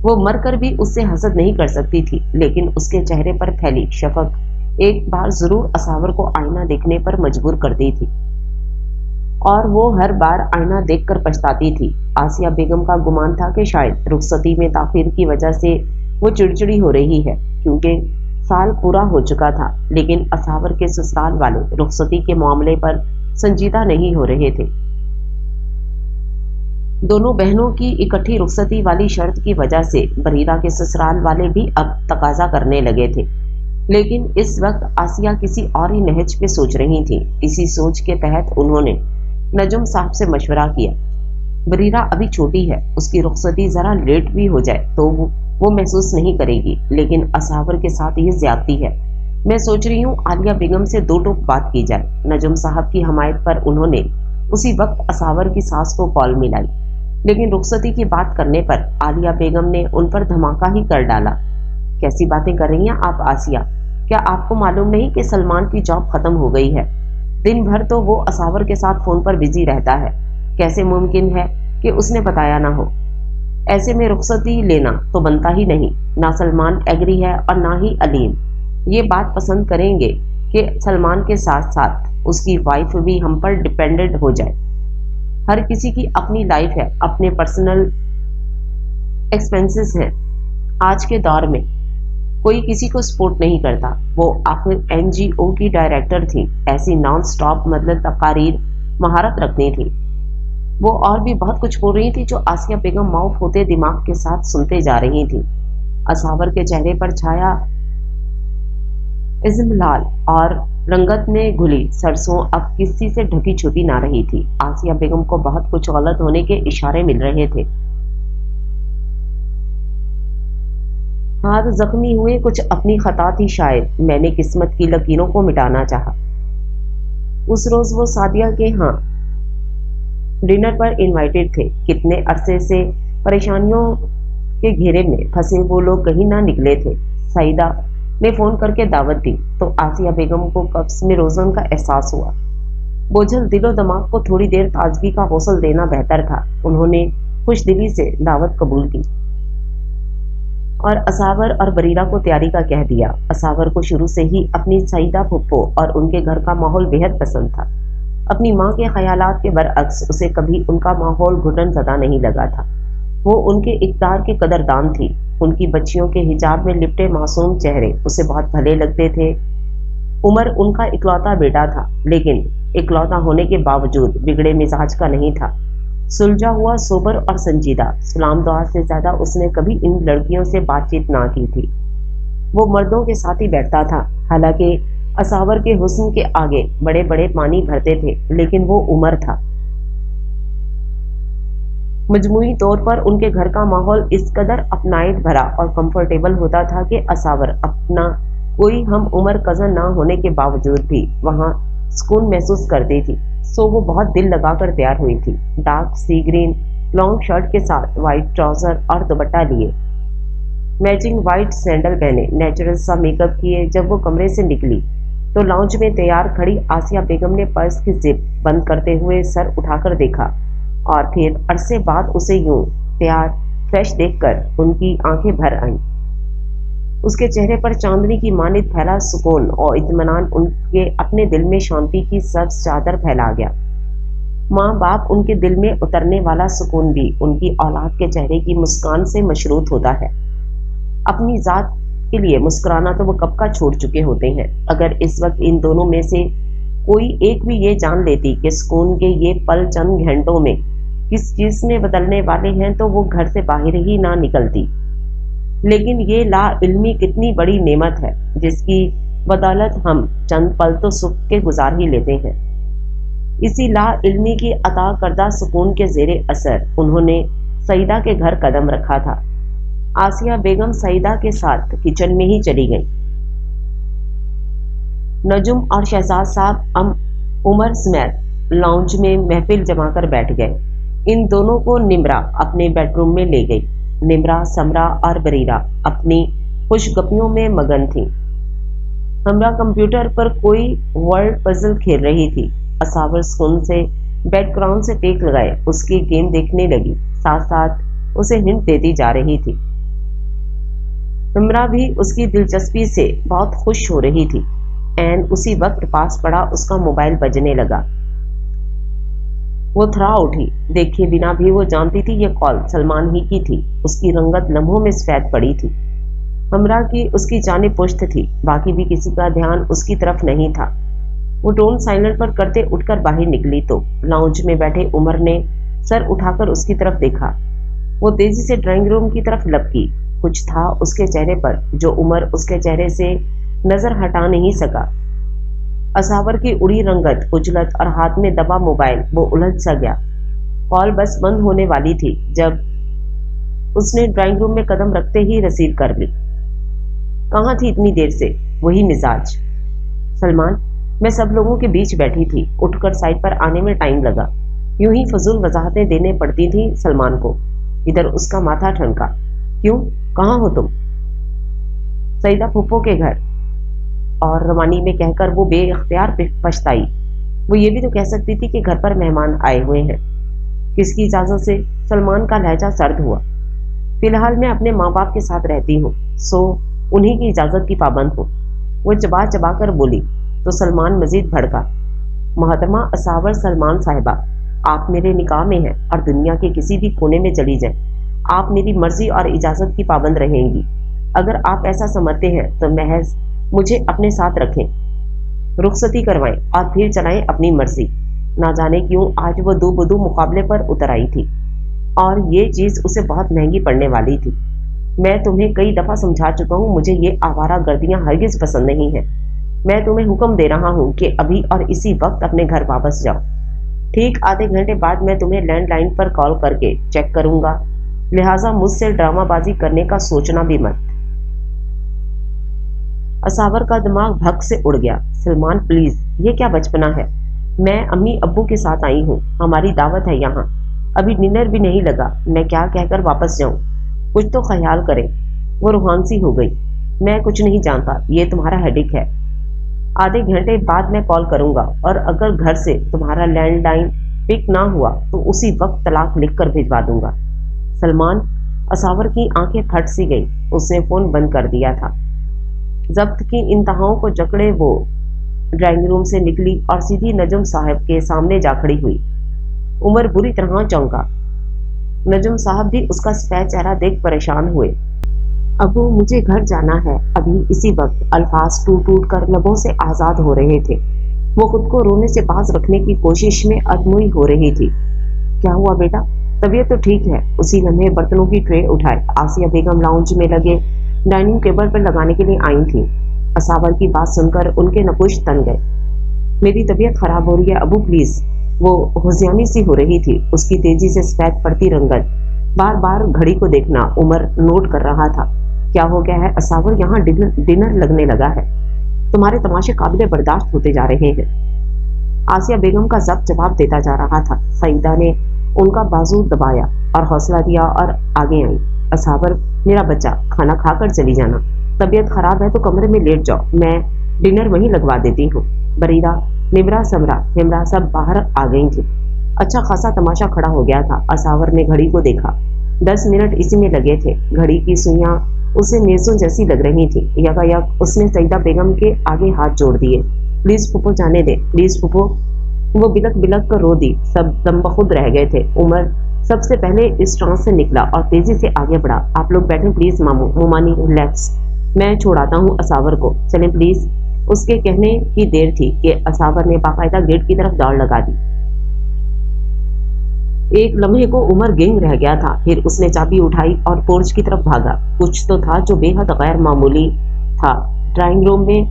वो मरकर भी उससे हसद नहीं कर सकती थी, लेकिन उसके चेहरे पर फैली शफक एक बार जरूर असावर को आईना देखने पर मजबूर करती थी, और वो हर बार आईना देखकर पछताती थी। आसिया बेगम का गुमान था कि शायद रुखसती में ताखीर की वजह से वो चिड़चिड़ी हो रही है, क्योंकि साल पूरा हो चुका था। लेकिन असावर के ससुराल वाले रुखसती के मामले पर संजीदा नहीं हो रहे थे। दोनों बहनों की इकट्ठी रुखसती वाली शर्त की वजह से बरीरा के ससुराल वाले भी अब तकाजा करने लगे थे। लेकिन इस वक्त आसिया किसी और ही नहज पे सोच रही थी। इसी सोच के तहत उन्होंने नजम साहब से मशवरा किया। बरीरा अभी छोटी है, उसकी रुखसती जरा लेट भी हो जाए तो वो महसूस नहीं करेगी, लेकिन असावर के साथ ये ज्यादती है। मैं सोच रही हूँ आलिया बेगम से दो टोक बात की जाए। नजम साहब की हमायत पर उन्होंने उसी वक्त असावर की सास को कॉल मिलाई, लेकिन रुखसती की बात करने पर आलिया बेगम ने उन पर धमाका ही कर डाला। कैसी बातें कर रही हैं आप आसिया? क्या आपको मालूम नहीं कि सलमान की जॉब खत्म हो गई है? दिन भर तो वो असावर के साथ फोन पर बिजी रहता है। कैसे मुमकिन है कि उसने बताया ना हो? ऐसे में रुखसती लेना तो बनता ही नहीं। ना सलमान एग्री है और ना ही अलीम ये बात पसंद करेंगे कि सलमान के साथ साथ उसकी वाइफ भी हम पर डिपेंडेंट हो जाए। हर किसी की अपनी लाइफ है, अपने पर्सनल एक्सपेंसेस हैं। आज के दौर में कोई किसी को सपोर्ट नहीं करता। वो आखिर एनजीओ की डायरेक्टर थी, ऐसी नॉन स्टॉप मतलब तकारीर महारत रखनी थी। वो और भी बहुत कुछ बोल रही थी जो आसिया बेगम माउफ होते दिमाग के साथ सुनते जा रही थी। असावर के चेहरे पर छाया इज़्मलाल और रंगत में घुली सरसों अब किसी से ढकी छुपी ना रही थी। आसिया बेगम को बहुत कुछ गलत होने के इशारे मिल रहे थे। हाथ जख्मी हुए, कुछ अपनी खता थी शायद। मैंने किस्मत की लकीरों को मिटाना चाहा। उस रोज वो सादिया के यहाँ डिनर पर इनवाइटेड थे। कितने अरसे से परेशानियों के घेरे में फंसे वो लोग कहीं ना निकले थे। सईदा ने फोन करके दावत दी तो आसिया बेगम को कब्ज में रोजन का एहसास हुआ। बोझल दिलो दिमाग को थोड़ी देर ताजगी का हौसल देना बेहतर था। उन्होंने खुश दिली से दावत कबूल की और असावर और बरीरा को तैयारी का कह दिया। असावर को शुरू से ही अपनी सईदा फुप्पो और उनके घर का माहौल बेहद पसंद था। अपनी माँ के ख्यालात के बरअक्स उसे कभी उनका माहौल घुटन ज़दा नहीं लगा था। वो उनके इक़्तिदार की कदरदान थी। उनकी बच्चियों के हिजाब में लिपटे मासूम चेहरे उसे बहुत भले लगते थे। उमर उनका इकलौता बेटा था, लेकिन इकलौता होने के बावजूद बिगड़े मिजाज का नहीं था। सुलझा हुआ, सोबर और संजीदा। सलाम दुआ से ज्यादा उसने कभी इन लड़कियों से बातचीत ना की थी। वो मर्दों के साथ ही बैठता था। हालांकि असावर के हुस्न के आगे बड़े बड़े पानी भरते थे, लेकिन वो उमर था। मजमूई तौर पर उनके घर का माहौल इस कदर अपनाइट भरा और कंफर्टेबल होता था कि असावर अपना कोई हम उम्र कजन ना होने के बावजूद भी वहाँ सुकून महसूस करती थी। सो वो बहुत दिल लगाकर तैयार हुई थी, डार्क सी ग्रीन लॉन्ग शर्ट के साथ वाइट ट्राउजर और दुपट्टा लिए, मैचिंग वाइट सैंडल पहने, नेचुरल सा मेकअप किए। जब वो कमरे से निकली तो लाउंज में तैयार खड़ी आसिया बेगम ने पर्स की जिप बंद करते हुए सर उठाकर देखा और फिर अरसे बाद उसे यूं तैयार फ्रेश देखकर उनकी आंखें भर आईं। उसके चेहरे पर चांदनी की मानित फैला सुकून और इत्मीनान, उनके अपने दिल में शांति की सब्ज चादर फैला गया। माँ बाप उनके दिल में उतरने वाला सुकून भी उनकी औलाद के चेहरे की मुस्कान से मशरूत होता है। अपनी जात के लिए मुस्कुराना तो वो कब का छोड़ चुके होते हैं। अगर इस वक्त इन दोनों में से कोई एक भी ये जान लेती कि सुकून के ये पल चंद घंटों में किस चीज में बदलने वाले हैं तो वो घर से बाहर ही ना निकलती। लेकिन ये ला इल्मी कितनी बड़ी नेमत है जिसकी बदौलत हम चंद पल तो सुख के गुजार ही लेते हैं। इसी ला इल्मी की अता करदा सुकून के जेरे असर उन्होंने सईदा के घर कदम रखा था। आसिया बेगम सईदा के साथ किचन में ही चली गई। नजुम और शहजाद साहब उमर समेत लाउंज में महफिल जमाकर बैठ गए। इन दोनों को निमरा अपने बेडरूम में ले गई। निमरा, समरा और बरीरा अपनी खुशगपियों में मगन थी। हमरा कंप्यूटर पर कोई वर्ड पजल खेल रही थी। असावर सुकून से बैकग्राउंड से टेक लगाए उसकी गेम देखने लगी, साथ साथ उसे हिंट देती जा रही थी। हमरा भी उसकी दिलचस्पी से बहुत खुश हो रही थी। एन उसी वक्त पास पड़ा उसका मोबाइल बजने लगा। वो थरा उठी, देखे बिना भी वो जानती थी ये कॉल सलमान ही की थी। उसकी रंगत लम्हों में सफेद पड़ी थी। हमरा की उसकी जानिब पुश्त थी, बाकी भी किसी का ध्यान उसकी तरफ नहीं था। वो टोन साइलेंट पर करते उठकर बाहर निकली तो लाउंज में बैठे उमर ने सर उठाकर उसकी तरफ देखा। वो तेजी से ड्राइंग रूम की तरफ लपकी। कुछ था उसके चेहरे पर जो उमर उसके चेहरे से नजर हटा नहीं सका। असावर की उड़ी रंगत, उजलत और हाथ में दबा मोबाइल, वो उलझ सा गया। कॉल बस बंद होने वाली थी जब उसने ड्राइंग रूम में कदम रखते ही रिसीव कर ली। कहाँ थी इतनी देर से? वही मिजाज। सलमान, मैं सब लोगों के बीच बैठी थी, उठकर साइड पर आने में टाइम लगा। यूं ही फजूल वजाहतें देने पड़ती थी सलमान को। इधर उसका माथा ठनका। क्यों, कहाँ हो तुम? सईदा फूफो के घर, और रवानी में कहकर वो बेअख्तियार पछताई। वो ये भी तो कह सकती थी कि घर पर मेहमान आए हुए हैं। किसकी इजाजत से? सलमान का लहजा सर्द हुआ। फिलहाल मैं अपने माँ बाप के साथ रहती हूँ, सो उन्हीं की इजाजत की पाबंद हूँ। वो चबा चबा कर बोली तो सलमान मजीद भड़का। मोहतरमा असावर सलमान साहिबा, आप मेरे निकाह में हैं और दुनिया के किसी भी कोने में चली जाए, आप मेरी मर्जी और इजाजत की पाबंद रहेंगी। अगर आप ऐसा समझते हैं तो महज मुझे अपने साथ रखें, रुखसती करवाएं और फिर चलाएं अपनी मर्जी। ना जाने क्यों आज वो दो बदू मुकाबले पर उतर आई थी और ये चीज उसे बहुत महंगी पड़ने वाली थी। मैं तुम्हें कई दफा समझा चुका हूँ, मुझे ये आवारा गर्दियां हरगिज पसंद नहीं है। मैं तुम्हें हुक्म दे रहा हूँ कि अभी और इसी वक्त अपने घर वापस जाओ। ठीक आधे घंटे बाद मैं तुम्हें लैंडलाइन पर कॉल करके चेक करूंगा, लिहाजा मुझसे ड्रामाबाजी करने का सोचना भी मत। असावर का दिमाग भग से उड़ गया। सलमान प्लीज, ये क्या बचपना है? मैं अम्मी अब्बू के साथ आई हूँ, हमारी दावत है यहाँ, अभी डिनर भी नहीं लगा, मैं क्या कहकर वापस जाऊँ? कुछ तो ख्याल करें। वो रूहान सी हो गई। मैं कुछ नहीं जानता, ये तुम्हारा हेडेक है। आधे घंटे बाद मैं कॉल करूंगा और अगर घर से तुम्हारा लैंडलाइन पिक ना हुआ तो उसी वक्त तलाक लिखकर भिजवा दूंगा। सलमान, असावर की आंखें फट सी गई। उसने फोन बंद कर दिया था। जब्त की इंतहाओं को जकड़े वो ड्राइंग रूम से निकली और सीधी नजम साहब के सामने जा खड़ी हुई। उमर बुरी तरह चौंका। नजम साहब भी उसका सफेद चेहरा देख परेशान हुए। अबू, मुझे घर जाना है अभी इसी वक्त। अल्फाज टूट टूट कर लबों से आजाद हो रहे थे। वो खुद को रोने से बाज रखने की कोशिश में अधमुई हो रही थी। क्या हुआ बेटा? तबीयत तो ठीक है। उसी लम्हे बर्तनों की ट्रे उठाए आसिया बेगम लाउंज में लगे डाइनिंग टेबल पर लगाने के लिए आई थी। असावर की बात सुनकर उनके नकुश तन गए। मेरी तबीयत खराब हो रही है अबू, प्लीज। वो होशियारी सी हो रही थी, उसकी तेजी से सफेद पड़ती रंगत, बार बार घड़ी को देखना। उमर नोट कर रहा था। क्या हो गया है असावर? यहाँ डिनर लगने लगा है। तुम्हारे तमाशे काबिले बर्दाश्त होते जा रहे हैं। आसिया बेगम का जब्त जवाब देता जा रहा था। सईदा ने उनका बाजू दबाया और हौसला दिया और आगे आई। असावर, मेरा बच्चा, खाना खाकर चली जाना। तबीयत खराब है तो कमरे में लेट जाओ, मैं डिनर वहीं लगवा देती हूँ। बरीरा, निमरा, समरा, हेमरा सब बाहर आ गई थी। अच्छा खासा तमाशा खड़ा हो गया था। असावर ने घड़ी को देखा। 10 मिनट इसी में लगे थे। घड़ी की सुइयां उसे मेसों जैसी लग रही थी। यकायक उसने सईदा बेगम के आगे हाथ जोड़ दिए। प्लीज फूफो, जाने दे, प्लीज फूफो। वो बिलक बिलक कर रो दी। सब दमबखुद रह गए थे। उमर सबसे पहले इस ट्रांस से निकला और तेजी से आगे बढ़ा। आप लोग बैठे प्लीज। मामू, मुमानी, रिलैक्स, मैं छोड़ाता हूँ असावर को, चलें प्लीज। उसके कहने की देर थी कि असावर ने बाकायदा गेट की तरफ दौड़ लगा दी। एक लम्हे को उमर गेंग रह गया था। फिर उसने चाबी उठाई और पोर्च की तरफ भागा। कुछ तो था जो बेहद गैर मामूली था। ड्राइंग रूम में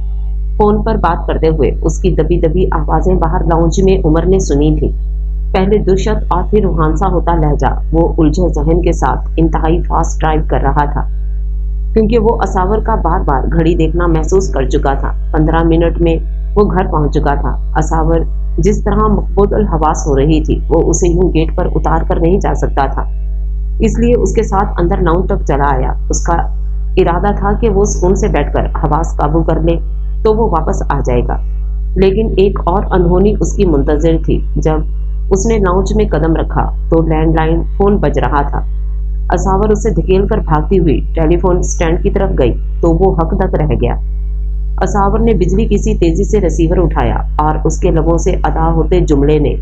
फोन पर बात करते हुए उसकी दबी दबी आवाजें बाहर लाउंज में उमर ने सुनी थी। पहले दुशत और फिर रूहानसा होता लहजा वो उलझे जहन के साथ इंतहाई फास्ट ड्राइव कर रहा था, क्योंकि वो असावर का बार बार घड़ी देखना महसूस कर चुका था। 15 मिनट में वो घर पहुंच चुका था। असावर जिस तरह मकबूल हवास हो रही थी, वो उसे यूं गेट पर उतार कर नहीं जा सकता था, इसलिए उसके साथ अंदर लाउंज तक चला आया। उसका इरादा था कि वो सुकून से बैठकर हवास काबू कर ले तो वो वापस आ जाएगा। लेकिन एक और अनहोनी उसकी मुंतजिर थी। जब उसने लाउंज में कदम रखा तो लैंडलाइन फोन बज रहा था। असावर उसे धकेल कर भागती हुई टेलीफोन स्टैंड की तरफ गई तो वो हकदक रह गया। असावर ने बिजली किसी तेजी से रिसीवर उठाया और उसके लबों से अदा होते जुमले ने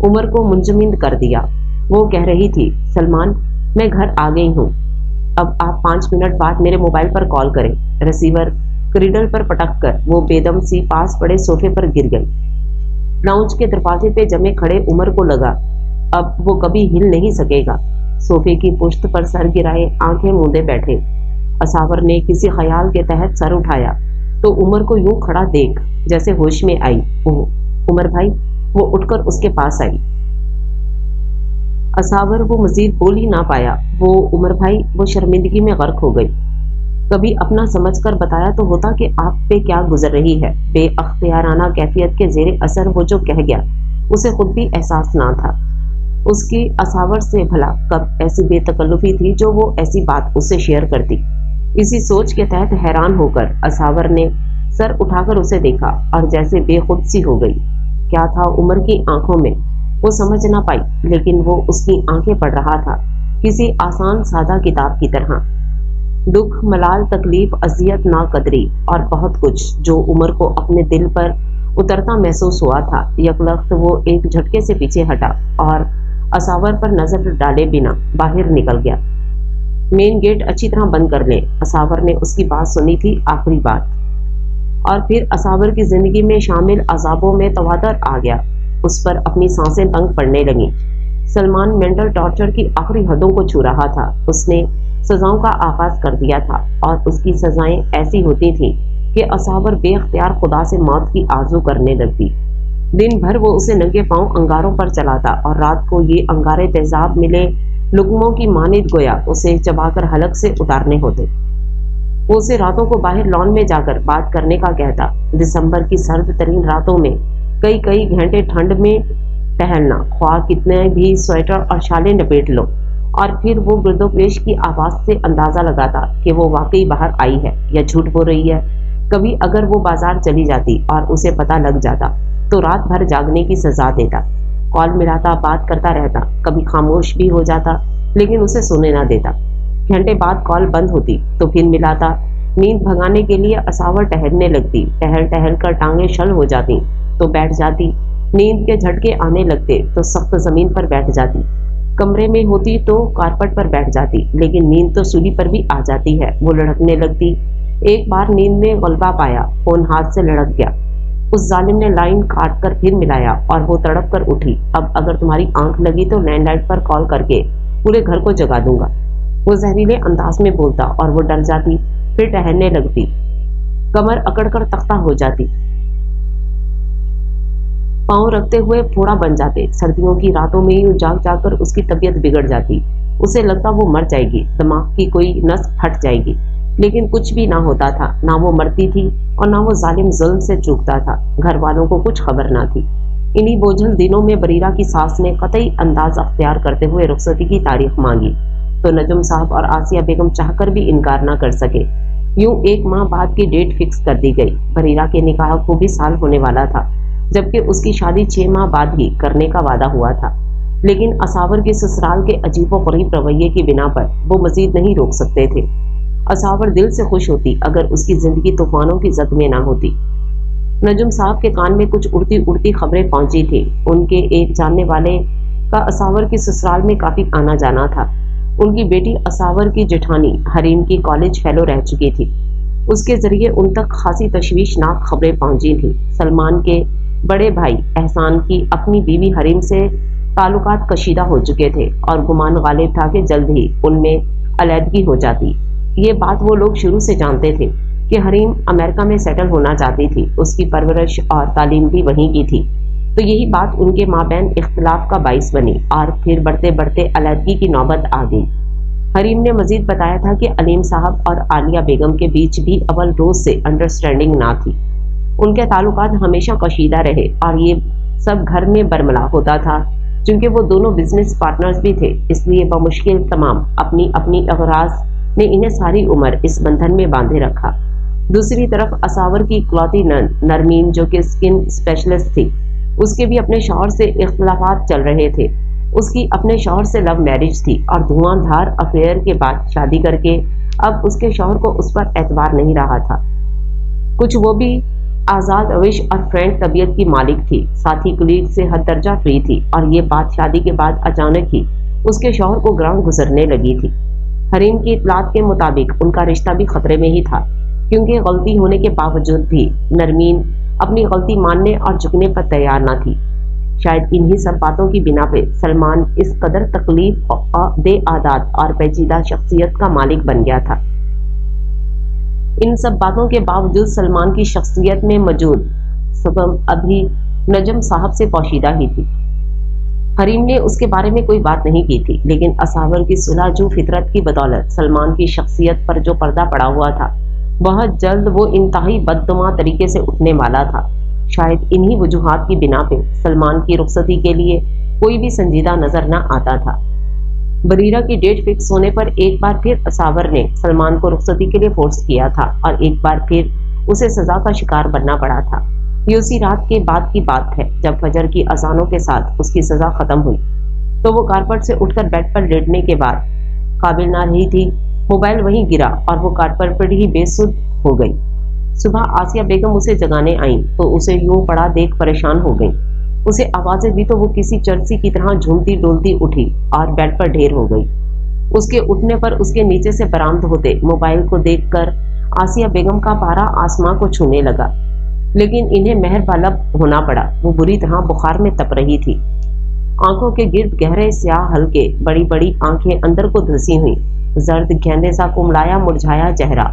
उमर को मुंजमिद कर दिया। वो कह रही थी, सलमान, मैं घर आ गई हूँ, अब आप 5 मिनट बाद मेरे मोबाइल पर कॉल करें। रिसीवर कॉरिडोर पर पटक कर वो बेदम सी पास पड़े सोफे पर गिर गई। लाउंज के दरवाजे पे जमे खड़े उमर को लगा अब वो कभी हिल नहीं सकेगा। सोफे की पुश्त पर सर गिराए आंखें मूंदे बैठे असावर ने किसी ख्याल के तहत सर उठाया तो उमर को यूं खड़ा देख जैसे होश में आई। ओह उमर भाई! वो उठकर उसके पास आई। असावर वो मजीद बोल ही ना पाया। वो उमर भाई, वो शर्मिंदगी में गर्क हो गई। कभी अपना समझकर बताया तो होता कि आप पे क्या गुजर रही है। बेअख्तियाराना कैफियत के जेरे असर वो जो कह गया उसे खुद भी एहसास ना था। उसकी असावर से भला कब ऐसी बेतकल्लुफी थी जो वो ऐसी बात उससे शेयर करती। इसी सोच के तहत हैरान होकर असावर ने सर उठाकर उसे देखा और जैसे बेखुद सी हो गई। क्या था उमर की आंखों में वो समझ ना पाई, लेकिन वो उसकी आंखें पढ़ रहा था किसी आसान सादा किताब की तरह। दुख, मलाल, तकलीफ, अजियत, नाकदरी और बहुत कुछ जो उमर को अपने दिल पर उतरता महसूस हुआ था। यकलख्त वो एक झटके से पीछे हटा और असावर पर नजर डाले बिना बाहर निकल गया। मेन गेट अच्छी तरह बंद कर ले, असावर ने उसकी बात सुनी थी, आखिरी बात। और फिर असावर की जिंदगी में शामिल अजाबों में तवादर आ गया। उस पर अपनी सांसें तंग पड़ने लगीं। सलमान मेंटल टॉर्चर की आखिरी हदों को छू रहा था। उसने सजाओं का आगाज कर दिया था और उसकी सजाएं ऐसी होती थीं कि असावर बेख्तियार खुदा से मौत की आरजू करने लगती। दिन भर वो उसे नंगे पांव अंगारों पर चलाता और रात को ये अंगारे तेजाब मिले लुकमों की मानिद गोया उसे चबाकर हलक से उतारने होते। वो उसे रातों को बाहर लॉन में जाकर बात करने का कहता। दिसंबर की सर्द तरीन रातों में कई कई घंटे ठंड में टहलना, ख्वाह कितने भी स्वेटर और शालें लपेट लो, और फिर वो गिरदोपेश की आवाज से अंदाजा लगाता कि वो वाकई बाहर आई है या झूठ बोल रही है। कभी अगर वो बाजार चली जाती और उसे पता लग जाता तो रात भर जागने की सजा देता। कॉल मिलाता, बात करता रहता, कभी खामोश भी हो जाता लेकिन उसे सोने ना देता। घंटे बाद कॉल बंद होती तो फिर मिलाता। नींद भगाने के लिए असावर टहलने लगती। टहल टहल कर टांगें शल हो जाती तो बैठ जाती। नींद के झटके आने लगते तो सख्त जमीन पर बैठ जाती। कमरे में होती तो कारपेट पर बैठ जाती, लेकिन नींद तो सूली पर भी आ जाती है। वो लड़कने लगती। एक बार नींद में गलबा पाया, फोन हाथ से लड़क गया। उस जालिम ने लाइन काट कर फिर मिलाया और वो तड़प कर उठी। अब अगर तुम्हारी आंख लगी तो लैंडलाइन पर कॉल करके पूरे घर को जगा दूंगा। वो जहरीले अंदाज में बोलता और वो डर जाती, फिर टहलने लगती। कमर अकड़ कर तख्ता हो जाती। पांव रखते हुए फोड़ा बन जाते। सर्दियों की रातों में यूं जाग जाकर उसकी तबीयत बिगड़ जाती। उसे लगता वो मर जाएगी, दिमाग की कोई नस फट जाएगी, लेकिन कुछ भी ना होता था। ना वो मरती थी और ना वो जालिम जुल्म से चूकता था। घर वालों को कुछ खबर ना थी। इन्हीं बोझल दिनों में बरीरा की सास ने कतई अंदाज अख्तियार करते हुए रुखसती की तारीख मांगी, तो नजम साहब और आसिया बेगम चाहकर भी इनकार न कर सके। यूं 1 माह बाद की डेट फिक्स कर दी गई। बरीरा के निकाह को भी साल होने वाला था, जबकि उसकी शादी 6 माह बाद ही करने का वादा हुआ था। लेकिन असावर के ससुराल के अजीबोगरीब रवैये की बिना पर वो मजीद नहीं रोक सकते थे। असावर दिल से खुश होती अगर उसकी जिंदगी तूफानों की जद में ना होती। नजम साहब के कान में कुछ उड़ती उड़ती खबरें पहुंची थी। उनके एक जानने वाले का असावर के ससुराल में काफी आना जाना था। उनकी बेटी असावर की जेठानी हरीम की कॉलेज फेलो रह चुकी थी। उसके जरिए उन तक खासी तशवीशनाक खबरें पहुंची थी। सलमान के बड़े भाई एहसान की अपनी बीवी हरीम से ताल्लुकात कशीदा हो चुके थे और गुमान गालिब था कि जल्द ही उनमें अलहदगी हो जाती। ये बात वो लोग शुरू से जानते थे कि हरीम अमेरिका में सेटल होना चाहती थी। उसकी परवरिश और तालीम भी वहीं की थी, तो यही बात उनके माबैन इख्तिलाफ का बाइस बनी और फिर बढ़ते बढ़ते अलहदगी की नौबत आ गई। हरीम ने मजीद बताया था कि अलीम साहब और आलिया बेगम के बीच भी अव्वल रोज से अंडरस्टैंडिंग ना थी। उनके ताल्लुकात हमेशा कशीदा रहे और ये सब घर में बरमला होता था। चूंकि वो दोनों बिजनेस पार्टनर्स भी थे, इसलिए बमुश्किल तमाम अपनी अपनी अगराज ने इन्हें सारी उम्र इस बंधन में बांधे रखा। दूसरी तरफ असावर की इकलौती नरमीन, जो कि स्किन स्पेशलिस्ट थी, उसके भी अपने शौहर से इख्तिलाफात चल रहे थे। उसकी अपने शौहर से लव मैरिज थी और धुआंधार अफेयर के बाद शादी करके अब उसके शौहर को उस पर एतबार नहीं रहा था। कुछ वो भी आज़ाद रविश और फ्रेंड तबीयत की मालिक थी, साथ ही कुलीग से हद दर्जा फ्री थी, और ये बात शादी के बाद अचानक ही उसके शौहर को ग्राउंड गुजरने लगी थी। हरीम की इतलात के मुताबिक उनका रिश्ता भी खतरे में ही था, क्योंकि गलती होने के बावजूद भी नरमीन अपनी गलती मानने और झुकने पर तैयार न थी। शायद इन्हीं सब बातों की बिना पे सलमान इस कदर तकलीफ दे आदात और पेचीदा शख्सियत का मालिक बन गया था। इन सब बातों के बावजूद सलमान की शख्सियत में मौजूद सबब अभी नजम साहब से पोशीदा ही थी। हरीम ने उसके बारे में कोई बात नहीं की थी, लेकिन असावर की सुलझू फितरत की बदौलत सलमान की शख्सियत पर जो पर्दा पड़ा हुआ था, बहुत जल्द वो इंतहाई बददुमा तरीके से उठने वाला था। शायद इन्हीं वजूहात की बिना पे सलमान की रुखसती के लिए कोई भी संजीदा नजर न आता था। बरीरा की डेट फिक्स होने पर एक बार फिर असावर ने सलमान को रुखसती के लिए फोर्स किया था और एक बार फिर उसे सजा का शिकार बनना पड़ा था। ये उसी रात के बाद की बात है जब फजर की अजानों के साथ उसकी सजा खत्म हुई, तो वो कारपेट से उठकर बेड पर लेटने के बाद काबिल ना रही थी। मोबाइल वहीं गिरा और वो कारपेट पर ही बेसुध हो गई। सुबह आसिया बेगम उसे जगाने आई तो उसे यूं पड़ा देख परेशान हो गई। उसे आवाजें दी तो वो किसी चर्ची की तरह झूमती डोलती उठी और बेड पर ढेर हो गई। उसके उठने पर उसके नीचे से बरामद होते मोबाइल को देखकर आसिया बेगम का पारा आसमां को छूने लगा, लेकिन इन्हें मेहर बलब होना पड़ा। वो बुरी तरह बुखार में तप रही थी। आंखों के गिर्द गहरे स्याह हल्के, बड़ी बड़ी आंखें अंदर को धंसी हुई, जर्द गेंदे सा कुमलाया मुरझाया चेहरा,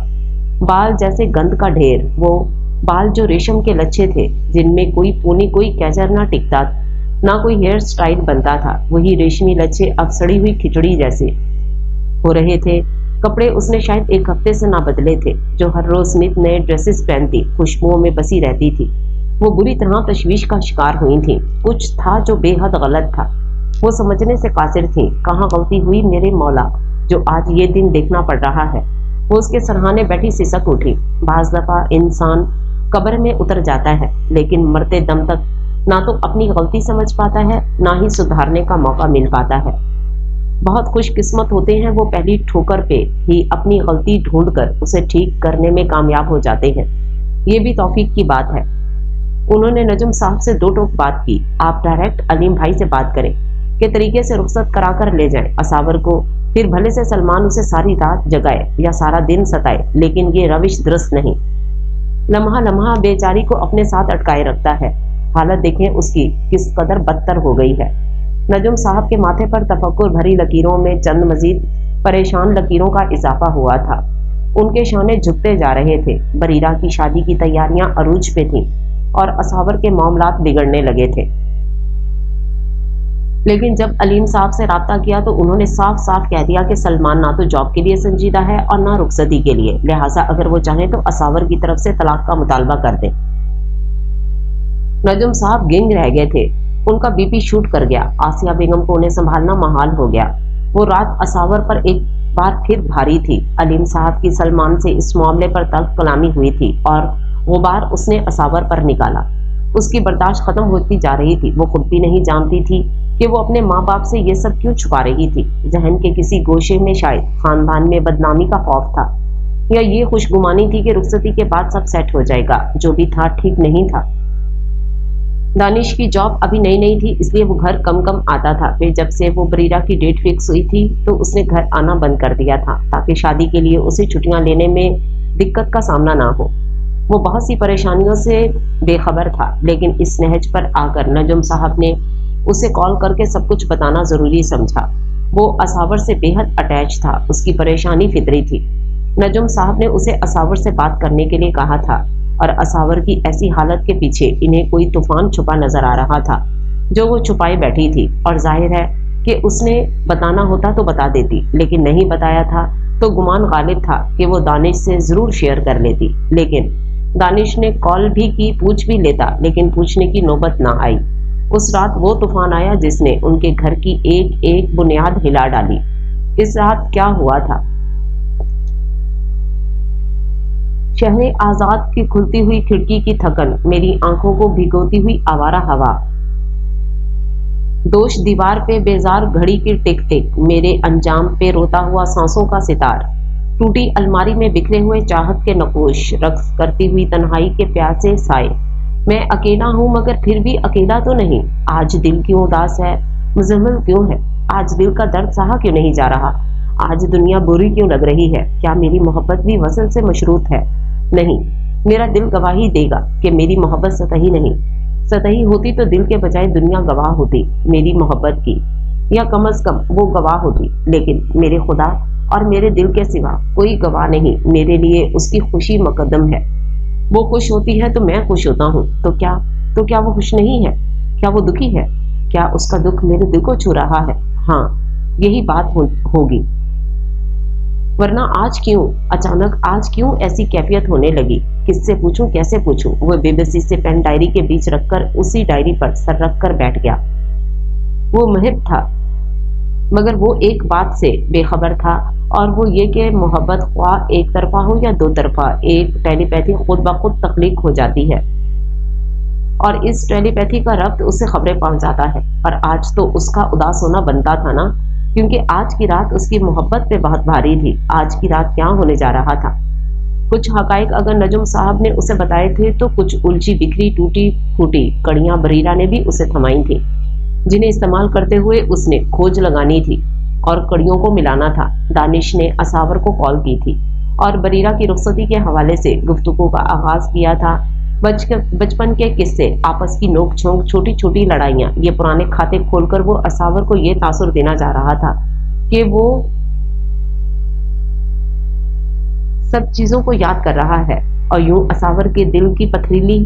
बाल जैसे गंद का ढेर। वो बाल जो रेशम के लच्छे थे, जिनमें कोई पूनी कोई कैचर ना टिकता, ना कोई हेयर स्टाइल बनता था, वही रेशमी लच्छे अब सड़ी हुई खिचड़ी जैसे हो रहे थे। कपड़े उसने शायद एक हफ्ते से ना बदले थे। जो हर रोज नित नए ड्रेसेस पहनती, खुशबुओं में बसी रहती थी, वो बुरी तरह तशवीश का शिकार हुई थी। कुछ था जो बेहद गलत था। वो समझने से कासिर थी, कहाँ गलती हुई मेरे मौला, जो आज ये दिन देखना पड़ रहा है। वो उसके सरहाने बैठी सिसक उठी। बाज दफा इंसान कब्र में उतर जाता है, लेकिन मरते दम तक ना तो अपनी गलती समझ पाता है, ना ही सुधारने का मौका मिल पाता है। बहुत खुशकिस्मत होते हैं वो पहली ठोकर पे ही अपनी गलती ढूंढकर उसे ठीक करने में कामयाब हो जाते हैं। ये भी तौफीक की बात है। उन्होंने नजम साहब से दो टोक बात की। आप डायरेक्ट अलीम भाई से बात करें के तरीके से रुखसत कराकर ले जाएं असावर को, फिर भले से सलमान उसे सारी रात जगाए या सारा दिन सताए, लेकिन ये रविश दुरुस्त नहीं। लम्हा लम्हा बेचारी को अपने साथ अटकाए रखता है। हालत देखें उसकी किस कदर बदतर हो गई है। नजम साहब के माथे पर तफक्कुर भरी लकीरों में चंद मजीद परेशान लकीरों का इजाफा हुआ था। उनके शाने झुकते जा रहे थे। बरीरा की शादी की तैयारियां अरूज पे थीं। और असावर के मामलात बिगड़ने लगे थे। लेकिन जब अलीम साहब से राब्ता किया तो उन्होंने साफ साफ कह दिया कि सलमान ना तो जॉब के लिए संजीदा है और ना रुखसती के लिए, लिहाजा अगर वो चाहें तो असावर की तरफ से तलाक का मुतालबा कर दें। नजम साहब गिंग रह गए थे, उनका बीपी शूट कर गया। आसिया बेगम को उन्हें संभालना महाल हो गया। वो रात असावर पर एक बार फिर भारी थी। अलीम साहब की सलमान से इस मामले पर तल्ख कलामी हुई थी और गुबार उसने असावर पर निकाला। उसकी बर्दाश्त खत्म होती जा रही थी। वो खुद भी नहीं जानती थी कि वो अपने माँ बाप से ये सब क्यों छुपा रही थी। जहन के किसी गोशे में शायद खानदान में बदनामी का खौफ था, या ये खुशगुमानी थी कि रुखसती के बाद सब सेट हो जाएगा। जो भी था ठीक नहीं था। दानिश की जॉब अभी नई नई थी, इसलिए वो घर कम कम आता था। फिर जब से वो बरीरा की डेट फिक्स हुई थी तो उसने घर आना बंद कर दिया था, ताकि शादी के लिए उसे छुट्टियां लेने में दिक्कत का सामना ना हो। वो बहुत सी परेशानियों से बेखबर था, लेकिन इस नहज पर आकर नजम साहब ने उसे कॉल करके सब कुछ बताना जरूरी समझा। वो असावर से बेहद अटैच था। उसकी परेशानी फितरी थी। नजम साहब ने उसे असावर से बात करने के लिए कहा था, और असावर की ऐसी हालत के पीछे इन्हें कोई तूफान छुपा नजर आ रहा था जो वो छुपाए बैठी थी। और जाहिर है कि उसने बताना होता तो बता देती, लेकिन नहीं बताया था तो गुमान गालिब था कि वो दानिश से जरूर शेयर कर लेती। लेकिन दानिश ने कॉल भी की, पूछ भी लेता, लेकिन पूछने की नौबत ना आई। उस रात वो तूफान आया जिसने उनके घर की एक एक बुनियाद हिला डाली। इस रात क्या हुआ था? शहरे आजाद की खुलती हुई खिड़की की थकन, मेरी आंखों को भिगोती हुई आवारा हवा, दोष दीवार पे बेजार घड़ी की टिक टिक, मेरे अंजाम पे रोता हुआ सांसों का सितार, टूटी अलमारी में बिखरे हुए चाहत के नकोश, रक्स करती हुई तन्हाई के प्यासे साए। मैं अकेला हूं मगर फिर भी अकेला तो नहीं। आज दिल क्यों उदास है, मुजम्मिल क्यों है? आज दिल का दर्द सहा क्यों नहीं जा रहा? आज दुनिया बुरी क्यों लग रही है? क्या मेरी मोहब्बत भी वसल से मशरूत है? नहीं, मेरा दिल गवाही देगा कि मेरी मोहब्बत सतही नहीं। सतही होती तो दिल के बजाय दुनिया गवाह होती मेरी मोहब्बत की, या कम अज कम वो गवाह होती। लेकिन मेरे खुदा और मेरे दिल के सिवा कोई गवाह नहीं। मेरे लिए उसकी खुशी मुकद्दम है। वो खुश होती है तो मैं खुश होता हूँ। तो क्या वो खुश नहीं है? क्या वो दुखी है? क्या उसका दुख मेरे दिल को छू रहा है? हाँ, यही बात होगी। वरना आज क्यों ऐसी कैफियत होने लगी? किससे पूछूं, कैसे पूछूं? वो बेबसी से पेन डायरी के बीच रखकर उसी डायरी पर सर रखकर बैठ गया। वो मुहिब था, मगर वो एक बात से बेखबर था, और वो ये कि मोहब्बत ख्वाह एक तरफा हो या दो तरफा, एक टेलीपैथी खुद ब खुद तख्लीक हो जाती है, और इस टेलीपैथी का रब्त उससे खबरें पहुंचाता है। और आज तो उसका उदास होना बनता था ना, क्योंकि आज की रात उसकी मोहब्बत पे बहुत भारी थी। आज की रात क्या होने जा रहा था? कुछ हकाइक अगर नजम साहब ने उसे बताए थे तो कुछ उलझी बिखरी टूटी फूटी कड़ियां बरीरा ने भी उसे थमाई थी, जिन्हें इस्तेमाल करते हुए उसने खोज लगानी थी और कड़ियों को मिलाना था। दानिश ने असावर को कॉल की थी और बरीरा की रुखसती के हवाले से गुफ्तगू का आगाज किया था। बचपन के किस्से, आपस की नोक झोंक, छोटी छोटी लड़ाइयां, ये पुराने खाते खोलकर वो असावर को ये तासुर देना जा रहा था कि वो सब चीजों को याद कर रहा है। और यूं असावर के दिल की पथरीली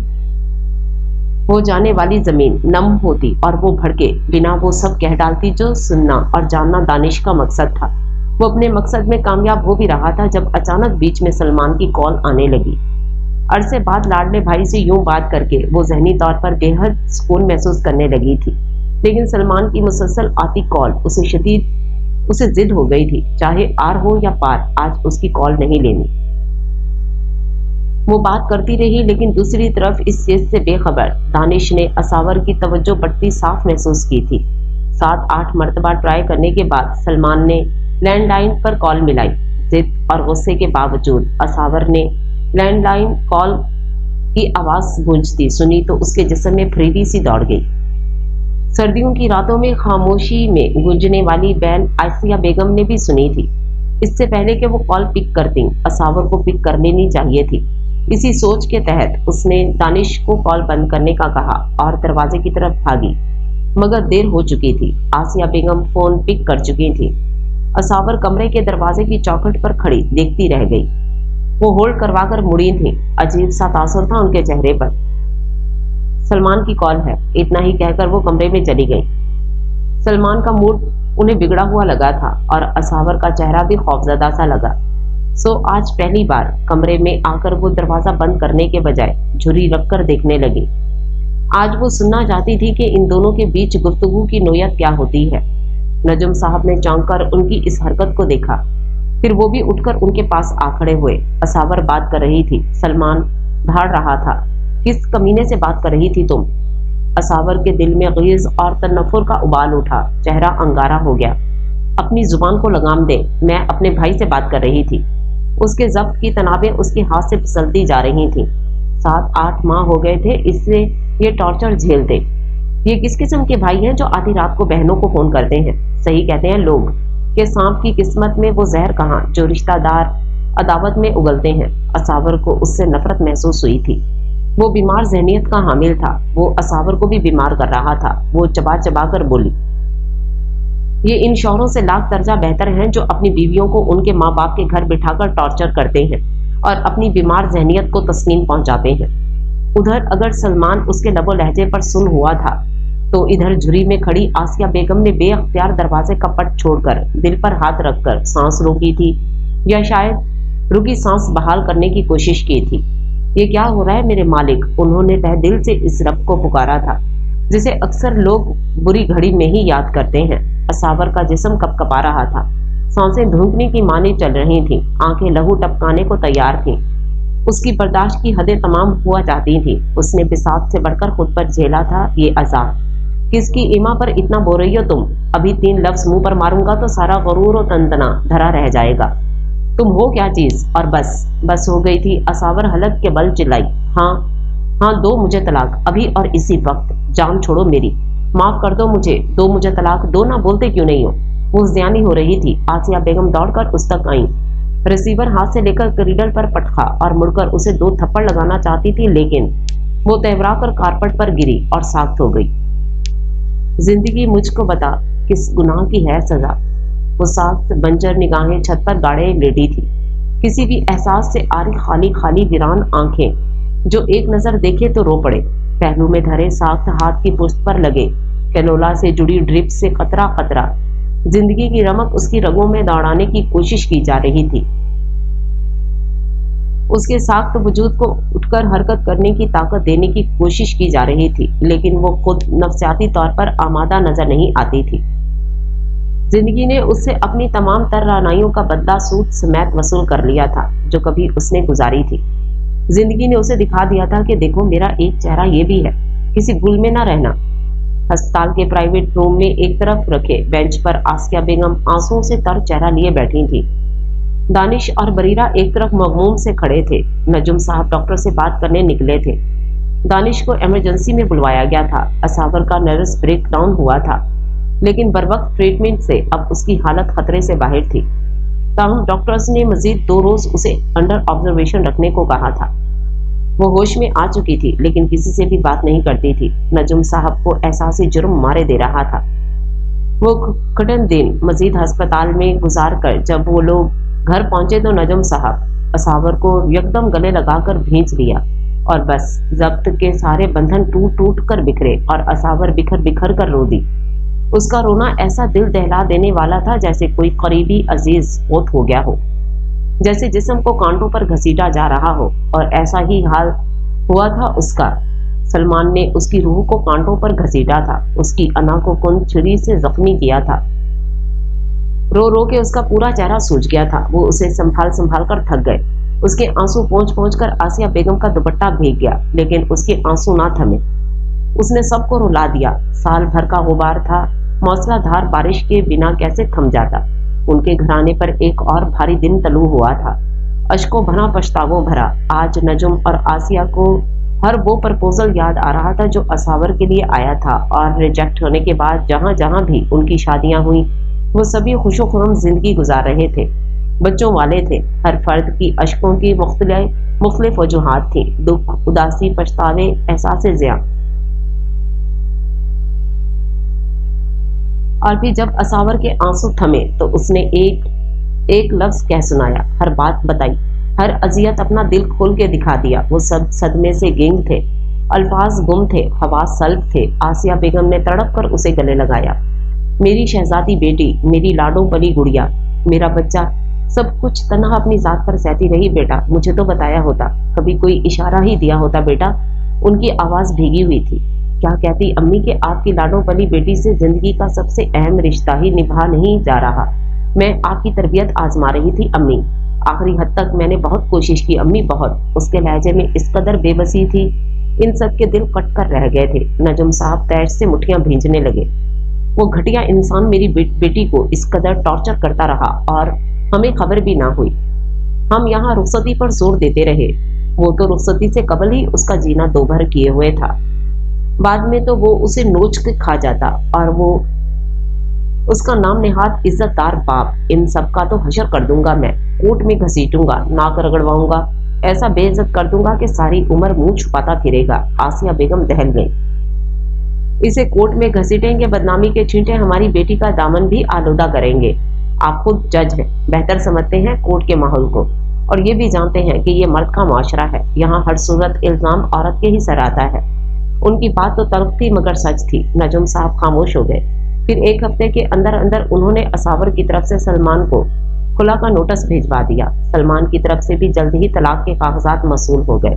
हो जाने वाली जमीन नम होती और वो भड़के बिना वो सब कह डालती जो सुनना और जानना दानिश का मकसद था। वो अपने मकसद में कामयाब हो भी रहा था जब अचानक बीच में सलमान की कॉल आने लगी। अरसे बाद लाडले भाई से यूं बात करके वो जहनी तौर पर बेहद सुकून महसूस करने लगी थी, लेकिन सलमान की मुसलसल आती कॉल उसे जिद हो गई थी, चाहे आर हो या पार, आज उसकी कॉल नहीं लेनी। वो बात करती रही, लेकिन दूसरी तरफ इस चीज से बेखबर दानिश ने असावर की तवज्जो बढ़ती साफ महसूस की थी। 7-8 मरतबा ट्राई करने के बाद सलमान ने लैंडलाइन पर कॉल मिलाई। जिद और गुस्से के बावजूद असावर ने लैंडलाइन कॉल की आवाज गूंजती सुनी तो उसके जिस्म में फरीदी सी दौड़ गई। सर्दियों की रातों में खामोशी में गूंजने वाली बैल आसिया बेगम ने भी सुनी थी। इससे पहले कि वो कॉल पिक करती, असावर को पिक कर लेनी चाहिए थी। इसी सोच के तहत उसने दानिश को कॉल बंद करने का कहा और दरवाजे की तरफ भागी, मगर देर हो चुकी थी। आसिया बेगम फोन पिक कर चुकी थी। असावर कमरे के दरवाजे की चौखट पर खड़ी देखती रह गई। वो होल्ड करवाकर मुड़ी थी। अजीब सा तासुर था उनके चेहरे पर। सलमान की कॉल है। इतना ही कहकर वो कमरे में चली गई। सलमान का मूड उन्हें बिगड़ा हुआ लगा था और असावर का चेहरा भी खौफजदा सा लगा। सो आज पहली बार कमरे में आकर वो दरवाजा बंद करने के बजाय झुर्री रखकर देखने लगी। आज वो सुनना चाहती थी कि इन दोनों के बीच गुफ्तगू की नोयत क्या होती है। नजम साहब ने चौंक कर उनकी इस हरकत को देखा, फिर वो भी उठकर उनके पास आ खड़े हुए। असावर बात कर रही थी, सलमान ढाड़ रहा था। किस कमीने से बात कर रही थी तुम? असावर के दिल में गीज और तन्नफुर का उबाल उठा, चेहरा अंगारा हो गया। अपनी जुबान को लगाम दे, मैं अपने भाई से बात कर रही थी। उसके जब्त की तनाबें उसके हाथ से फिसलती जा रही थीं। 7-8 माह हो गए थे इससे ये टॉर्चर झेलते। ये किस किस्म के भाई हैं जो आधी रात को बहनों को फोन करते हैं? सही कहते हैं लोग कि सांप की किस्मत में वो जहर कहाँ जो रिश्तेदार अदावत में उगलते हैं। असावर को उससे नफरत महसूस हुई थी। वो बीमार जहनियत का हामिल था। वो असावर को भी बीमार कर रहा था। वो चबा चबा कर बोली, ये इन शौहरों से लाख दर्जा बेहतर हैं जो अपनी बीवियों को उनके माँ बाप के घर बिठाकर टॉर्चर करते हैं और अपनी बीमार जहनियत को तस्कीन पहुंचाते हैं। उधर अगर सलमान उसके लबो लहजे पर सुन हुआ था तो इधर झुर्री में खड़ी आसिया बेगम ने बेअख्तियार दरवाजे का पट छोड़कर दिल पर हाथ रखकर सांस रोकी थी, या शायद रुकी सांस बहाल करने की कोशिश की थी। ये क्या हो रहा है मेरे मालिक? उन्होंने तहे दिल से इस रब को पुकारा था जिसे अक्सर लोग बुरी घड़ी में ही याद करते हैं। असावर का जिस्म कपकपा रहा था, सांसें धूंकने की माने चल रही थीं, आंखें लहू टपकाने को तैयार थीं। उसकी बर्दाश्त की हदें तमाम हुआ चाहती थी। उसने बिसात से बढ़कर खुद पर झेला था ये अजाब। किसकी ईमा पर इतना बो रही हो तुम? अभी 3 लफ्ज मुंह पर मारूंगा तो सारा गरूर और तंतना धरा रह जाएगा। तुम हो क्या चीज? और बस हो गई थी। असावर हलक के बल चिल्लाई, हाँ दो मुझे तलाक, अभी और इसी वक्त। जान छोड़ो मेरी, माफ कर दो मुझे, दो मुझे तलाक दो। ना बोलते क्यों नहीं हो? वो ज़ियानी हो रही थी। आसिया बेगम दौड़कर उस तक आई, रिसीवर हाथ से लेकर करीडर पर पटका और मुड़कर उसे 2 थप्पड़ लगाना चाहती थी, लेकिन वो तेवरा कर कारपेट पर गिरी और साख्त हो गई। जिंदगी मुझको बता, किस गुनाह की है सजा? वो साख्त बंजर निगाहें छत पर गाड़े लेटी थी, किसी भी एहसास से आरी खाली खाली वीरान आंखें। जो एक नजर देखे तो रो पड़े। पहलू में धरे साख्त हाथ की पुश्त पर लगे कैनोला से जुड़ी ड्रिप से कतरा कतरा जिंदगी की रमक उसकी रगों में दौड़ाने की कोशिश की जा रही थी। उसके साख्त वजूद को उठकर हरकत करने की ताकत देने की कोशिश की जा रही थी, लेकिन वो खुद नफ्सियाती तौर पर आमादा नजर नहीं आती थी। जिंदगी ने उससे अपनी तमाम तर्रानाइयों का बदला सूद समेत वसूल कर लिया था जो कभी उसने गुजारी थी। जिंदगी ने उसे दिखा दिया था कि देखो मेरा एक चेहरा ये भी है, किसी भूल में ना रहना। अस्पताल के प्राइवेट रूम में एक तरफ रखे बेंच पर आसिया बेगम आंसुओं से तर चेहरा लिए बैठी थी। दानिश और बरीरा एक तरफ मगमूम से खड़े थे। नजुम साहब डॉक्टर से बात करने निकले थे। दानिश को इमरजेंसी में बुलवाया गया था। असावर का नर्वस ब्रेक डाउन हुआ था, लेकिन बरवक्त ट्रीटमेंट से अब उसकी हालत खतरे से बाहर थी। ताहम डॉक्टर्स ने मजीद 2 रोज उसे अंडर ऑब्जर्वेशन रखने को कहा था। वो होश में आ चुकी थी, लेकिन किसी से भी बात नहीं करती थी। नजुम साहब को एहसासी जुर्म मारे दे रहा था। वो कठिन दिन मजीद अस्पताल में गुजार कर जब वो लोग घर पहुंचे तो नजम साहब असावर को यकदम गले लगाकर भींच लिया और बस जब्त के सारे बंधन टूट टूट कर बिखरे और असावर बिखर बिखर कर रो दी। उसका रोना ऐसा दिल दहला देने वाला था जैसे कोई करीबी अजीज फौत हो गया हो, जैसे जिस्म को कांटों पर घसीटा जा रहा हो, और ऐसा ही हाल हुआ था उसका। सलमान ने उसकी रूह को कांटों पर घसीटा था, उसकी अना को कुंद छुरी से जख्मी किया था। रो रो के उसका पूरा चेहरा सूज गया था। वो उसे संभाल संभाल कर थक गए। उसके आंसू पहुंच पहुंच कर आसिया बेगम का दुपट्टा भीग गया, लेकिन उसके आंसू ना थमे। उसने सबको रुला दिया। साल भर का गुबार था, मौसलाधार बारिश के बिना कैसे थम जाता। उनके घराने पर एक और भारी दिन तलू हुआ था, अश्कों भरा पछतावों भरा। आज नजुम और आसिया को हर वो प्रपोजल याद आ रहा था जो असावर के लिए आया था, और रिजेक्ट होने के बाद जहां जहां भी उनकी शादियां हुई वो सभी खुशो-खुर्रम जिंदगी गुजार रहे थे, बच्चों वाले थे। हर फर्द की अश्कों की मुख्तलिफ वजूहात थी, दुख, उदासी, पछतावे, एहसास ज़िया। और फिर जब असावर के आंसू थमे तो उसने एक लफ्ज कह सुनाया, हर बात बताई, हर अजियत अपना दिल खोल के दिखा दिया। वो सब सदमे से गेंग थे। الفاظ گم تھے، حواس سلب تھے۔ آسیہ بیگم نے تڑپ کر اسے گلے لگایا۔ میری شہزادی بیٹی، میری لاڈوں پلی گڑیا، میرا بچہ، سب کچھ تنہا اپنی ذات پر سہتی رہی۔ بیٹا، مجھے تو بتایا ہوتا، کبھی کوئی اشارہ ہی دیا ہوتا بیٹا۔ ان کی آواز بھیگی ہوئی تھی۔ کیا کہتی امی کہ آپ کی لاڈوں پلی بیٹی سے زندگی کا سب سے اہم رشتہ ہی نبھا نہیں جا رہا۔ میں آپ کی تربیت آزما رہی تھی امی، آخری حد تک میں نے بہت کوشش کی امی، بہت۔ اس کے لہجے میں اس قدر بے بسی تھی، ان سب کے دل کٹ کر رہ گئے تھے۔ نجم صاحب تیش سے مٹھیاں بھیجنے لگے۔ وہ گھٹیا انسان میری بیٹی کو اس قدر ٹارچر کرتا رہا اور ہمیں خبر بھی نہ ہوئی۔ ہم یہاں رخصتی پر زور دیتے رہے، وہ تو رخصتی سے قبل ہی اس کا جینا دو بھر کیے ہوئے تھا۔ بعد میں تو وہ اسے نوچ کے کھا جاتا، اور وہ اس کا نام نہاد عزت دار باپ۔ ان سب کا تو حشر کر دوں گا میں، کوٹ میں گھسیٹوں گا، ناک رگڑواؤں گا، ایسا بے عزت کر دوں گا کہ ساری عمر منہ چھپاتا پھرے گا۔ آسیہ بیگم دہل گئی۔ اسے کوٹ میں گھسیٹیں گے، بدنامی کے چھینٹے ہماری بیٹی کا دامن بھی آلودہ کریں گے۔ آپ خود جج ہیں، بہتر سمجھتے ہیں کوٹ کے ماحول کو، اور یہ بھی جانتے ہیں کہ یہ مرد کا معاشرہ ہے، یہاں ہر صورت الزام عورت کے ہی سر آتا ہے۔ ان کی بات تو تلخ تھی مگر سچ تھی۔ نجم صاحب خاموش ہو گئے۔ پھر ایک ہفتے کے اندر انہوں نے اساور کی طرف سے سلمان کو خلا کا نوٹس بھیجوا دیا۔ سلمان کی طرف سے بھی جلد ہی طلاق کے کاغذات موصول ہو گئے۔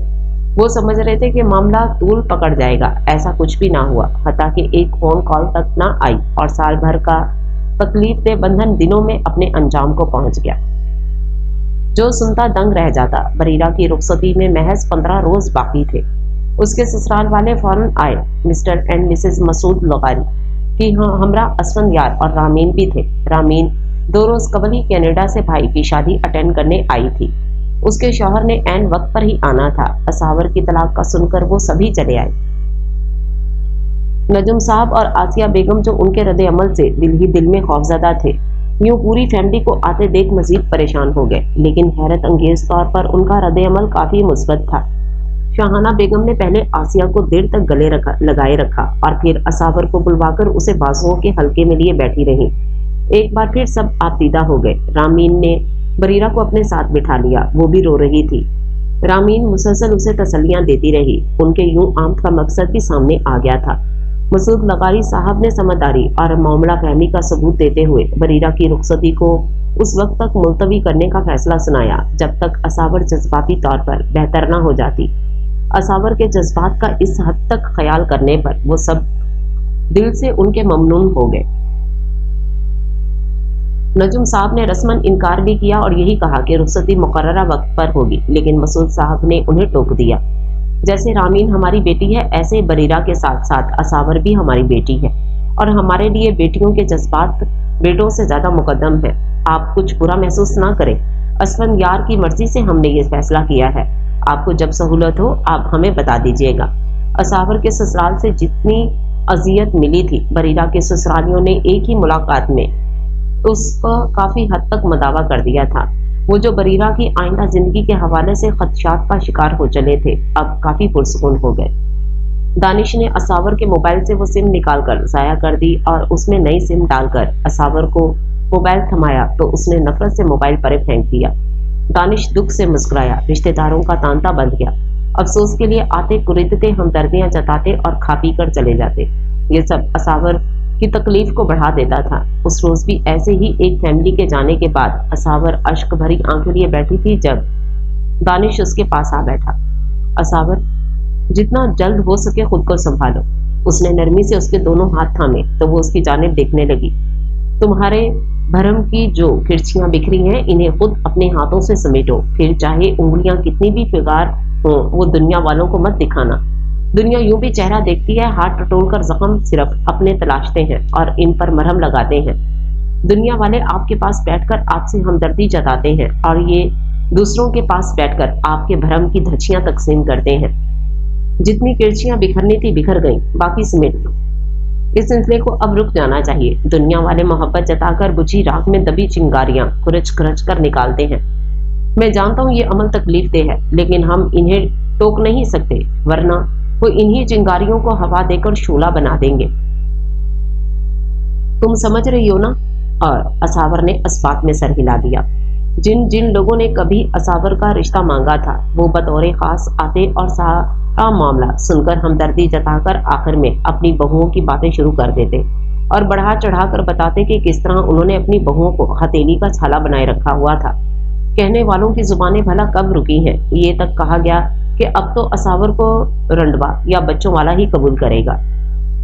وہ سمجھ رہے تھے کہ معاملہ طول پکڑ جائے گا، ایسا کچھ بھی نہ ہوا، حتیٰ کہ ایک فون کال تک نہ آئی، اور سال بھر کا تکلیف دہ بندھن دنوں میں اپنے انجام کو پہنچ گیا۔ جو سنتا دنگ رہ جاتا۔ بریرہ کی رخصتی میں محض 15 روز باقی تھے۔ اس کے سسرال والے فوراً آئے۔ مسٹر اینڈ مسز مسعود لغاری کی ہمراہ اسفندیار اور رامین بھی تھے۔ رامین 2 روز قبل ہی کینیڈا سے بھائی کی شادی اٹینڈ کرنے آئی تھی۔ اس کے شوہر نے عین وقت پر ہی آنا تھا۔ اساور کی طلاق کا سن کر وہ سبھی چلے آئے۔ نجم صاحب اور آسیہ بیگم جو ان کے رد عمل سے دل ہی دل میں خوفزدہ تھے، یوں پوری فیملی کو آتے دیکھ مزید پریشان ہو گئے، لیکن حیرت انگیز طور پر ان کا رد عمل کافی مثبت تھا۔ شاہانہ بیگم نے پہلے آسیہ کو دیر تک گلے لگائے رکھا اور پھر اساور کو بلوا کر اسے بازوؤں کے حلقے میں لیے بیٹھی رہی۔ ایک بار پھر سب آبدیدہ ہو گئے۔ رامین نے بریرہ کو اپنے ساتھ بٹھا لیا، وہ بھی رو رہی تھی۔ رامین مسلسل اسے تسلیاں دیتی رہی۔ ان کے یوں آمد کا مقصد بھی سامنے آ گیا تھا۔ مسعود لغاری صاحب نے سمجھداری اور معاملہ فہمی کا ثبوت دیتے ہوئے بریرہ کی رخصتی کو اس وقت تک ملتوی کرنے کا فیصلہ سنایا جب تک اساور جذباتی طور پر بہتر نہ ہو جاتی۔ اساور کے جذبات کا اس حد تک خیال کرنے پر وہ سب دل سے ان کے ممنون ہو گئے۔ نجم صاحب نے رسماً انکار بھی کیا اور یہی کہا کہ رخصتی مقررہ وقت پر ہوگی، لیکن مسعود صاحب نے انہیں ٹوک دیا۔ جیسے رامین ہماری بیٹی ہے، ایسے بریرہ کے ساتھ ساتھ اساور بھی ہماری بیٹی ہے، اور ہمارے لیے بیٹیوں کے جذبات بیٹوں سے زیادہ مقدم ہیں۔ آپ کچھ برا محسوس نہ کریں، اسفندیار کی مرضی سے ہم نے یہ فیصلہ کیا ہے۔ آپ کو جب سہولت ہو آپ ہمیں بتا دیجیے گا۔ اساور کے سسرال سے جتنی اذیت ملی تھی، بریرہ کے سسرالیوں نے ایک ہی ملاقات میں اس کا کافی حد تک مداوا کر دیا تھا۔ وہ جو بریرہ کی آئندہ زندگی کے حوالے سے خدشات کا شکار ہو چلے تھے، اب کافی پرسکون ہو گئے۔ دانش نے اساور کے موبائل سے وہ سم نکال کر ضائع کر دی اور اس میں نئی سم ڈال کر اساور کو موبائل تھمایا تو اس نے نفرت سے موبائل پرے پھینک دیا۔ دانش دکھ سے مسکرایا، رشتہ داروں کا تانتا بند گیا۔ افسوس کے لیے آتے قریدتے ہمدردیاں جتاتے اور کھا پی کر چلے جاتے۔ یہ سب اساور کی تکلیف کو بڑھا دیتا تھا۔ اس روز بھی ایسے ہی ایک فیملی کے جانے کے بعد اساور اشک بھری آنکھیں لیے بیٹھی تھی جب دانش اس کے پاس آ بیٹھا۔ اساور، جتنا جلد ہو سکے خود کو سنبھالو۔ اس نے نرمی سے اس کے دونوں ہاتھ تھامے تو وہ اس کی جانب دیکھنے لگی۔ تمہارے بھرم کی جو کرچیاں بکھری ہیں انہیں خود اپنے ہاتھوں سے سمیٹو، پھر چاہے انگلیاں کتنی بھی فگار ہوں وہ دنیا والوں کو مت دکھانا۔ دنیا یوں بھی چہرہ دیکھتی ہے، ہاتھ ٹٹول کر زخم صرف اپنے تلاشتے ہیں اور ان پر مرہم لگاتے ہیں۔ دنیا والے آپ کے پاس بیٹھ کر آپ سے ہمدردی جتاتے ہیں اور یہ دوسروں کے پاس بیٹھ کر آپ کے بھرم کی دھچیاں تقسیم کرتے ہیں۔ جتنی کرچیاں بکھرنی تھی بکھر گئیں، باقی سمیٹ لو۔ اس سلسلے کو اب رک جانا چاہیے۔ دنیا والے محبت جتا کر بجھی راکھ میں دبی چنگاریاں کھرچ کھرچ کر نکالتے ہیں۔ میں جانتا ہوں یہ عمل تکلیف دہ ہے، لیکن ہم انہیں ٹوک نہیں سکتے، ورنہ وہ انہی چنگاریوں کو ہوا دے کر شعلہ بنا دیں گے۔ تم سمجھ رہی ہو نا؟ اور اساور نے اسبات میں سر ہلا دیا۔ جن لوگوں نے کبھی اساور کا رشتہ مانگا تھا وہ بطور خاص آتے اور معاملہ سنکر ہمدردی جتا کر آخر میں اپنی بہوؤں کی باتیں شروع کر دیتے اور بڑھا چڑھا کر بتاتے کہ کس طرح انہوں نے اپنی بہوؤں کو ہتھیلی کا چھالا بنائے رکھا ہوا تھا۔ کہنے والوں کی زبانیں بھلا کب رکی ہیں؟ یہ تک کہا گیا کہ اب تو اساور کو رنڈوا یا بچوں والا ہی قبول کرے گا۔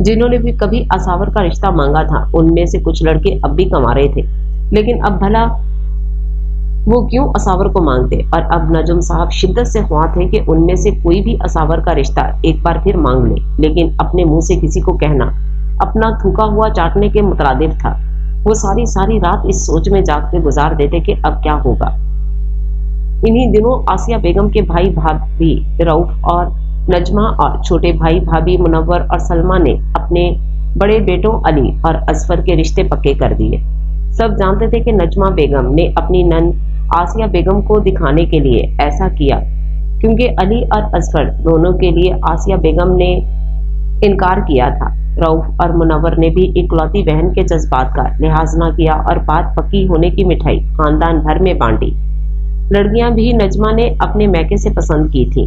جنہوں نے بھی کبھی اساور کا رشتہ مانگا تھا ان میں سے کچھ لڑکے اب بھی کما رہے تھے، لیکن اب بھلا وہ کیوں اساور کو مانگتے؟ اور اب نجم صاحب شدت سے خواہ تھے کہ ان میں سے کوئی بھی اساور کا رشتہ ایک بار پھر مانگ لے، لیکن اپنے منہ سے کسی کو کہنا اپنا تھوکا ہوا چاٹنے کے مترادف تھا۔ وہ ساری رات اس سوچ میں جاگتے گزار دیتے کہ اب کیا ہوگا۔ انہی دنوں آسیہ بیگم کے بھائی بھابھی رؤف اور نجمہ اور چھوٹے بھائی بھابھی منور اور سلمہ نے اپنے بڑے بیٹوں علی اور اصفر کے رشتے پکے کر دیے۔ سب جانتے تھے کہ نجمہ بیگم نے اپنی نند آسیہ بیگم کو دکھانے کے لیے ایسا کیا کیونکہ علی اور اصفر دونوں کے لیے آسیہ بیگم نے انکار کیا تھا۔ رؤف اور منور نے بھی اکلوتی بہن کے جذبات کا لحاظ نہ کیا اور بات پکی ہونے کی مٹھائی خاندان بھر میں بانٹی۔ لڑکیاں بھی نجمہ نے اپنے میکے سے پسند کی تھیں۔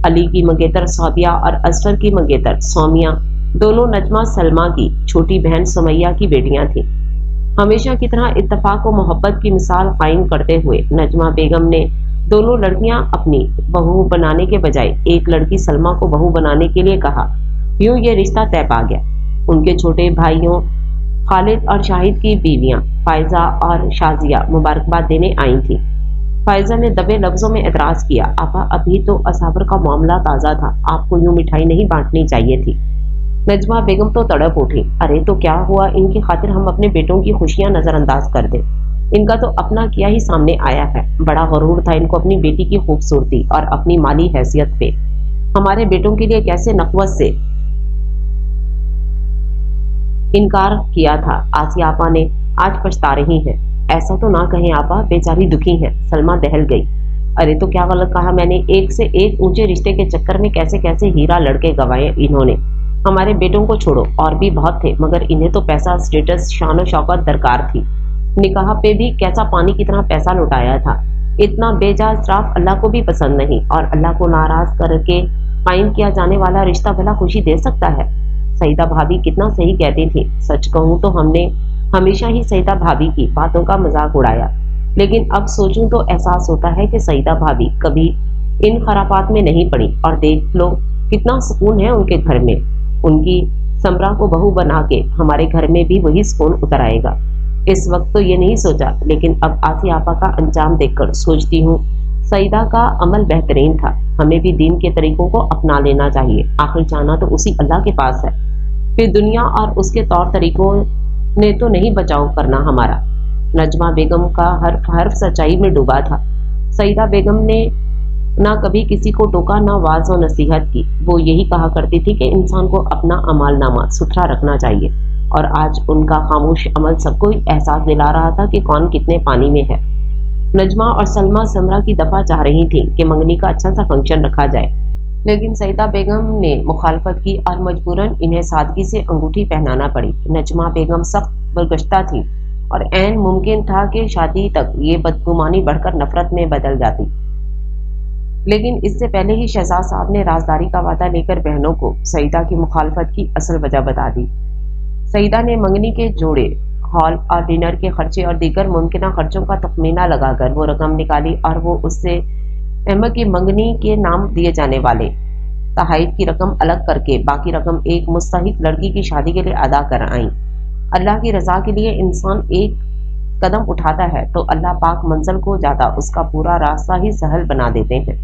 علی کی منگیتر صوبیہ اور اصفر کی منگیتر سومیہ دونوں نجمہ سلمہ کی چھوٹی بہن سمیہ کی بیٹیاں تھیں۔ ہمیشہ کی طرح اتفاق و محبت کی مثال قائم کرتے ہوئے نجمہ بیگم نے دونوں لڑکیاں اپنی بہو بنانے کے بجائے ایک لڑکی سلمہ کو بہو بنانے کے لیے کہا۔ یوں یہ رشتہ طے پا گیا۔ ان کے چھوٹے بھائیوں خالد اور شاہد کی بیویاں فائزہ اور شازیہ مبارکباد دینے آئی تھیں۔ فائزہ نے دبے لفظوں میں اعتراض کیا، آپا ابھی تو اساور کا معاملہ تازہ تھا، آپ کو یوں مٹھائی نہیں بانٹنی چاہیے تھی۔ نجمہ بیگم تو تڑپ اٹھی، ارے تو کیا ہوا، ان کی خاطر ہم اپنے بیٹوں کی خوشیاں نظر انداز کر دیں؟ ان کا تو اپنا کیا ہی سامنے آیا ہے۔ بڑا غرور تھا ان کو اپنی بیٹی کی خوبصورتی اور اپنی مالی حیثیت پہ۔ ہمارے بیٹوں کے لیے کیسے نخوت سے انکار کیا تھا۔ آسیہ آپا نے آج پچھتا رہی ہیں۔ ایسا تو نہ کہیں آپا، بیچاری دکھی ہیں۔ سلمہ دہل گئی، ارے تو کیا غلط کہا میں نے؟ ایک سے ایک اونچے رشتے کے چکر میں کیسے کیسے ہیرا لڑکے گوائے انہوں نے۔ ہمارے بیٹوں کو چھوڑو، اور بھی بہت تھے، مگر انہیں تو پیسہ، سٹیٹس، شان و شوکت درکار تھی۔ نکاح پہ بھی کیسا پانی کی طرح پیسہ لٹایا تھا۔ اتنا بے جا اسراف اللہ کو بھی پسند نہیں، اور اللہ کو ناراض کر کے قائم کیا جانے والا رشتہ بھلا خوشی دے سکتا ہے؟ سعیدہ بھابھی کتنا صحیح کہتی تھی۔ سچ کہوں تو ہم نے ہمیشہ ہی سعیدہ بھابھی کی باتوں کا مذاق اڑایا، لیکن اب سوچوں تو احساس ہوتا ہے کہ سعیدہ بھابھی کبھی ان خرافات میں نہیں پڑی، اور دیکھ لو کتنا سکون ہے ان کے گھر میں۔ ان کی سمرا کو بہو بنا کے ہمارے گھر میں بھی وہی سکون اتر آئے گا۔ اس وقت تو یہ نہیں سوچا، لیکن اب آسیہ آپا کا انجام دیکھ کر سوچتی ہوں سعیدہ کا عمل بہترین تھا۔ ہمیں بھی دین کے طریقوں کو اپنا لینا چاہیے، آخر جانا تو اسی اللہ کے پاس ہے، پھر دنیا اور اس کے طور طریقوں نے تو نہیں بچاؤ کرنا ہمارا۔ نجمہ بیگم کا حرف حرف سچائی میں ڈوبا تھا۔ سعیدہ بیگم نے نہ کبھی کسی کو ٹوکا، نہ واز و نصیحت کی۔ وہ یہی کہا کرتی تھی کہ انسان کو اپنا اعمال نامہ ستھرا رکھنا چاہیے، اور آج ان کا خاموش عمل سب کو احساس دلا رہا تھا کہ کون کتنے پانی میں ہے۔ نجمہ اور سلمہ سمرا کی دفعہ چاہ رہی تھیں کہ منگنی کا اچھا سا فنکشن رکھا جائے، لیکن سعیدہ بیگم نے مخالفت کی اور مجبوراً انہیں سادگی سے انگوٹھی پہنانا پڑی۔ نجمہ بیگم سخت برگشتہ تھی، اور عین ممکن تھا کہ شادی تک یہ بدگمانی بڑھ کر نفرت میں بدل جاتی، لیکن اس سے پہلے ہی شہزاد صاحب نے رازداری کا وعدہ لے کر بہنوں کو سعیدہ کی مخالفت کی اصل وجہ بتا دی۔ سعیدہ نے منگنی کے جوڑے، ہال اور ڈنر کے خرچے اور دیگر ممکنہ خرچوں کا تخمینہ لگا کر وہ رقم نکالی، اور وہ اس سے احمد کی منگنی کے نام دیے جانے والے تحائف کی رقم الگ کر کے باقی رقم ایک مستحق لڑکی کی شادی کے لیے ادا کر آئیں۔ اللہ کی رضا کے لیے انسان ایک قدم اٹھاتا ہے تو اللہ پاک منزل کو جاتا اس کا پورا راستہ ہی سہل بنا دیتے ہیں۔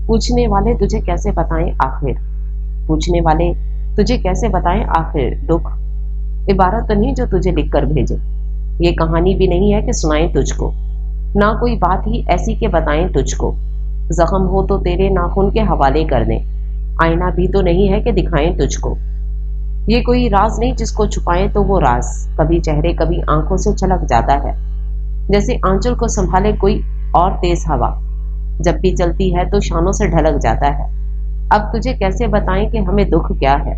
پوچھنے والے تجھے کیسے بتائیں آخر، پوچھنے والے تجھے کیسے بتائیں آخر دکھ، عبارت تو نہیں جو تجھے لکھ کر بھیجے، یہ کہانی بھی نہیں ہے کہ سنائیں تجھ کو، نہ کوئی بات ہی ایسی کہ بتائیں تجھ کو، زخم ہو تو تیرے ناخن کے حوالے کر دیں، آئینہ بھی تو نہیں ہے کہ دکھائیں تجھ کو، یہ کوئی راز نہیں جس کو چھپائیں تو وہ راز کبھی چہرے کبھی آنکھوں سے چھلک جاتا ہے، جیسے آنچل کو سنبھالے کوئی اور تیز ہوا، جب بھی چلتی ہے تو شانوں سے ڈھلک جاتا ہے۔ اب تجھے کیسے بتائیں کہ ہمیں دکھ کیا ہے؟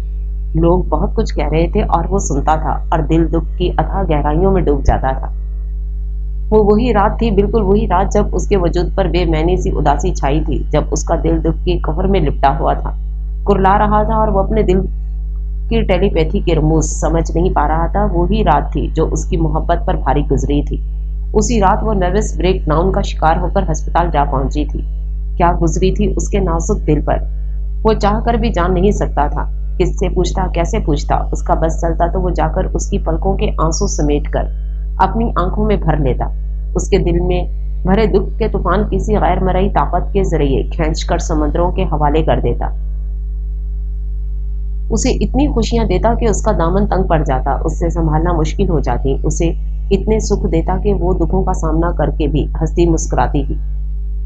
لوگ بہت کچھ کہہ رہے تھے اور وہ سنتا تھا، اور دل دکھ کی اتھاہ گہرائیوں میں ڈوب جاتا تھا۔ وہ وہی رات تھی، بالکل وہی رات جب اس کے وجود پر بے معنی سی اداسی چھائی تھی، جب اس کا دل دکھ کی قہر میں لپٹا ہوا تھا، کرلا رہا تھا اور وہ اپنے دل کی ٹیلی پیتھی کے رموز سمجھ نہیں پا رہا تھا۔ وہی رات تھی جو اس کی محبت پر بھاری گزری تھی۔ اسی رات وہ نروس بریک ڈاؤن کا شکار ہو کر ہسپتال جا پہنچی تھی۔ کیا گزری تھی اس کے نازک دل پر، وہ چاہ کر بھی جان نہیں سکتا تھا۔ کس سے پوچھتا، کیسے پوچھتا؟ اس کا بس چلتا تو وہ جا کر اس کی پلکوں کے آنسو سمیٹ کر اپنی آنکھوں میں بھر لیتا، اس کے دل میں بھرے دکھ کے طوفان کسی غیر مرئی طاقت کے ذریعے کھینچ کر سمندروں کے حوالے کر دیتا، اسے اتنی خوشیاں دیتا کہ اس کا دامن تنگ پڑ جاتا، اس سے سنبھالنا مشکل ہو جاتی، اسے اتنے سکھ دیتا کہ وہ دکھوں کا سامنا کر کے بھی ہنستی مسکراتی ہی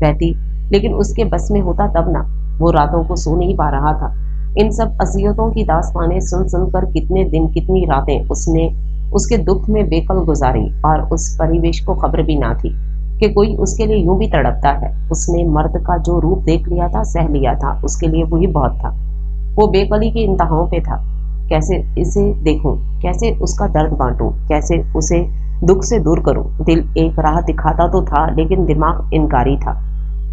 رہتی، لیکن اس کے بس میں ہوتا تب نہ، وہ راتوں کو سو نہیں پا رہا تھا۔ ان سب اذیتوں کی داستانیں سن سن کر کتنے دن کتنی راتیں اس نے اس کے دکھ میں بے قل گزاری، اور اس پریویش کو خبر بھی نہ تھی کہ کوئی اس کے لیے یوں بھی تڑپتا ہے۔ اس نے مرد کا جو روپ دیکھ لیا تھا، سہ لیا تھا، اس کے لیے وہی بہت تھا۔ وہ بے قلی کی انتہاؤں پہ تھا۔ کیسے اسے دیکھوں، کیسے اس کا درد بانٹوں، کیسے اسے دکھ سے دور کروں؟ دل ایک راہ دکھاتا تو تھا، لیکن دماغ انکاری تھا۔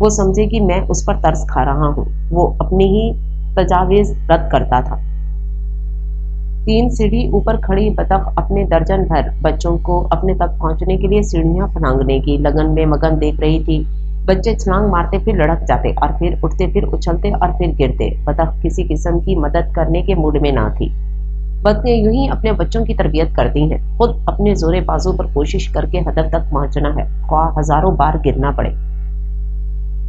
وہ سمجھے کہ میں اس پر ترس کھا رہا ہوں، وہ اپنی ہی تجاویز رد کرتا تھا۔ 3 سیڑھی اوپر کھڑی بطخ اپنے درجن بھر بچوں کو اپنے تک پہنچنے کے لیے سیڑھیاں پھلانگنے کی لگن میں مگن دیکھ رہی تھی۔ بچے چھلانگ مارتے پھر لڑک جاتے اور پھر اٹھتے، پھر اچھلتے اور پھر گرتے۔ بطخ کسی قسم کی مدد کرنے کے موڈ میں نہ تھی۔ بطخیں یوں ہی اپنے بچوں کی تربیت کرتی ہیں، خود اپنے زورے بازو پر کوشش کر کے ہدف تک پہنچنا ہے، خواہ ہزاروں بار گرنا پڑے۔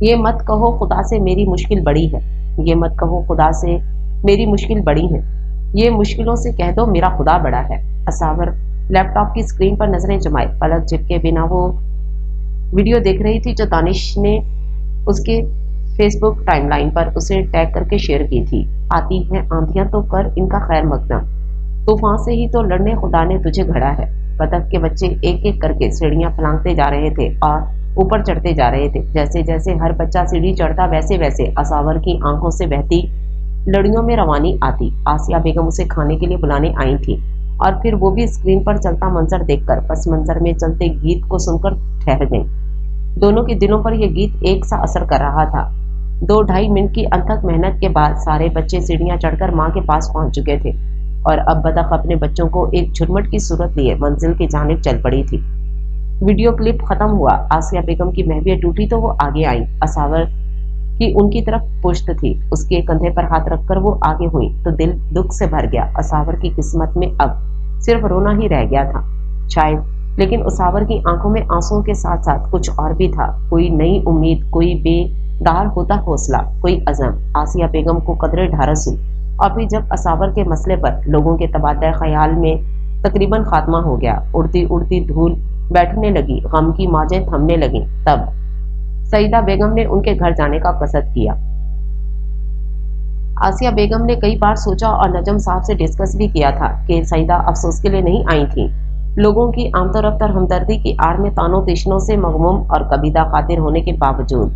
یہ مت کہو خدا سے میری مشکل بڑی ہے، یہ مت کہو خدا سے میری مشکل بڑی ہے، یہ مشکلوں سے کہہ دو میرا خدا بڑا ہے۔ اصاور لیپ ٹاپ کی اسکرین پر نظریں جمائے پلک جھپکے بنا وہ ویڈیو دیکھ رہی تھی جو دانش نے اس کے فیس بک ٹائم لائن پر اسے ٹیگ کر کے شیئر کی تھی۔ آتی ہیں آندیاں تو کر ان کا خیر مقدم، طوفان سے ہی تو لڑنے خدا نے تجھے گھڑا ہے۔ بطخ کے بچے ایک ایک کر کے سیڑھیاں پھلانگتے جا رہے تھے اور اوپر چڑھتے جا رہے تھے۔ جیسے جیسے ہر بچہ سیڑھی چڑھتا، ویسے ویسے اصاور کی آنکھوں سے بہتی لڑیوں میں روانی آتی۔ آسیہ بیگم اسے کھانے کے لیے بلانے آئی تھی، اور پھر وہ بھی اسکرین پر چلتا منظر دیکھ کر پس منظر میں چلتے گیت کو سن کر ٹھہر گئیں۔ دونوں کے دلوں پر یہ گیت ایک سا اثر کر رہا تھا۔ 2-2.5 منٹ کی انتھک محنت کے بعد سارے بچے سیڑھیاں چڑھ کر ماں کے پاس پہنچ چکے تھے، اور اب بطخ اپنے بچوں کو ایک جھرمٹ کی صورت لیے منزل کی جانب چل پڑی تھی۔ ویڈیو کلپ ختم ہوا، آسیہ بیگم کی مہویت ٹوٹی تو وہ آگے آئیں۔ اصاور کی ان کی طرف پشت تھی، اس کے کندھے پر ہاتھ رکھ کر وہ آگے ہوئیں تو دل دکھ سے بھر گیا۔ اصاور کی قسمت میں اب صرف رونا ہی رہ گیا تھا شاید، لیکن اصاور کی آنکھوں میں آنسوؤں کے ساتھ ساتھ کچھ اور بھی تھا، کوئی نئی امید، کوئی بے دار ہوتا حوصلہ، کوئی عزم۔ آسیہ بیگم کو قدرے ڈھارس ہوئی، اور پھر جب اصاور کے مسئلے پر لوگوں کے تبادلہ خیال میں تقریباً خاتمہ ہو گیا، اڑتی اڑتی دھول بیٹھنے لگی، غم کی موجیں تھمنے لگیں، تب سعیدہ بیگم نے ان کے گھر جانے کا قصد کیا۔ آسیہ بیگم نے کئی بار سوچا اور نجم صاحب سے ڈسکس بھی کیا تھا کہ سعیدہ افسوس کے لیے نہیں آئی تھیں۔ لوگوں کی آمد و رفت اور ہمدردی کی آڑ میں تانوں تشنوں سے مغموم اور کبیدہ خاطر ہونے کے باوجود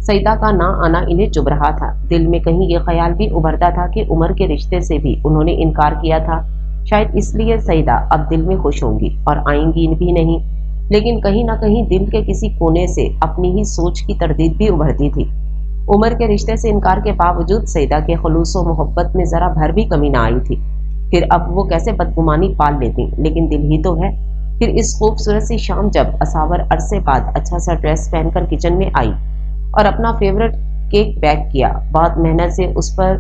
سعیدہ کا نہ آنا انہیں چبھ رہا تھا۔ دل میں کہیں یہ خیال بھی ابھرتا تھا کہ عمر کے رشتے سے بھی انہوں نے انکار کیا تھا، شاید اس لیے سعیدہ اب دل میں خوش ہوں گی اور آئیں گی بھی نہیں، لیکن کہیں نہ کہیں دل کے کسی کونے سے اپنی ہی سوچ کی تردید بھی ابھرتی تھی۔ عمر کے رشتے سے انکار کے باوجود سعیدہ کے خلوص و محبت میں ذرا بھر بھی کمی نہ آئی تھی۔ پھر اب وہ کیسے بدگمانی پال لیتی، لیکن دل ہی تو ہے۔ پھر اس خوبصورت سی شام جب اصاور عرصے بعد اچھا سا ڈریس پہن کر کچن میں آئی اور اپنا فیورٹ کیک بیک کیا، بہت محنت سے اس پر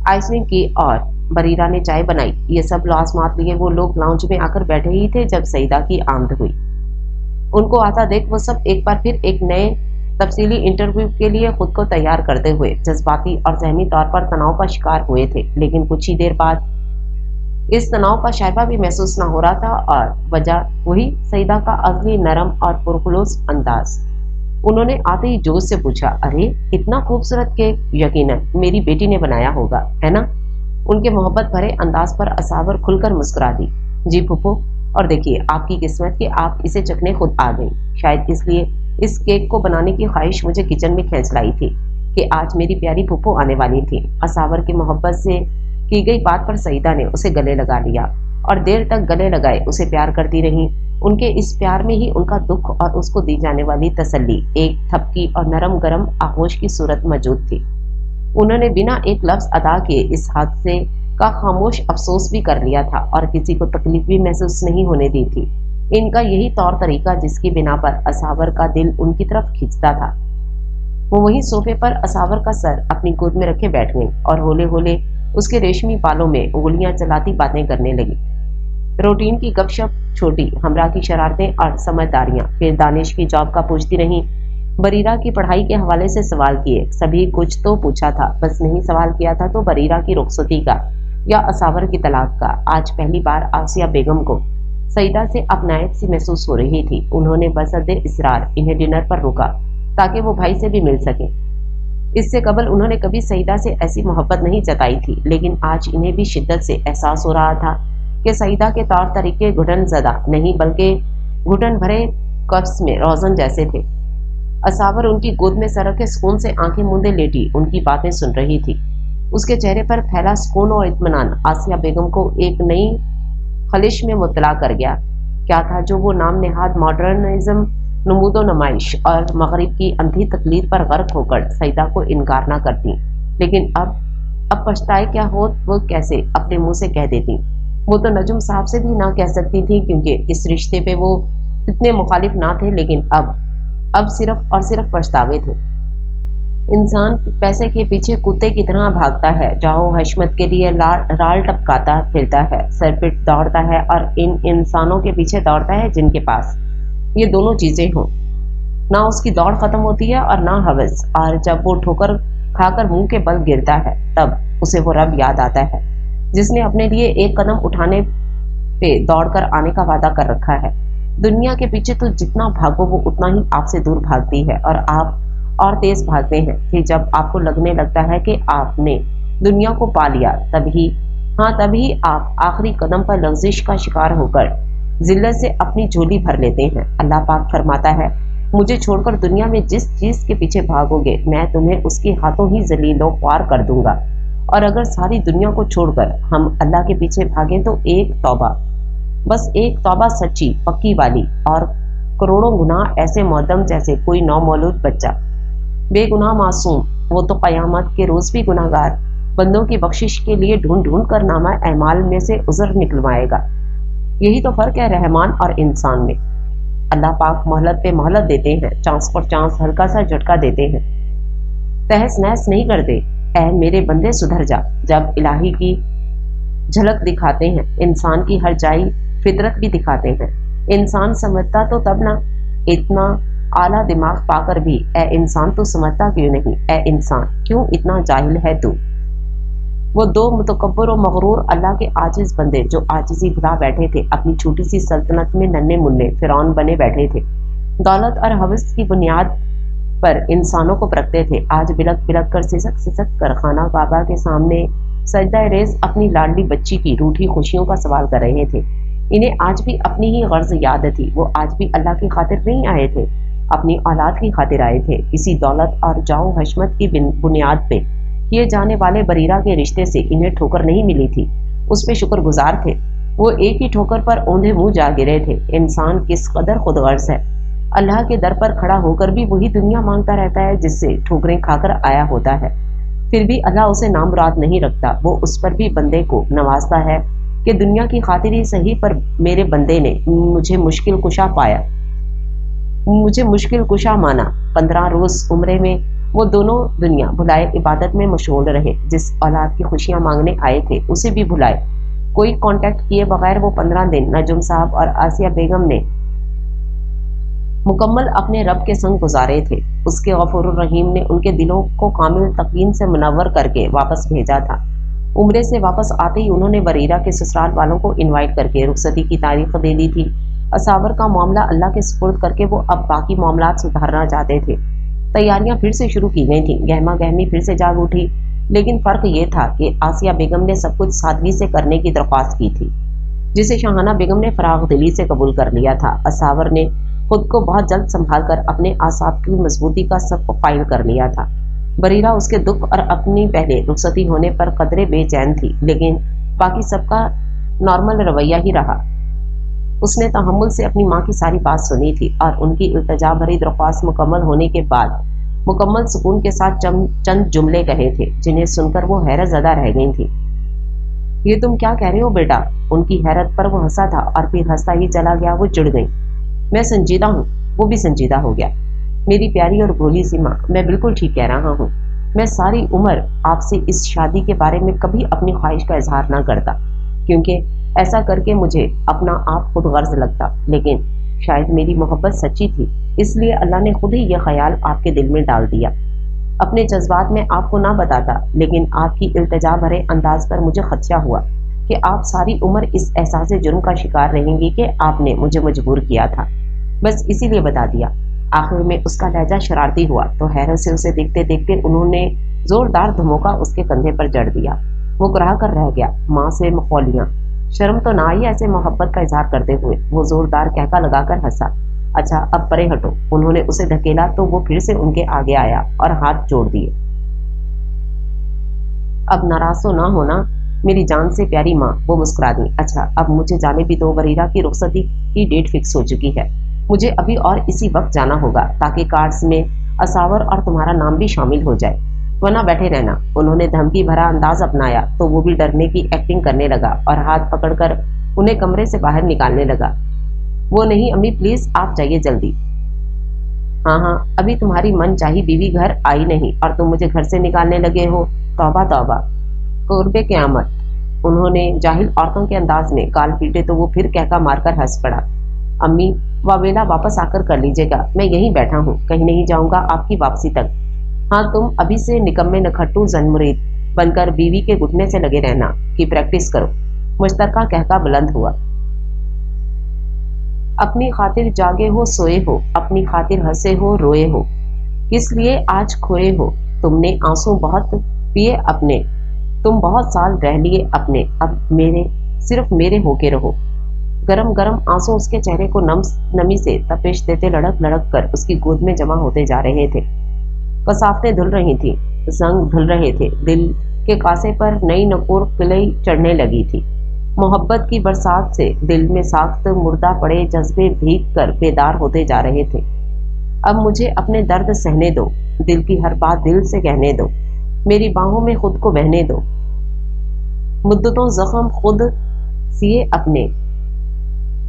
آئسنگ کی اور بریرہ نے چائے بنائی، یہ سب لازمات لیے وہ لوگ لاؤنج میں آ کر بیٹھے ہی تھے جب سعیدہ کی آمد ہوئی۔ ان کو آتا دیکھ وہ سب ایک بار پھر ایک نئے تفصیلی انٹرویو کے لیے خود کو تیار کرتے ہوئے جذباتی اور ذہنی طور پر تناؤ کا شکار ہوئے تھے، لیکن کچھ ہی دیر بعد اس تناؤ کا شائبہ بھی محسوس نہ ہو رہا تھا، اور وجہ وہی سعیدہ کا ازلی نرم اور پرخلوص انداز۔ انہوں نے آتے ہی جوش سے پوچھا، ارے اتنا خوبصورت کیک یقیناً میری بیٹی نے بنایا ہوگا، ہے نا؟ ان کے محبت بھرے انداز پر اصاور کھل کر مسکرا دی، جی پھپھو، اور دیکھیے آپ کی قسمت کہ آپ اسے چکھنے خود آ گئی، شاید اس لیے اس کیک کو بنانے کی خواہش مجھے کچن میں کھینچ لائی تھی کہ آج میری پیاری پھپھو آنے والی تھی۔ اصاور کی محبت سے کی گئی بات پر سعیدہ نے اسے گلے لگا لیا اور دیر تک گلے لگائے اسے پیار کرتی رہی۔ ان کے اس پیار میں ہی ان کا دکھ اور اس کو دی جانے والی تسلی ایک تھپکی اور نرم گرم آغوش کی صورت موجود تھی۔ انہوں نے بنا ایک لفظ ادا کیے اس حادثے کا خاموش افسوس بھی کر لیا تھا اور کسی کو تکلیف بھی محسوس نہیں ہونے دی تھی۔ ان کا یہی طور طریقہ جس کی بنا پر اصابر کا دل ان کی طرف کھینچتا تھا۔ وہ وہیں صوفے پر اصابر کا سر اپنی گود میں رکھے بیٹھ گئی اور ہولے ہولے اس کے ریشمی بالوں میں انگلیاں چلاتی باتیں کرنے لگی۔ روٹین کی گپ شپ چھوٹی، ہمراہ کی شرارتیں اور سمجھداریاں، پھر دانش کی جاب کا پوچھتی رہیں، بریرہ کی پڑھائی کے حوالے سے سوال کیے، سبھی کچھ تو پوچھا تھا، بس نہیں سوال کیا تھا تو بریرہ کی رخصتی کا یا اصابر کی طلاق کا۔ آج پہلی بار آسیہ بیگم کو سعیدہ سے اپنائیت سی محسوس ہو رہی تھی۔ انہوں نے بصد اصرار انہیں ڈنر پر روکا تاکہ وہ بھائی سے بھی مل سکیں۔ اس سے قبل انہوں نے کبھی سعیدہ سے ایسی محبت نہیں جتائی تھی، لیکن آج انہیں بھی شدت سے احساس ہو رہا تھا کہ سعیدہ کے طور طریقے گھٹن زدہ نہیں بلکہ گھٹن بھرے قفس میں روزن جیسے تھے۔ اصابر ان کی گود میں سر رکھے سکون سے آنکھیں موندے لیٹی ان کی باتیں سن رہی تھی۔ اس کے چہرے پر پھیلا سکون و اطمینان آسیہ بیگم کو ایک نئی خلش میں مبتلا کر گیا۔ کیا تھا جو وہ نام نہاد ماڈرنزم، نمود و نمائش اور مغرب کی اندھی تقلید پر غرق ہو کر سعیدہ کو انکار نہ کرتی، لیکن اب پچھتائے کیا ہو وہ کیسے اپنے منہ سے کہہ دیتی۔ وہ تو نجم صاحب سے بھی نہ کہہ سکتی تھی کیونکہ اس رشتے پہ وہ اتنے مخالف نہ تھے، لیکن اب صرف اور صرف پچھتاوے تھے۔ انسان پیسے کے پیچھے کتے کی طرح بھاگتا ہے، جاؤ حشمت کے لیے رال ٹپکاتا پھرتا ہے، سر پٹ دوڑتا ہے اور ان انسانوں کے پیچھے دوڑتا ہے جن کے پاس یہ دونوں چیزیں ہوں۔ نہ اس کی دوڑ ختم ہوتی ہے اور نہ ہوس، اور جب وہ ٹھوکر کھا کر منہ کے بل گرتا ہے تب اسے وہ رب یاد آتا ہے جس نے اپنے لیے ایک قدم اٹھانے پہ دوڑ کر آنے کا وعدہ کر رکھا ہے۔ دنیا کے پیچھے تو جتنا بھاگو وہ اتنا ہی آپ سے دور بھاگتی ہے اور آپ اور تیز بھاگتے ہیں۔ پھر جب آپ کو لگنے لگتا ہے کہ آپ نے دنیا کو پا لیا تبھی آپ آخری قدم پر لغزش کا شکار ہو کر ذلت سے اپنی جھولی بھر لیتے ہیں۔ اللہ پاک فرماتا ہے، مجھے چھوڑ کر دنیا میں جس چیز کے پیچھے بھاگو گے میں تمہیں اس کے ہاتھوں ہی ذلیل و خوار کر دوں گا۔ اور اگر ساری دنیا کو چھوڑ کر ہم اللہ کے پیچھے بھاگیں تو ایک توبہ، بس ایک توبہ سچی پکی والی، اور کروڑوں گناہ ایسے معدم جیسے کوئی نومولود بچہ، بے گناہ معصوم، وہ تو قیامت کے روز بھی گناہ گار بندوں کی بخشش کے لیے ڈھونڈ ڈھونڈ کر نامہ اعمال میں سے عذر نکلوائے گا۔ یہی تو فرق ہے رحمان اور انسان میں۔ اللہ پاک مہلت پہ مہلت دیتے ہیں، چانس پر چانس ہلکا سا جھٹکا دیتے ہیں، تہس نہس نہیں کرتے۔ اے میرے بندے سدھر جا، جب الہی کی جھلک دکھاتے ہیں، انسان کی ہر جائی فطرت بھی دکھاتے ہیں۔ انسان سمجھتا تو تب نہ، اتنا اعلیٰ دماغ پا کر بھی اے انسان تو سمجھتا کیوں نہیں؟ اے انسان کیوں اتنا جاہل ہے تو؟ وہ دو متکبر و مغرور اللہ کے عاجز بندے جو عاجزی بھلا بیٹھے تھے، اپنی چھوٹی سی سلطنت میں ننھے منھے فرعون بنے بیٹھے تھے، دولت اور ہوس کی بنیاد پر انسانوں کو پرکھتے تھے، آج بلک بلک کر سسک کر خانہ کعبہ کے سامنے سجدہ ریز اپنی لاڈلی بچی کی روٹھی خوشیوں کا سوال کر رہے تھے۔ انہیں آج بھی اپنی ہی غرض یاد تھی، وہ آج بھی اللہ کی خاطر نہیں آئے تھے، اپنی اولاد کی خاطر آئے تھے۔ کسی دولت اور جاؤ حشمت کی بنیاد پہ کیے جانے والے بریرہ کے رشتے سے انہیں ٹھوکر نہیں ملی تھی، اس پہ شکر گزار تھے۔ وہ ایک ہی ٹھوکر پر اوندھے منہ جا گرے تھے۔ انسان کس قدر خود غرض ہے، اللہ کے در پر کھڑا ہو کر بھی وہی دنیا مانگتا رہتا ہے جس سے ٹھوکریں کھا کر آیا ہوتا ہے، پھر بھی اللہ اسے نامراد نہیں رکھتا۔ وہ اس پر بھی بندے کو نوازتا ہے کہ دنیا کی خاطر ہی صحیح پر میرے بندے نے مجھے مشکل کشا مانا۔ 15 روز عمرے میں وہ دونوں دنیا بھلائے عبادت میں مشغول رہے، جس اولاد کی خوشیاں مانگنے آئے تھے اسے بھی بھلائے، کوئی کانٹیکٹ کیے بغیر وہ 15 دن نجم صاحب اور آسیہ بیگم نے مکمل اپنے رب کے سنگ گزارے تھے۔ اس کے غفور الرحیم نے ان کے دلوں کو کامل تقوین سے منور کر کے واپس بھیجا تھا۔ عمرے سے واپس آتے ہی انہوں نے بریرہ کے سسرال والوں کو انوائٹ کر کے رخصتی کی تاریخ دے دی تھی۔ اصابر کا معاملہ اللہ کے سپرد کر کے وہ اب باقی معاملات سدھارنا چاہتے تھے۔ تیاریاں پھر سے شروع کی گئی تھیں، گہما گہمی پھر سے جاگ اٹھی، لیکن فرق یہ تھا کہ آسیہ بیگم نے سب کچھ سادگی سے کرنے کی درخواست کی تھی، جسے شاہانہ بیگم نے فراغ دلی سے قبول کر لیا تھا۔ اصابر نے خود کو بہت جلد سنبھال کر اپنے اعصاب کی مضبوطی کا سبق قائل کر لیا تھا۔ بریرہ اس کے دکھ اور اپنی پہلے رخصتی ہونے پر قدرے بے چین تھی، لیکن باقی سب کا نارمل رویہ ہی رہا۔ उसने तहम्मुल से अपनी माँ की सारी बात सुनी थी और उनकी इल्तिजा भरी दरख्वास्त मुकम्मल होने के बाद मुकम्मल सुकून के साथ चंद जुमले कहे थे जिन्हें सुनकर वो हैरत ज़दा रह गई थी। ये तुम क्या कह रहे हो बेटा? उनकी हैरत पर वो हंसा था और फिर हंसता ही चला गया। वो चिढ़ गई। मैं संजीदा हूँ। वो भी संजीदा हो गया। मेरी प्यारी और भोली सी माँ, मैं बिल्कुल ठीक कह रहा हूँ। मैं सारी उम्र आपसे इस शादी के बारे में कभी अपनी ख्वाहिश का इजहार ना करता, क्योंकि ऐसा करके मुझे अपना आप खुद गर्ज लगता। लेकिन शायद मेरी मोहब्बत सच्ची थी, इसलिए अल्लाह ने खुद ही यह ख्याल आपके दिल में डाल दिया। अपने जज्बात में आपको ना बताता, लेकिन आपकी इल्तिजा भरे अंदाज पर मुझे खदशा हुआ कि आप सारी उम्र इस एहसास जुर्म का शिकार रहेंगी कि आपने मुझे मजबूर किया था। बस इसीलिए बता दिया। आखिर में उसका लहजा शरारती हुआ तो हैरत से उसे देखते देखते उन्होंने जोरदार धमोका उसके कंधे पर जड़ दिया। वो कराह कर रह गया। माँ से मखौलियाँ, शर्म तो ना आई ऐसे मोहब्बत का इजहार करते हुए। वो जोरदार कहका लगाकर हंसा। अच्छा अब परे हटो। उन्होंने उसे धकेला तो वो फिर से उनके आगे आया और हाथ जोड़ दिए। अब नाराज तो ना होना मेरी जान से प्यारी माँ, वो मुस्कुरा दी। अच्छा अब मुझे जाने भी दो। बरीरा की रुखसती की डेट फिक्स हो चुकी है। मुझे अभी और इसी वक्त जाना होगा ताकि कार्ड्स में असावर और तुम्हारा नाम भी शामिल हो जाए, वरना बैठे रहना। उन्होंने धमकी भरा अंदाज अपनाया तो वो भी डरने की एक्टिंग करने लगा और हाथ पकड़कर उन्हें कमरे से बाहर निकालने लगा। वो नहीं अम्मी, प्लीज आप जाइए जल्दी। हाँ हाँ, अभी तुम्हारी मन चाही बीवी घर आई नहीं और तुम मुझे घर से निकालने लगे हो। तौबा तौबा, कुर्बे क़यामत। उन्होंने जाहिल औरतों के अंदाज में गाल पीटे तो वो फिर कहका मारकर हंस पड़ा। अम्मी, वावेला वापस आकर कर लीजिएगा। मैं यहीं बैठा हूँ, कहीं नहीं जाऊंगा आपकी वापसी तक। हाँ, तुम अभी से निकम्मे नखट्टू जनमुरीद बनकर बीवी के घुटने से लगे रहना की प्रैक्टिस करो। मुश्तरका कहका बुलंद हुआ। अपनी खातिर जागे हो सोए हो, अपनी खातिर हंसे हो रोए हो, किस लिए आज खोए हो? तुमने आंसू बहुत पिए अपने, तुम बहुत साल रह लिए अपने, अब मेरे सिर्फ मेरे होके रहो। गरम गरम आंसू उसके चेहरे को नमी से तपिश देते लड़क लड़क कर उसकी गोद में जमा होते जा रहे थे। कसाफतें धुल रही थी, जंग धुल रहे थे, दिल के कासे पर नई नकोर किलई चढ़ने लगी थी। मोहब्बत की बरसात से दिल में साख्त मुर्दा पड़े जज्बे भीग कर बेदार होते जा रहे थे। अब मुझे अपने दर्द सहने दो, दिल की हर बात दिल से कहने दो, मेरी बाहों में खुद को बहने दो। मुद्दतों जख्म खुद सिए अपने,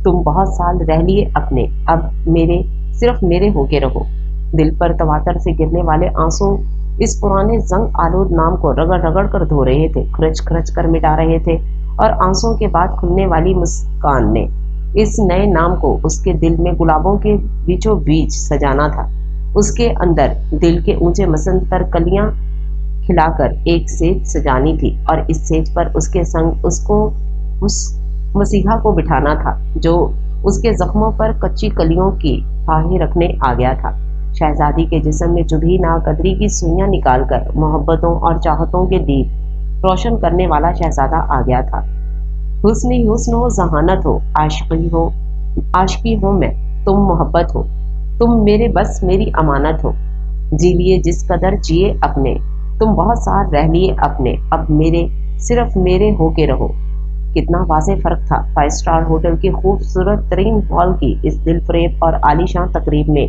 तुम बहुत साल रह लिए अपने, अब मेरे सिर्फ मेरे होके रहो। दिल पर तवातर से गिरने वाले आंसू इस पुराने जंग आलूद नाम को रगड़ रगड़ कर धो रहे थे, खरच खरच कर मिटा रहे थे। और आंसुओं के बाद खुलने वाली मुस्कान ने इस नए नाम को उसके दिल में गुलाबों के बीचों बीच सजाना था। उसके अंदर दिल के ऊंचे मसंद पर कलियां खिलाकर एक सेज सजानी थी और इस सेज पर उसके संग उसको उस मसीहा को बिठाना था जो उसके जख्मों पर कच्ची कलियों की फाही रखने आ गया था। शहजादी के जिस्म में चुभी नाकदरी की सुइयां निकालकर मोहब्बतों और चाहतों के दीप रोशन करने वाला शहजादा आ गया था। हुस्न हुस्न हो, जहानत हो, आशिकी हो मैं, तुम मोहब्बत हो, तुम मेरे बस मेरी अमानत हो। जी लिए जिस कदर जिए अपने, तुम बहुत साल रह लिए अपने, अब मेरे सिर्फ मेरे होके रहो। कितना वाज़े फर्क था 5 स्टार होटल के खूबसूरत तरीन हॉल की इस दिलफरेब और आलीशान तकरीब में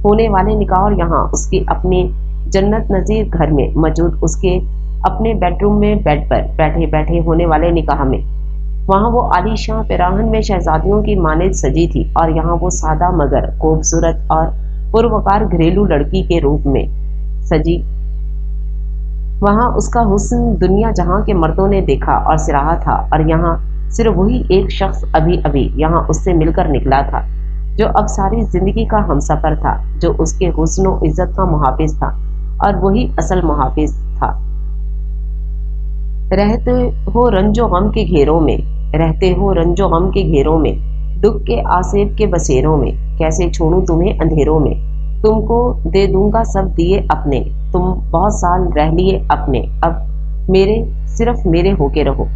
होने वाले निकाह और यहाँ उसके अपने जन्नत नज़ीर घर में मौजूद उसके अपने बेडरूम में बेड पर बैठे बैठे होने वाले निकाह में। वहाँ वो आलीशान पिराहन में शहजादियों की मानिद सजी थी और यहाँ वो सादा मगर खूबसूरत और पुरवकार घरेलू लड़की के रूप में सजी। वहाँ उसका हुस्न दुनिया जहाँ के मर्दों ने देखा और सराहा था और यहाँ सिर्फ वही एक शख्स अभी अभी यहाँ उससे मिलकर निकला था जो अब सारी जिंदगी का हमसफर था, जो उसके हुस्न और इज्जत का मुहाफिज था और वही असल मुहाफिज था। रहते हो रंजो गम के घेरों में, रहते हो रंजो गम के घेरों में, दुख के आसेब के बसेरों में, कैसे छोड़ूं तुम्हें अंधेरों में, तुमको दे दूंगा सब दिए अपने, तुम बहुत साल रह लिए अपने, अब मेरे सिर्फ मेरे होके रहो।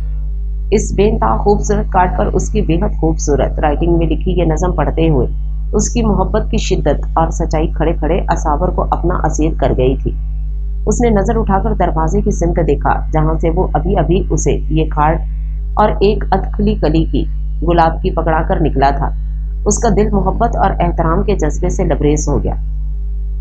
इस बेनता खूबसूरत कार्ड पर उसकी बेहद खूबसूरत राइटिंग में लिखी ये नज़म पढ़ते हुए उसकी मोहब्बत की शिद्दत और सच्चाई खड़े खड़े असावर को अपना असीर कर गई थी। उसने नजर उठाकर दरवाजे की सिमत देखा जहां से वो अभी अभी उसे ये कार्ड और एक अधखली कली की गुलाब की पकड़ा कर निकला था। उसका दिल मोहब्बत और एहतराम के जज्बे से लबरेज हो गया।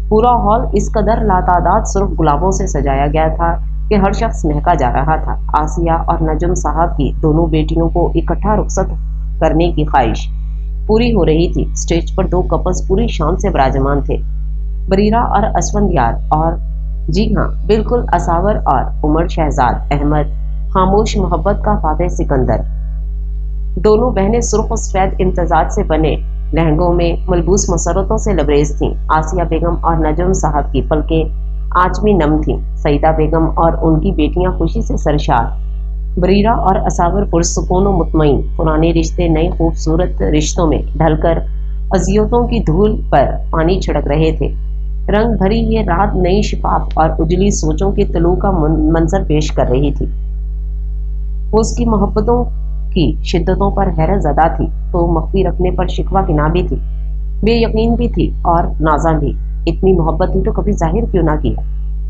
पूरा हॉल इस कदर लातादाद सुर्ख गुलाबों से सजाया गया था कि हर शख्स महका जा रहा था। आसिया और नजम साहब की दोनों बेटियों को इकट्ठा रुखसत करने की ख्वाहिश पूरी हो रही थी। स्टेज पर दो कपल्स पूरी शान से विराजमान थे, बरीरा और असफंदियार, और जी हाँ, बिल्कुल असावर और उमर शहजाद अहमद, खामोश मोहब्बत का फातेह सिकंदर। दोनों बहनें सुर्ख और सफेद इम्तजाज से बने लहंगों में मलबूस मसरतों से लबरेज थीं। आसिया बेगम और नजम साहब की पलकें आचमी नम थीं। सईदा बेगम और उनकी बेटियां खुशी से सरशार। बरीरा और असावर पुरसुकून और मुतमईन। पुराने रिश्ते नए खूबसूरत रिश्तों में ढलकर अजियतों की धूल पर पानी छिड़क रहे थे। रंग भरी ये रात नई शिफाफ और उजली सोचों के तलू का मंजर पेश कर रही थी। वो उसकी मोहब्बतों की शिद्दतों पर हैरत ज़दा थी, तो मख्फी रखने पर शिकवा गिना भी थी, बेयकीन भी थी और नाज़ा भी। इतनी मोहब्बत थी तो कभी जाहिर क्यों ना किया,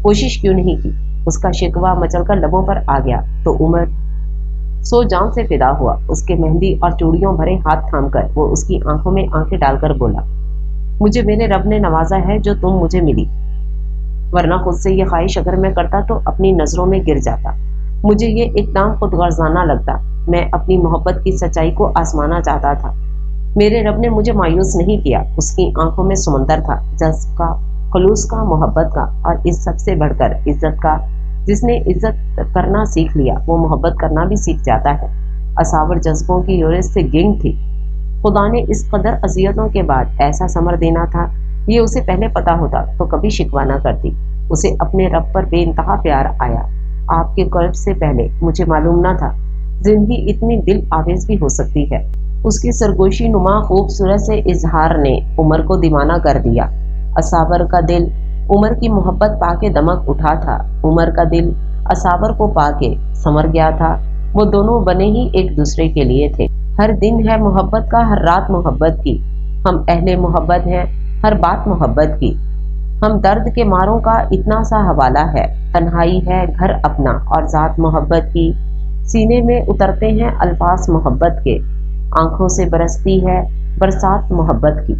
कोशिश क्यों नहीं की। उसका शिकवा मचलकर लबों पर आ गया तो उमर सो जान से फिदा हुआ। उसके मेहंदी और चूड़ियों भरे हाथ थामकर वो उसकी आंखों में आंखें डालकर बोला, मुझे मेरे रब ने नवाजा है जो तुम मुझे मिली, वरना खुद से ये ख्वाहिश अगर मैं करता तो अपनी नजरों में गिर जाता। मुझे ये इकदाम खुदगर्जाना लगता। मैं अपनी मोहब्बत की सच्चाई को आजमाना चाहता था। मेरे रब ने मुझे मायूस नहीं किया। उसकी आंखों में समंदर था, जज्ब का, खलूस का, मोहब्बत का, और इस सबसे बढ़कर इज्जत का। जिसने इज्जत करना सीख लिया वो मोहब्बत करना भी सीख जाता है। असावर जज्बों की यूरिस से गिंग थी। खुदा ने इस कदर अजियतों के बाद ऐसा समर देना था, ये उसे पहले पता होता तो कभी शिकवा न करती। उसे अपने रब पर बेइंतहा प्यार आया। आपके कर्ब से पहले मुझे मालूम न था जिंदगी इतनी दिल आवेज भी हो सकती है। उसकी सरगोशी नुमा खूबसूरत से इजहार ने उमर को दीवाना कर दिया। असावर का दिल उमर की मोहब्बत पाके दमक उठा था। उमर का दिल असावर को पाके समर गया था। वो दोनों बने ही एक दूसरे के लिए थे। हर दिन है मोहब्बत का, हर रात मोहब्बत की। हम अहले मोहब्बत हैं, हर बात मोहब्बत की। हम दर्द के मारों का इतना सा हवाला है। तन्हाई है घर अपना और जात मोहब्बत की। सीने में उतरते हैं अल्फाज मोहब्बत के। आंखों से बरसती है बरसात मोहब्बत की।